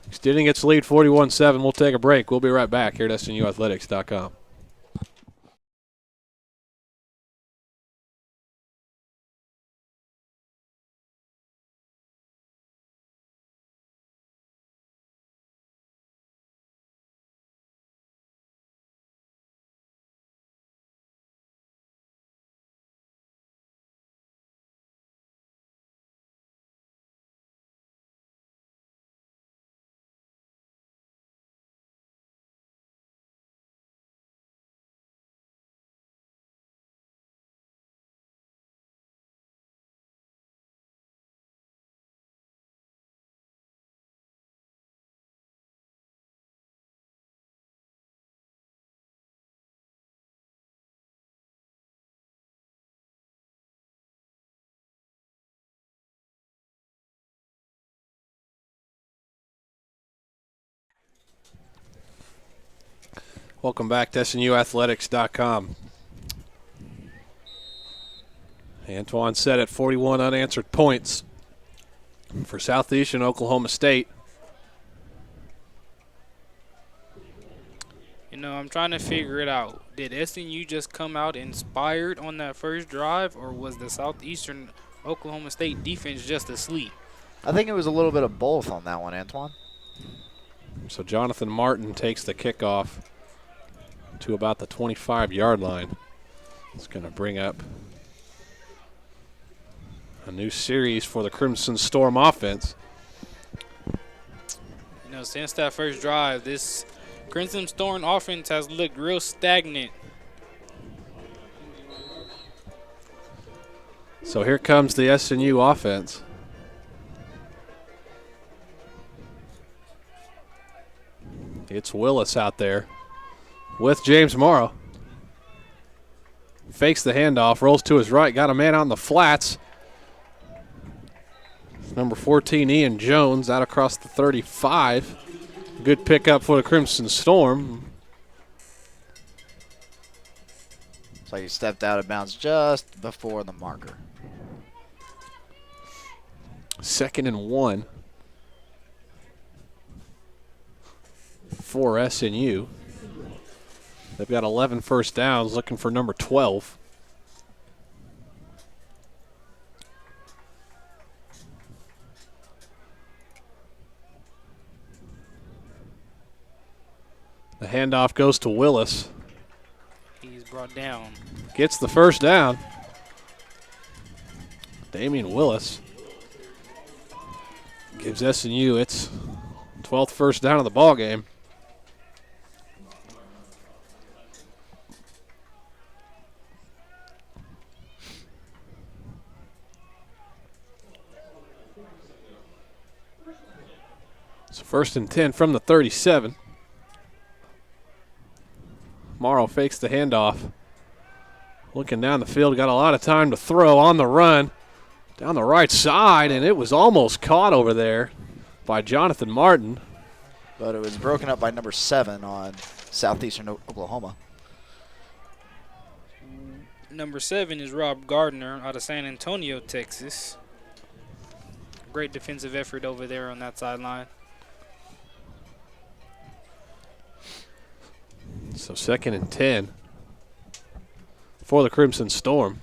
extending its lead 41-7. We'll take a break. We'll be right back here at SNUathletics.com. Welcome back to SNUathletics.com. Antoine set at 41 unanswered points for Southeastern Oklahoma State. You know, I'm trying to figure it out. Did SNU just come out inspired on that first drive, or was the Southeastern Oklahoma State defense just asleep? I think it was a little bit of both on that one, Antoine. So Jonathan Martin takes the kickoff to about the 25-yard line. It's going to bring up a new series for the Crimson Storm offense. You know, since that first drive, this Crimson Storm offense has looked real stagnant. So here comes the SNU offense. It's Willis out there with James Morrow. Fakes the handoff, rolls to his right, got a man out in the flats. Number 14, Ian Jones, out across the 35. Good pickup for the Crimson Storm. So he stepped out of bounds just before the marker. 2nd and 1 for SNU. They've got 11 first downs, looking for number 12. The handoff goes to Willis. He's brought down. Gets the first down. Damian Willis gives SNU its 12th first down of the ball game. So 1st and 10 from the 37. Morrow fakes the handoff. Looking down the field, got a lot of time to throw on the run. Down the right side, and it was almost caught over there by Jonathan Martin. But it was broken up by number 7 on Southeastern Oklahoma. Number 7 is Rob Gardner out of San Antonio, Texas. Great defensive effort over there on that sideline. So 2nd and 10 for the Crimson Storm.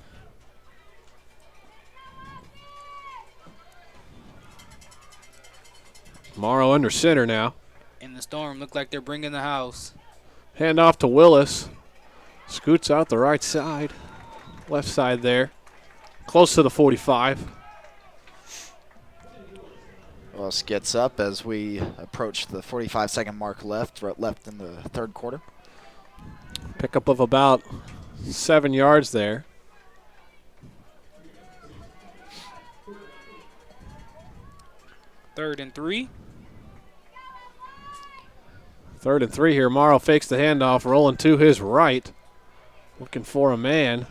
Morrow under center now. And the Storm look like they're bringing the house. Hand off to Willis. Scoots out the right side. Left side there. Close to the 45. Willis gets up as we approach the 45-second mark left in the third quarter. Pickup of about 7 yards there. Third and 3. 3rd and 3 here. Morrow fakes the handoff, rolling to his right. Looking for a man.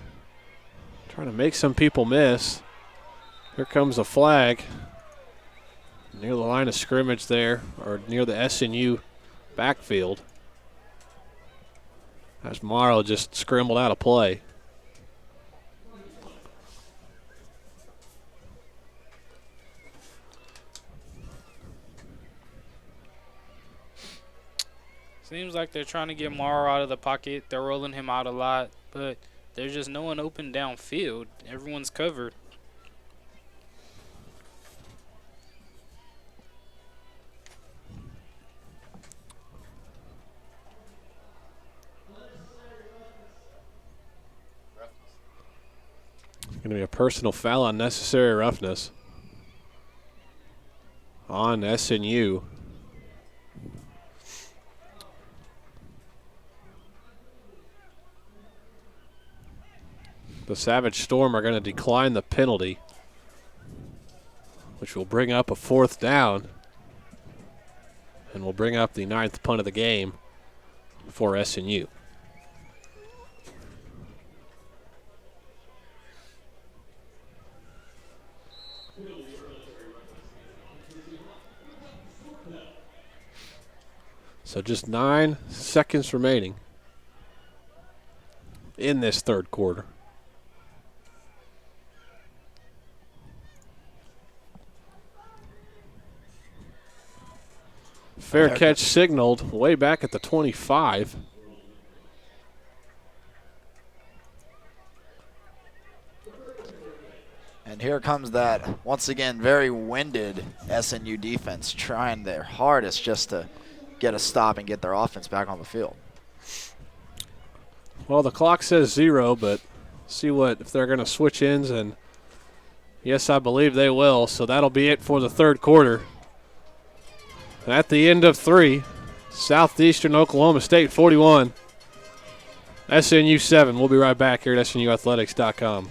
Trying to make some people miss. Here comes a flag. Near the line of scrimmage there, or near the SNU backfield. As Morrow just scrambled out of play. Seems like they're trying to get Morrow out of the pocket. They're rolling him out a lot, but there's just no one open downfield. Everyone's covered. Going to be a personal foul, unnecessary roughness on SNU. The Savage Storm are going to decline the penalty, which will bring up a 4th down and will bring up the 9th punt of the game for SNU. So just 9 seconds remaining in this third quarter. Fair catch signaled way back at the 25. And here comes that, once again, very winded SNU defense trying their hardest just to get a stop and get their offense back on the field. Well, the clock says 0, but see what if they're going to switch ends, and yes, I believe they will. So that'll be it for the third quarter. At the end of 3, Southeastern Oklahoma State 41, SNU 7. We'll be right back here at SNUathletics.com.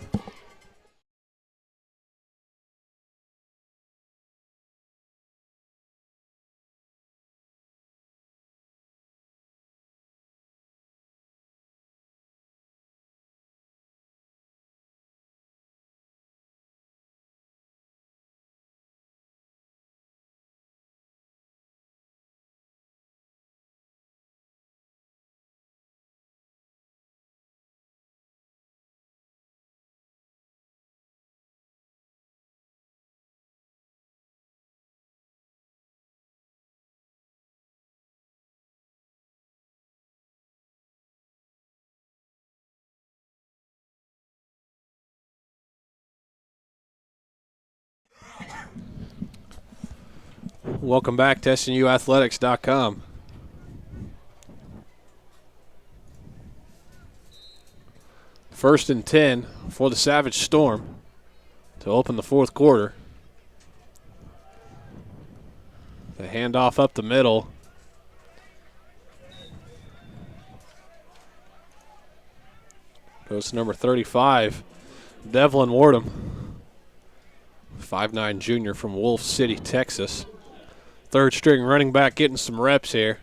Welcome back to SNUathletics.com. First and 10 for the Savage Storm to open the fourth quarter. The handoff up the middle. Goes to number 35, Devlin Wardham, 5'9" junior from Wolf City, Texas. Third string running back getting some reps here.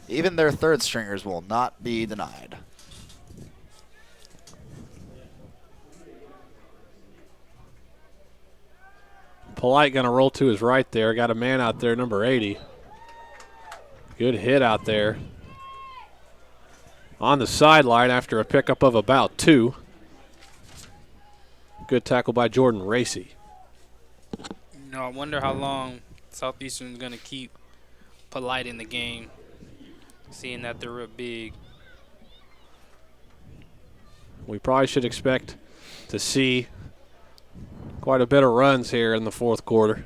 Even their third stringers will not be denied. Polite going to roll to his right there. Got a man out there, number 80. Good hit out there. on the sideline after a pickup of about 2. Good tackle by Jordan Racy. I wonder how long Southeastern is going to keep Polite in the game, seeing that they're up big. We probably should expect to see quite a bit of runs here in the fourth quarter.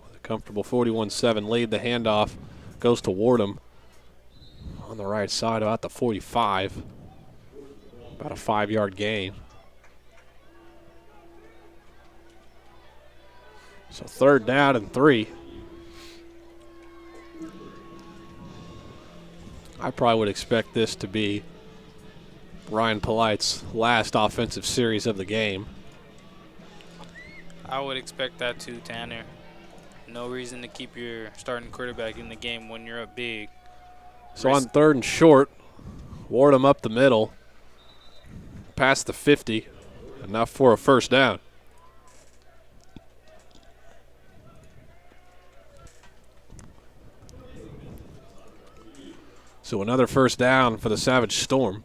With a comfortable 41-7 lead. The handoff goes to Wardham on the right side about the 45. About a 5-yard gain. So 3rd down and 3. I probably would expect this to be Ryan Polite's last offensive series of the game. I would expect that too, Tanner. No reason to keep your starting quarterback in the game when you're up big. So on 3rd and short, Wardham up the middle, past the 50, enough for a first down. So another first down for the Savage Storm.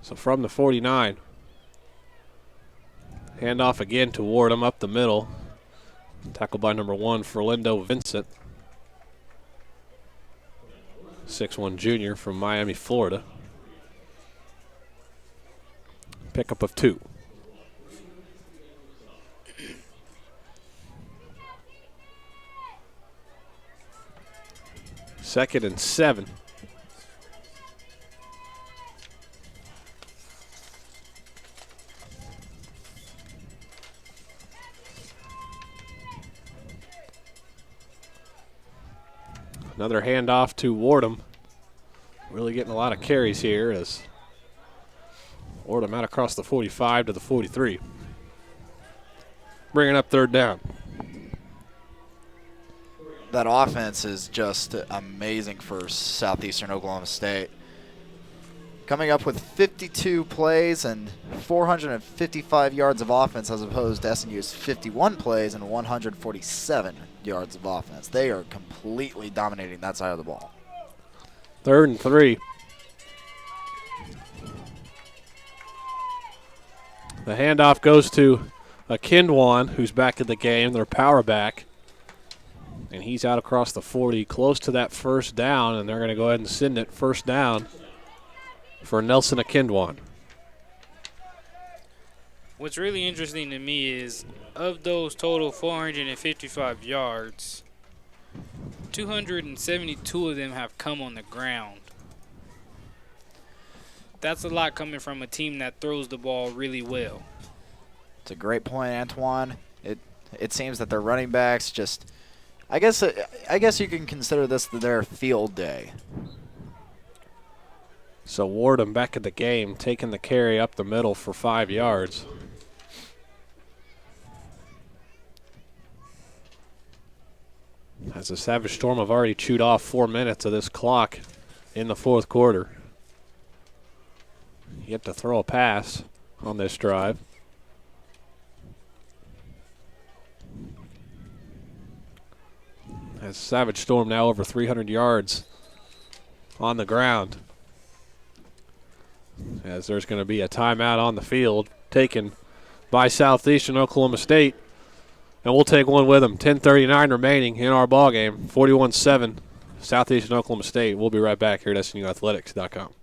So from the 49, handoff again to Wardham up the middle. Tackled by number 1, Ferlindo Vincent. 6'1" junior from Miami, Florida. Pickup of 2. Second and 7. Another handoff to Wardham. Really getting a lot of carries here as Wardham out across the 45 to the 43. Bringing up 3rd down. That offense is just amazing for Southeastern Oklahoma State. Coming up with 52 plays and 455 yards of offense as opposed to SNU's 51 plays and 147 yards of offense. They are completely dominating that side of the ball. 3rd and 3. The handoff goes to Kindwan, who's back in the game, their power back. And he's out across the 40, close to that first down, and they're going to go ahead and send it first down for Nelson Akindwan. What's really interesting to me is of those total 455 yards, 272 of them have come on the ground. That's a lot coming from a team that throws the ball really well. It's a great point, Antoine. It seems that their running backs just, I guess you can consider this their field day. So Wardham back in the game, taking the carry up the middle for 5 yards. As the Savage Storm have already chewed off 4 minutes of this clock in the fourth quarter. Yet to throw a pass on this drive. As Savage Storm now over 300 yards on the ground. As there's going to be a timeout on the field taken by Southeastern Oklahoma State. And we'll take one with them. 10:39 remaining in our ball game. 41-7 Southeastern Oklahoma State. We'll be right back here at SNUathletics.com.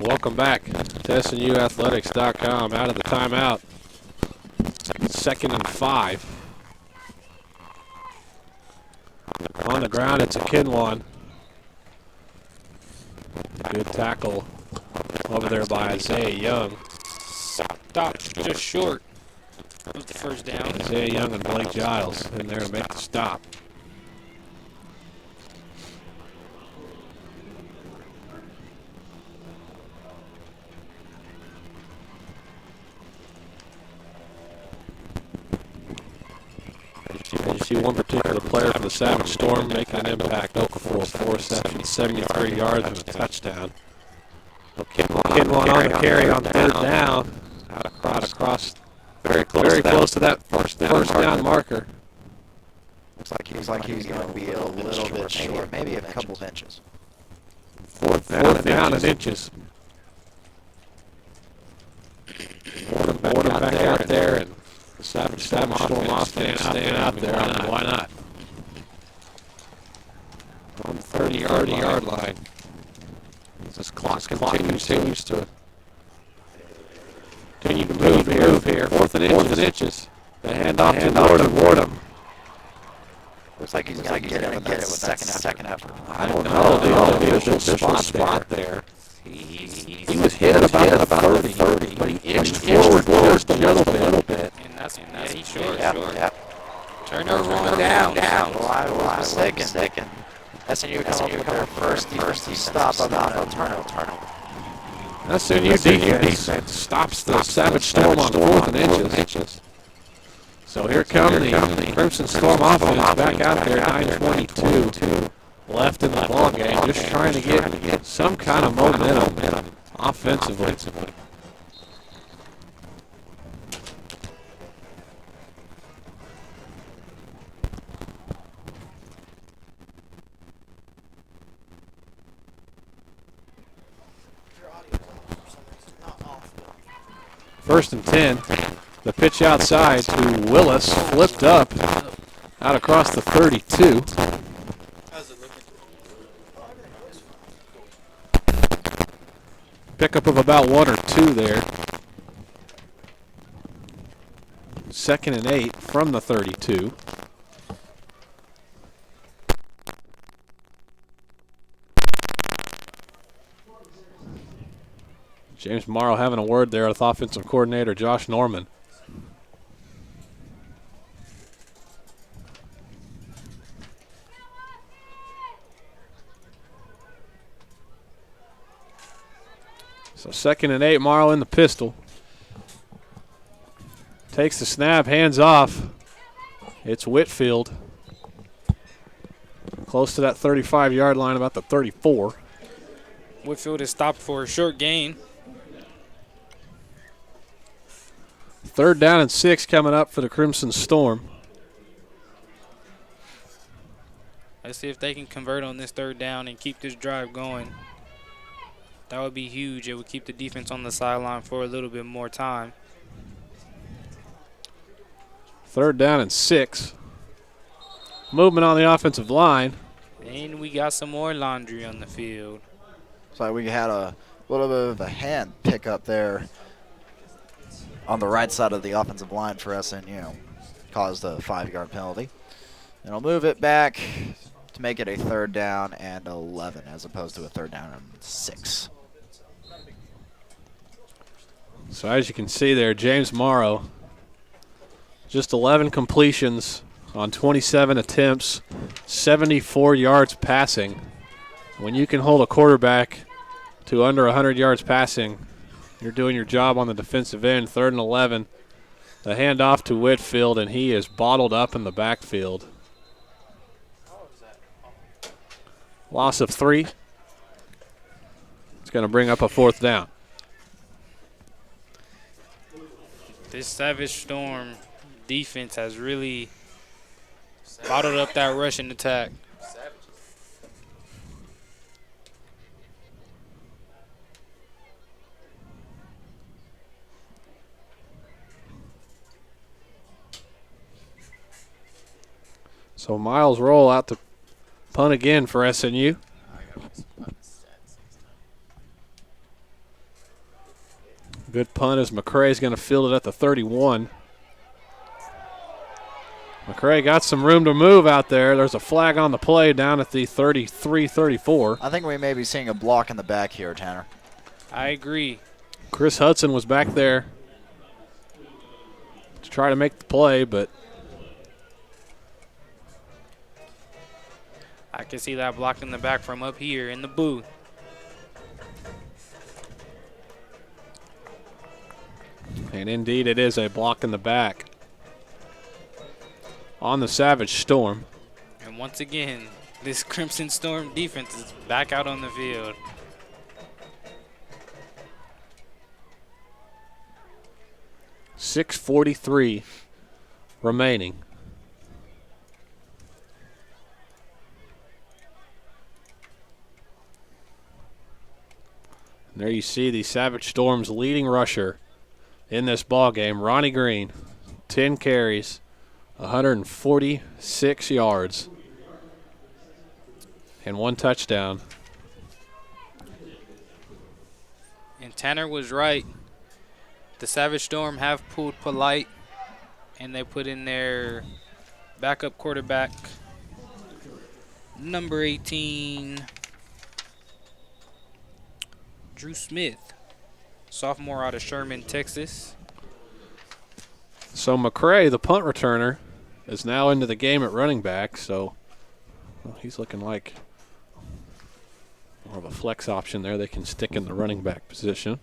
Welcome back to SNUathletics.com. Out of the timeout. 2nd and 5. On the ground, it's a Kinwan. Good tackle over there by Isaiah Young. Stopped just short of the first down. Isaiah Young and Blake Giles in there to make the stop. You see one particular player for the Savage Storm making an impact. Okafor, 4 receptions, 73 yards and a touchdown. Kinwan on the carry on 3rd down. Out across very close to that first down marker. Looks like he's going to be a little bit short, maybe a couple of inches. Fourth down and inches. Board him back out there, and the Savage Storm offense staying out there. Why not? On the 30-yard line. This clock continues to move here. Fourth and inches. The handoff to Wardham. Looks like he's going to get it with second effort. I don't know. There's a spot there. He was hit about 30, but he inched forward just a little bit. And he's short. Yep. Turnover on down. Well, I was mistaken. SNU coming up with their first stop about a turnover. SNU defense stops the Savage Storm on 4th and inches. So here come the Crimson Storm offense back out there, 9:22 left in the ball game, just trying to get some kind of momentum offensively. First and 10. The pitch outside to Willis, flipped up, out across the 32. Pickup of about 1 or 2 there. 2nd and 8 from the 32. James Morrow having a word there with offensive coordinator Josh Norman. So 2nd and 8, Morrow in the pistol. Takes the snap, hands off. It's Whitfield. Close to that 35-yard line, about the 34. Whitfield is stopped for a short gain. 3rd down and 6 coming up for the Crimson Storm. Let's see if they can convert on this 3rd down and keep this drive going. That would be huge. It would keep the defense on the sideline for a little bit more time. 3rd down and 6. Movement on the offensive line. And we got some more laundry on the field. So we had a little bit of a hand pickup there on the right side of the offensive line for SNU. Caused a 5-yard penalty. And I'll move it back to make it a 3rd down and 11 as opposed to a 3rd down and 6. So as you can see there, James Morrow, just 11 completions on 27 attempts, 74 yards passing. When you can hold a quarterback to under 100 yards passing, you're doing your job on the defensive end. 3rd and 11. The handoff to Whitfield, and he is bottled up in the backfield. Loss of 3. It's going to bring up a 4th down. This Savage Storm defense has really bottled up that rushing attack. So Miles Roll out to punt again for SNU. Good punt as McCrae's going to field it at the 31. McCrae got some room to move out there. There's a flag on the play down at the 33-34. I think we may be seeing a block in the back here, Tanner. I agree. Chris Hudson was back there to try to make the play, but I can see that block in the back from up here in the booth. and indeed it is a block in the back on the Savage Storm. And once again, this Crimson Storm defense is back out on the field. .643 remaining. And there you see the Savage Storm's leading rusher in this ball game, Ronnie Green, 10 carries, 146 yards, and 1 touchdown. And Tanner was right. The Savage Storm have pulled Polite, and they put in their backup quarterback, number 18, Drew Smith, sophomore out of Sherman, Texas. So McCrae, the punt returner, is now into the game at running back, so he's looking like more of a flex option there. They can stick in the running back position.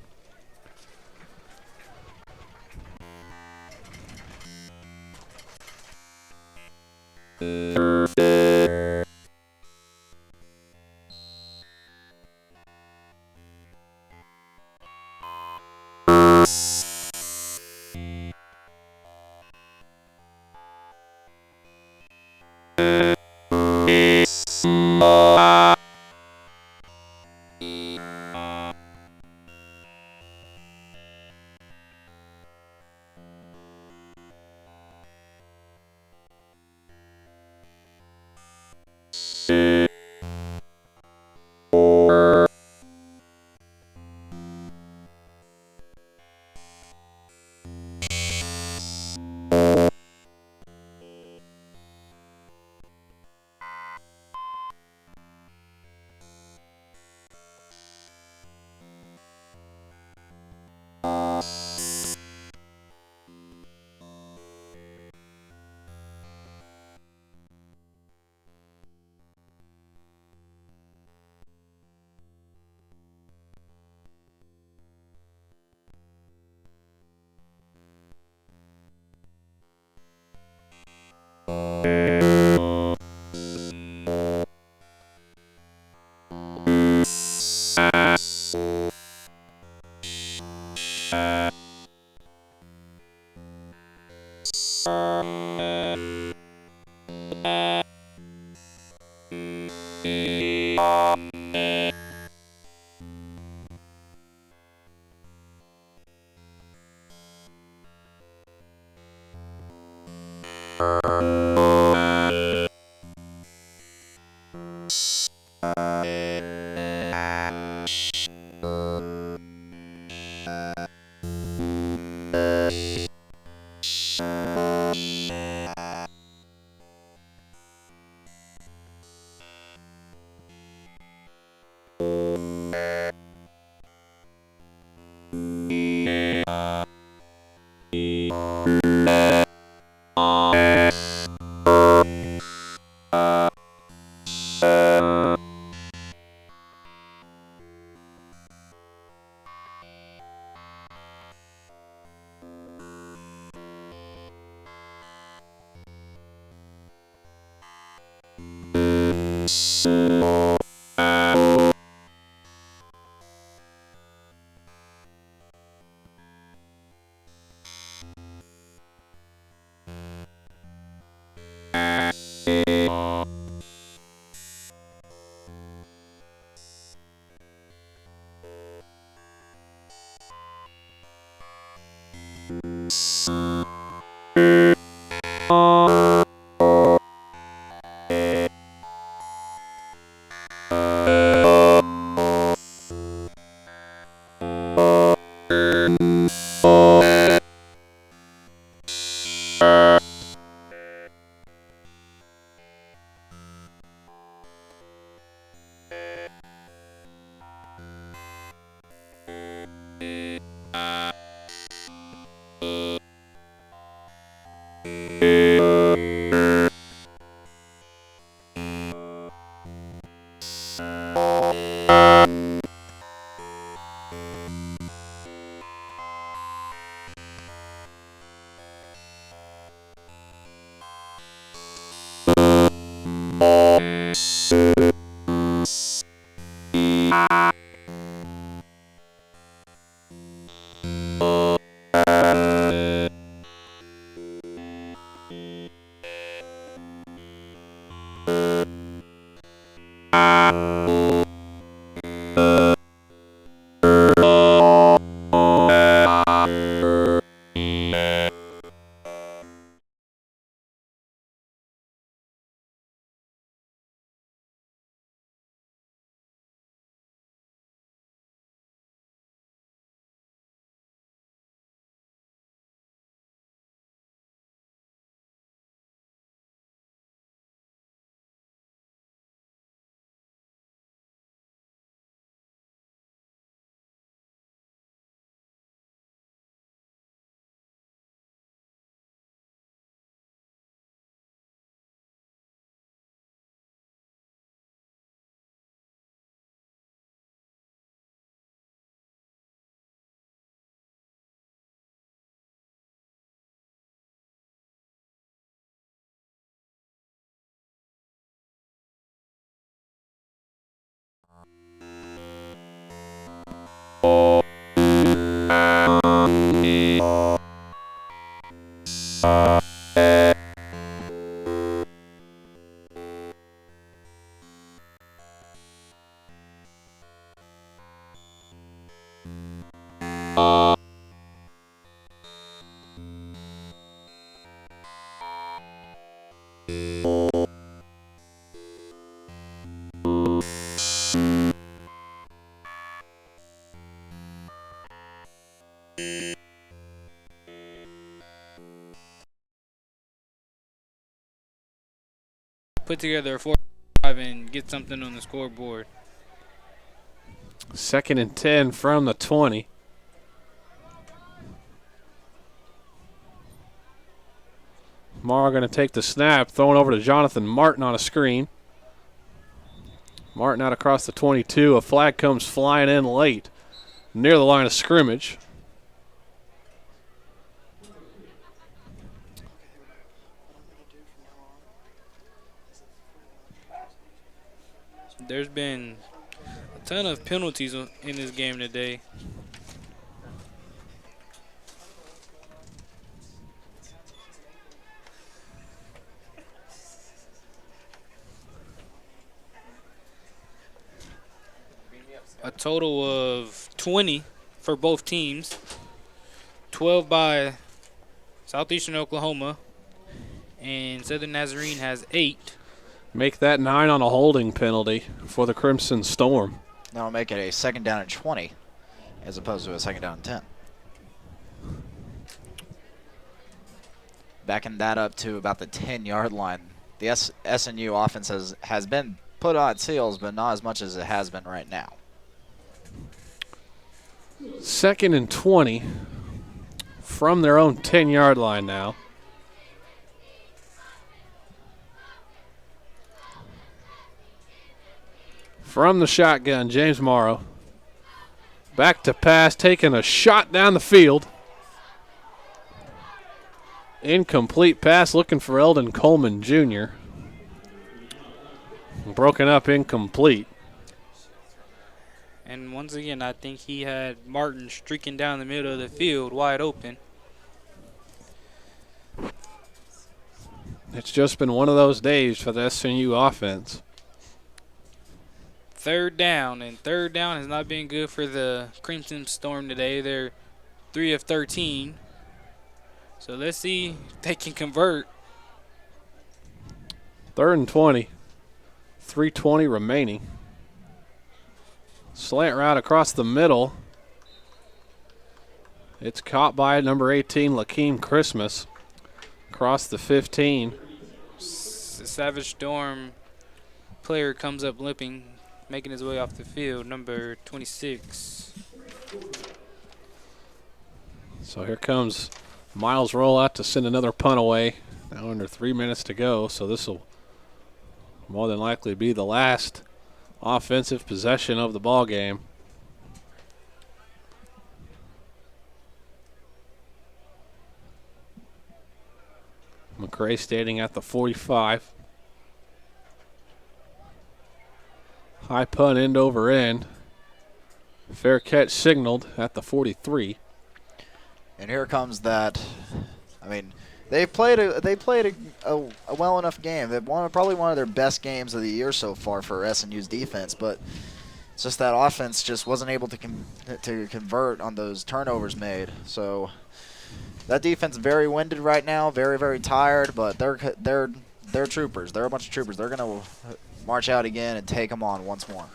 Put together a 4-5 and get something on the scoreboard. 2nd and 10 from the 20. Mara going to take the snap, throwing over to Jonathan Martin on a screen. Martin out across the 22. A flag comes flying in late near the line of scrimmage. There's been a ton of penalties in this game today. A total of 20 for both teams. 12 by Southeastern Oklahoma, and Southern Nazarene has 8. Make that 9 on a holding penalty for the Crimson Storm. That'll make it a 2nd down and 20 as opposed to a 2nd down and 10. Backing that up to about the 10-yard line. The SNU offense has been put on its heels, but not as much as it has been right now. 2nd and 20 from their own 10-yard line now. From the shotgun, James Morrow. Back to pass, taking a shot down the field. Incomplete pass, looking for Eldon Coleman Jr. Broken up, incomplete. And once again, I think he had Martin streaking down the middle of the field, wide open. It's just been one of those days for the SNU offense. 3rd down, and 3rd down has not been good for the Crimson Storm today. They're 3 of 13. So let's see if they can convert. 3rd and 20. 3:20 remaining. Slant route across the middle. It's caught by number 18, Lakeem Christmas. Across the 15. The Savage Storm player comes up limping, making his way off the field, number 26. So here comes Miles roll out to send another punt away. Now under 3 minutes to go, so this will more than likely be the last offensive possession of the ball game. McCray standing at the 45. High punt end over end. Fair catch signaled at the 43. And here comes that. I mean, they played a well enough game. They won probably one of their best games of the year so far for SNU's defense, but it's just that offense just wasn't able to convert on those turnovers made. So that defense is very winded right now, very, very tired, but they're troopers. They're a bunch of troopers. They're going to march out again and take them on once more.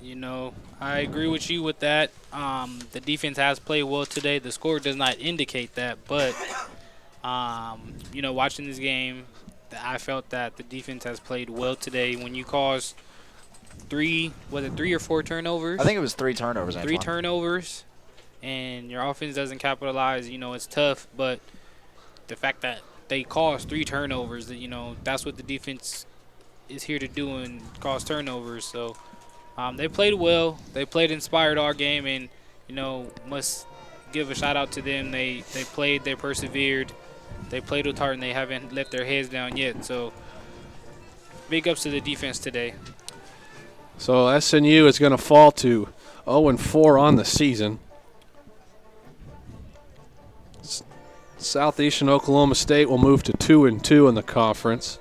You know, I agree with you with that. The defense has played well today. The score does not indicate that, but, you know, watching this game, I felt that the defense has played well today. When you cause 3 or 4 turnovers? I think it was 3 turnovers, Antoine. 3 turnovers, and your offense doesn't capitalize, you know, it's tough. But the fact that they caused 3 turnovers, that, you know, that's what the defense is here to do, and cause turnovers. So they played well. They played inspired all game, and, you know, must give a shout-out to them. They played, they persevered, they played with heart, and they haven't let their heads down yet. So big ups to the defense today. So SNU is going to fall to 0-4 on the season. Southeastern Oklahoma State will move to 2-2 in the conference.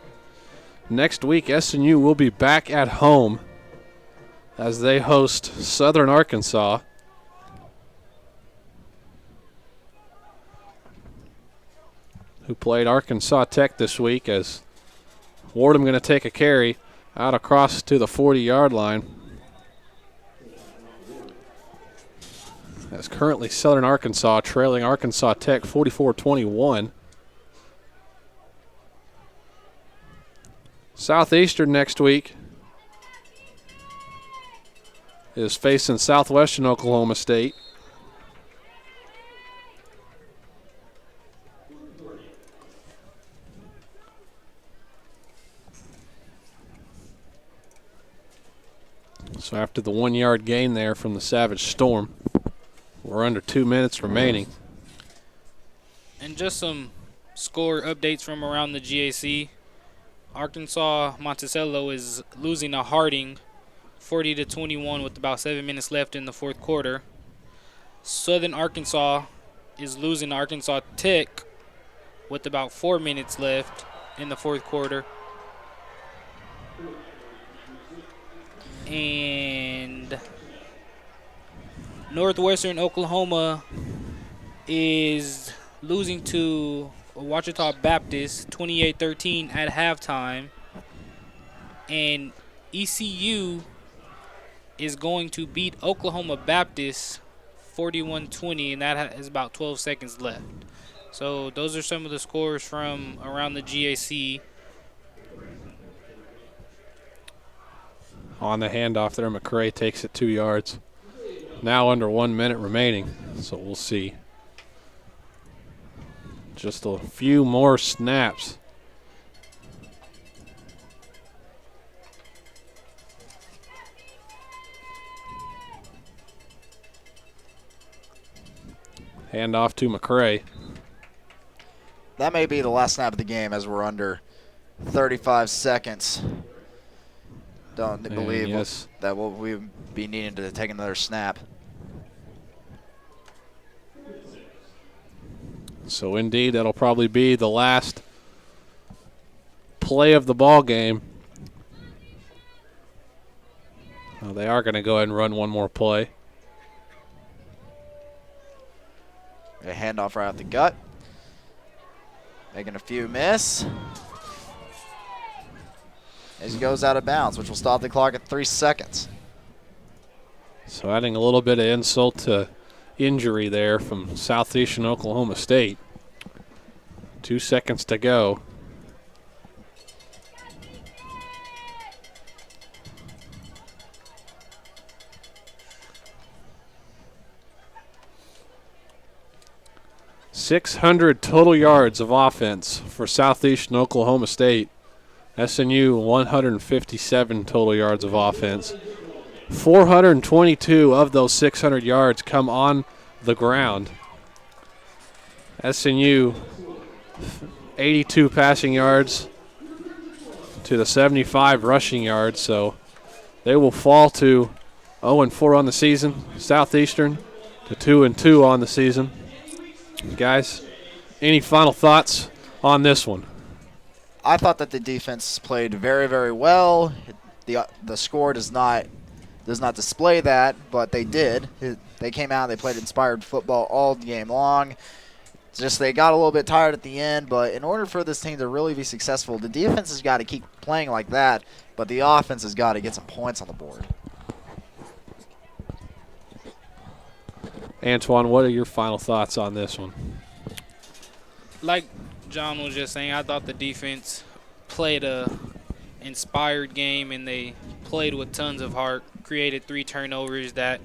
Next week, SNU will be back at home as they host Southern Arkansas. Who played Arkansas Tech this week, as Wardham going to take a carry out across to the 40-yard line. As currently Southern Arkansas trailing Arkansas Tech 44-21. Southeastern next week is facing Southwestern Oklahoma State. So after the 1-yard gain there from the Savage Storm, we're under 2 minutes remaining. And just some score updates from around the GAC. Arkansas Monticello is losing to Harding 40-21 with about 7 minutes left in the fourth quarter. Southern Arkansas is losing to Arkansas Tech with about 4 minutes left in the fourth quarter. And Northwestern Oklahoma is losing to Ouachita Baptist 28-13 at halftime. And ECU is going to beat Oklahoma Baptist 41-20, and that has about 12 seconds left. So those are some of the scores from around the GAC. On the handoff there, McCray takes it 2 yards. Now under 1 minute remaining, so we'll see. Just a few more snaps. Handoff to McCray. That may be the last snap of the game as we're under 35 seconds. Don't believe that we'll be needing to take another snap. So indeed, that'll probably be the last play of the ball game. Well, they are going to go ahead and run one more play. A handoff right out the gut. Making a few miss. As he goes out of bounds, which will stop the clock at 3 seconds. So adding a little bit of insult to injury there from Southeastern Oklahoma State. 2 seconds to go. 600 total yards of offense for Southeastern Oklahoma State. SNU 157 total yards of offense. 422 of those 600 yards come on the ground. SNU 82 passing yards to the 75 rushing yards, so they will fall to 0-4 on the season. Southeastern to 2-2 on the season. Guys, any final thoughts on this one? I thought that the defense played very, very well. The score does not display that, but they did. They came out, they played inspired football all game long. It's just they got a little bit tired at the end, but in order for this team to really be successful, the defense has got to keep playing like that, but the offense has got to get some points on the board. Antoine, what are your final thoughts on this one? Like John was just saying, I thought the defense played a inspired game, and they played with tons of heart, created 3 turnovers that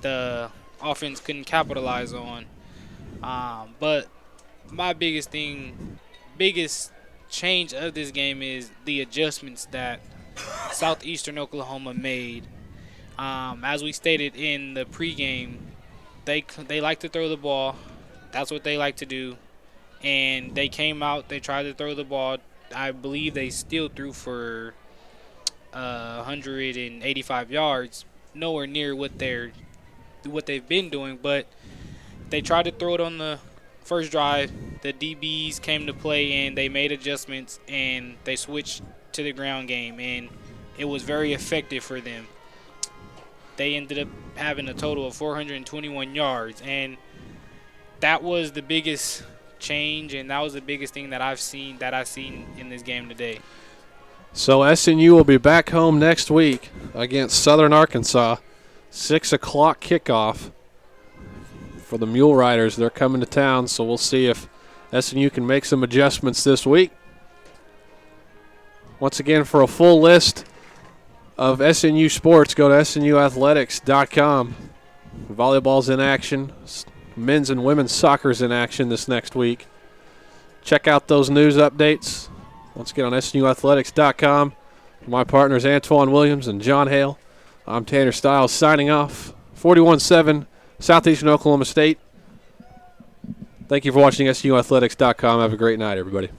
the offense couldn't capitalize on. But my biggest change of this game is the adjustments that Southeastern Oklahoma made. As we stated in the pregame, they like to throw the ball. That's what they like to do. And they came out, they tried to throw the ball. I believe they still threw for 185 yards, nowhere near what they've been doing, but they tried to throw it on the first drive. The DBs came to play, and they made adjustments, and they switched to the ground game, and it was very effective for them. They ended up having a total of 421 yards, and that was the biggest change, and that was the biggest thing that I've seen in this game today. So SNU will be back home next week against Southern Arkansas. 6 o'clock kickoff for the Mule Riders. They're coming to town, so we'll see if SNU can make some adjustments this week. Once again, for a full list of SNU sports, go to SNUathletics.com. Volleyball's in action. Men's and women's soccer's in action this next week. Check out those news updates. Once again on SNUathletics.com. My partners Antoine Williams and John Hale. I'm Tanner Stiles signing off. 41-7, Southeastern Oklahoma State. Thank you for watching SNUathletics.com. Have a great night, everybody.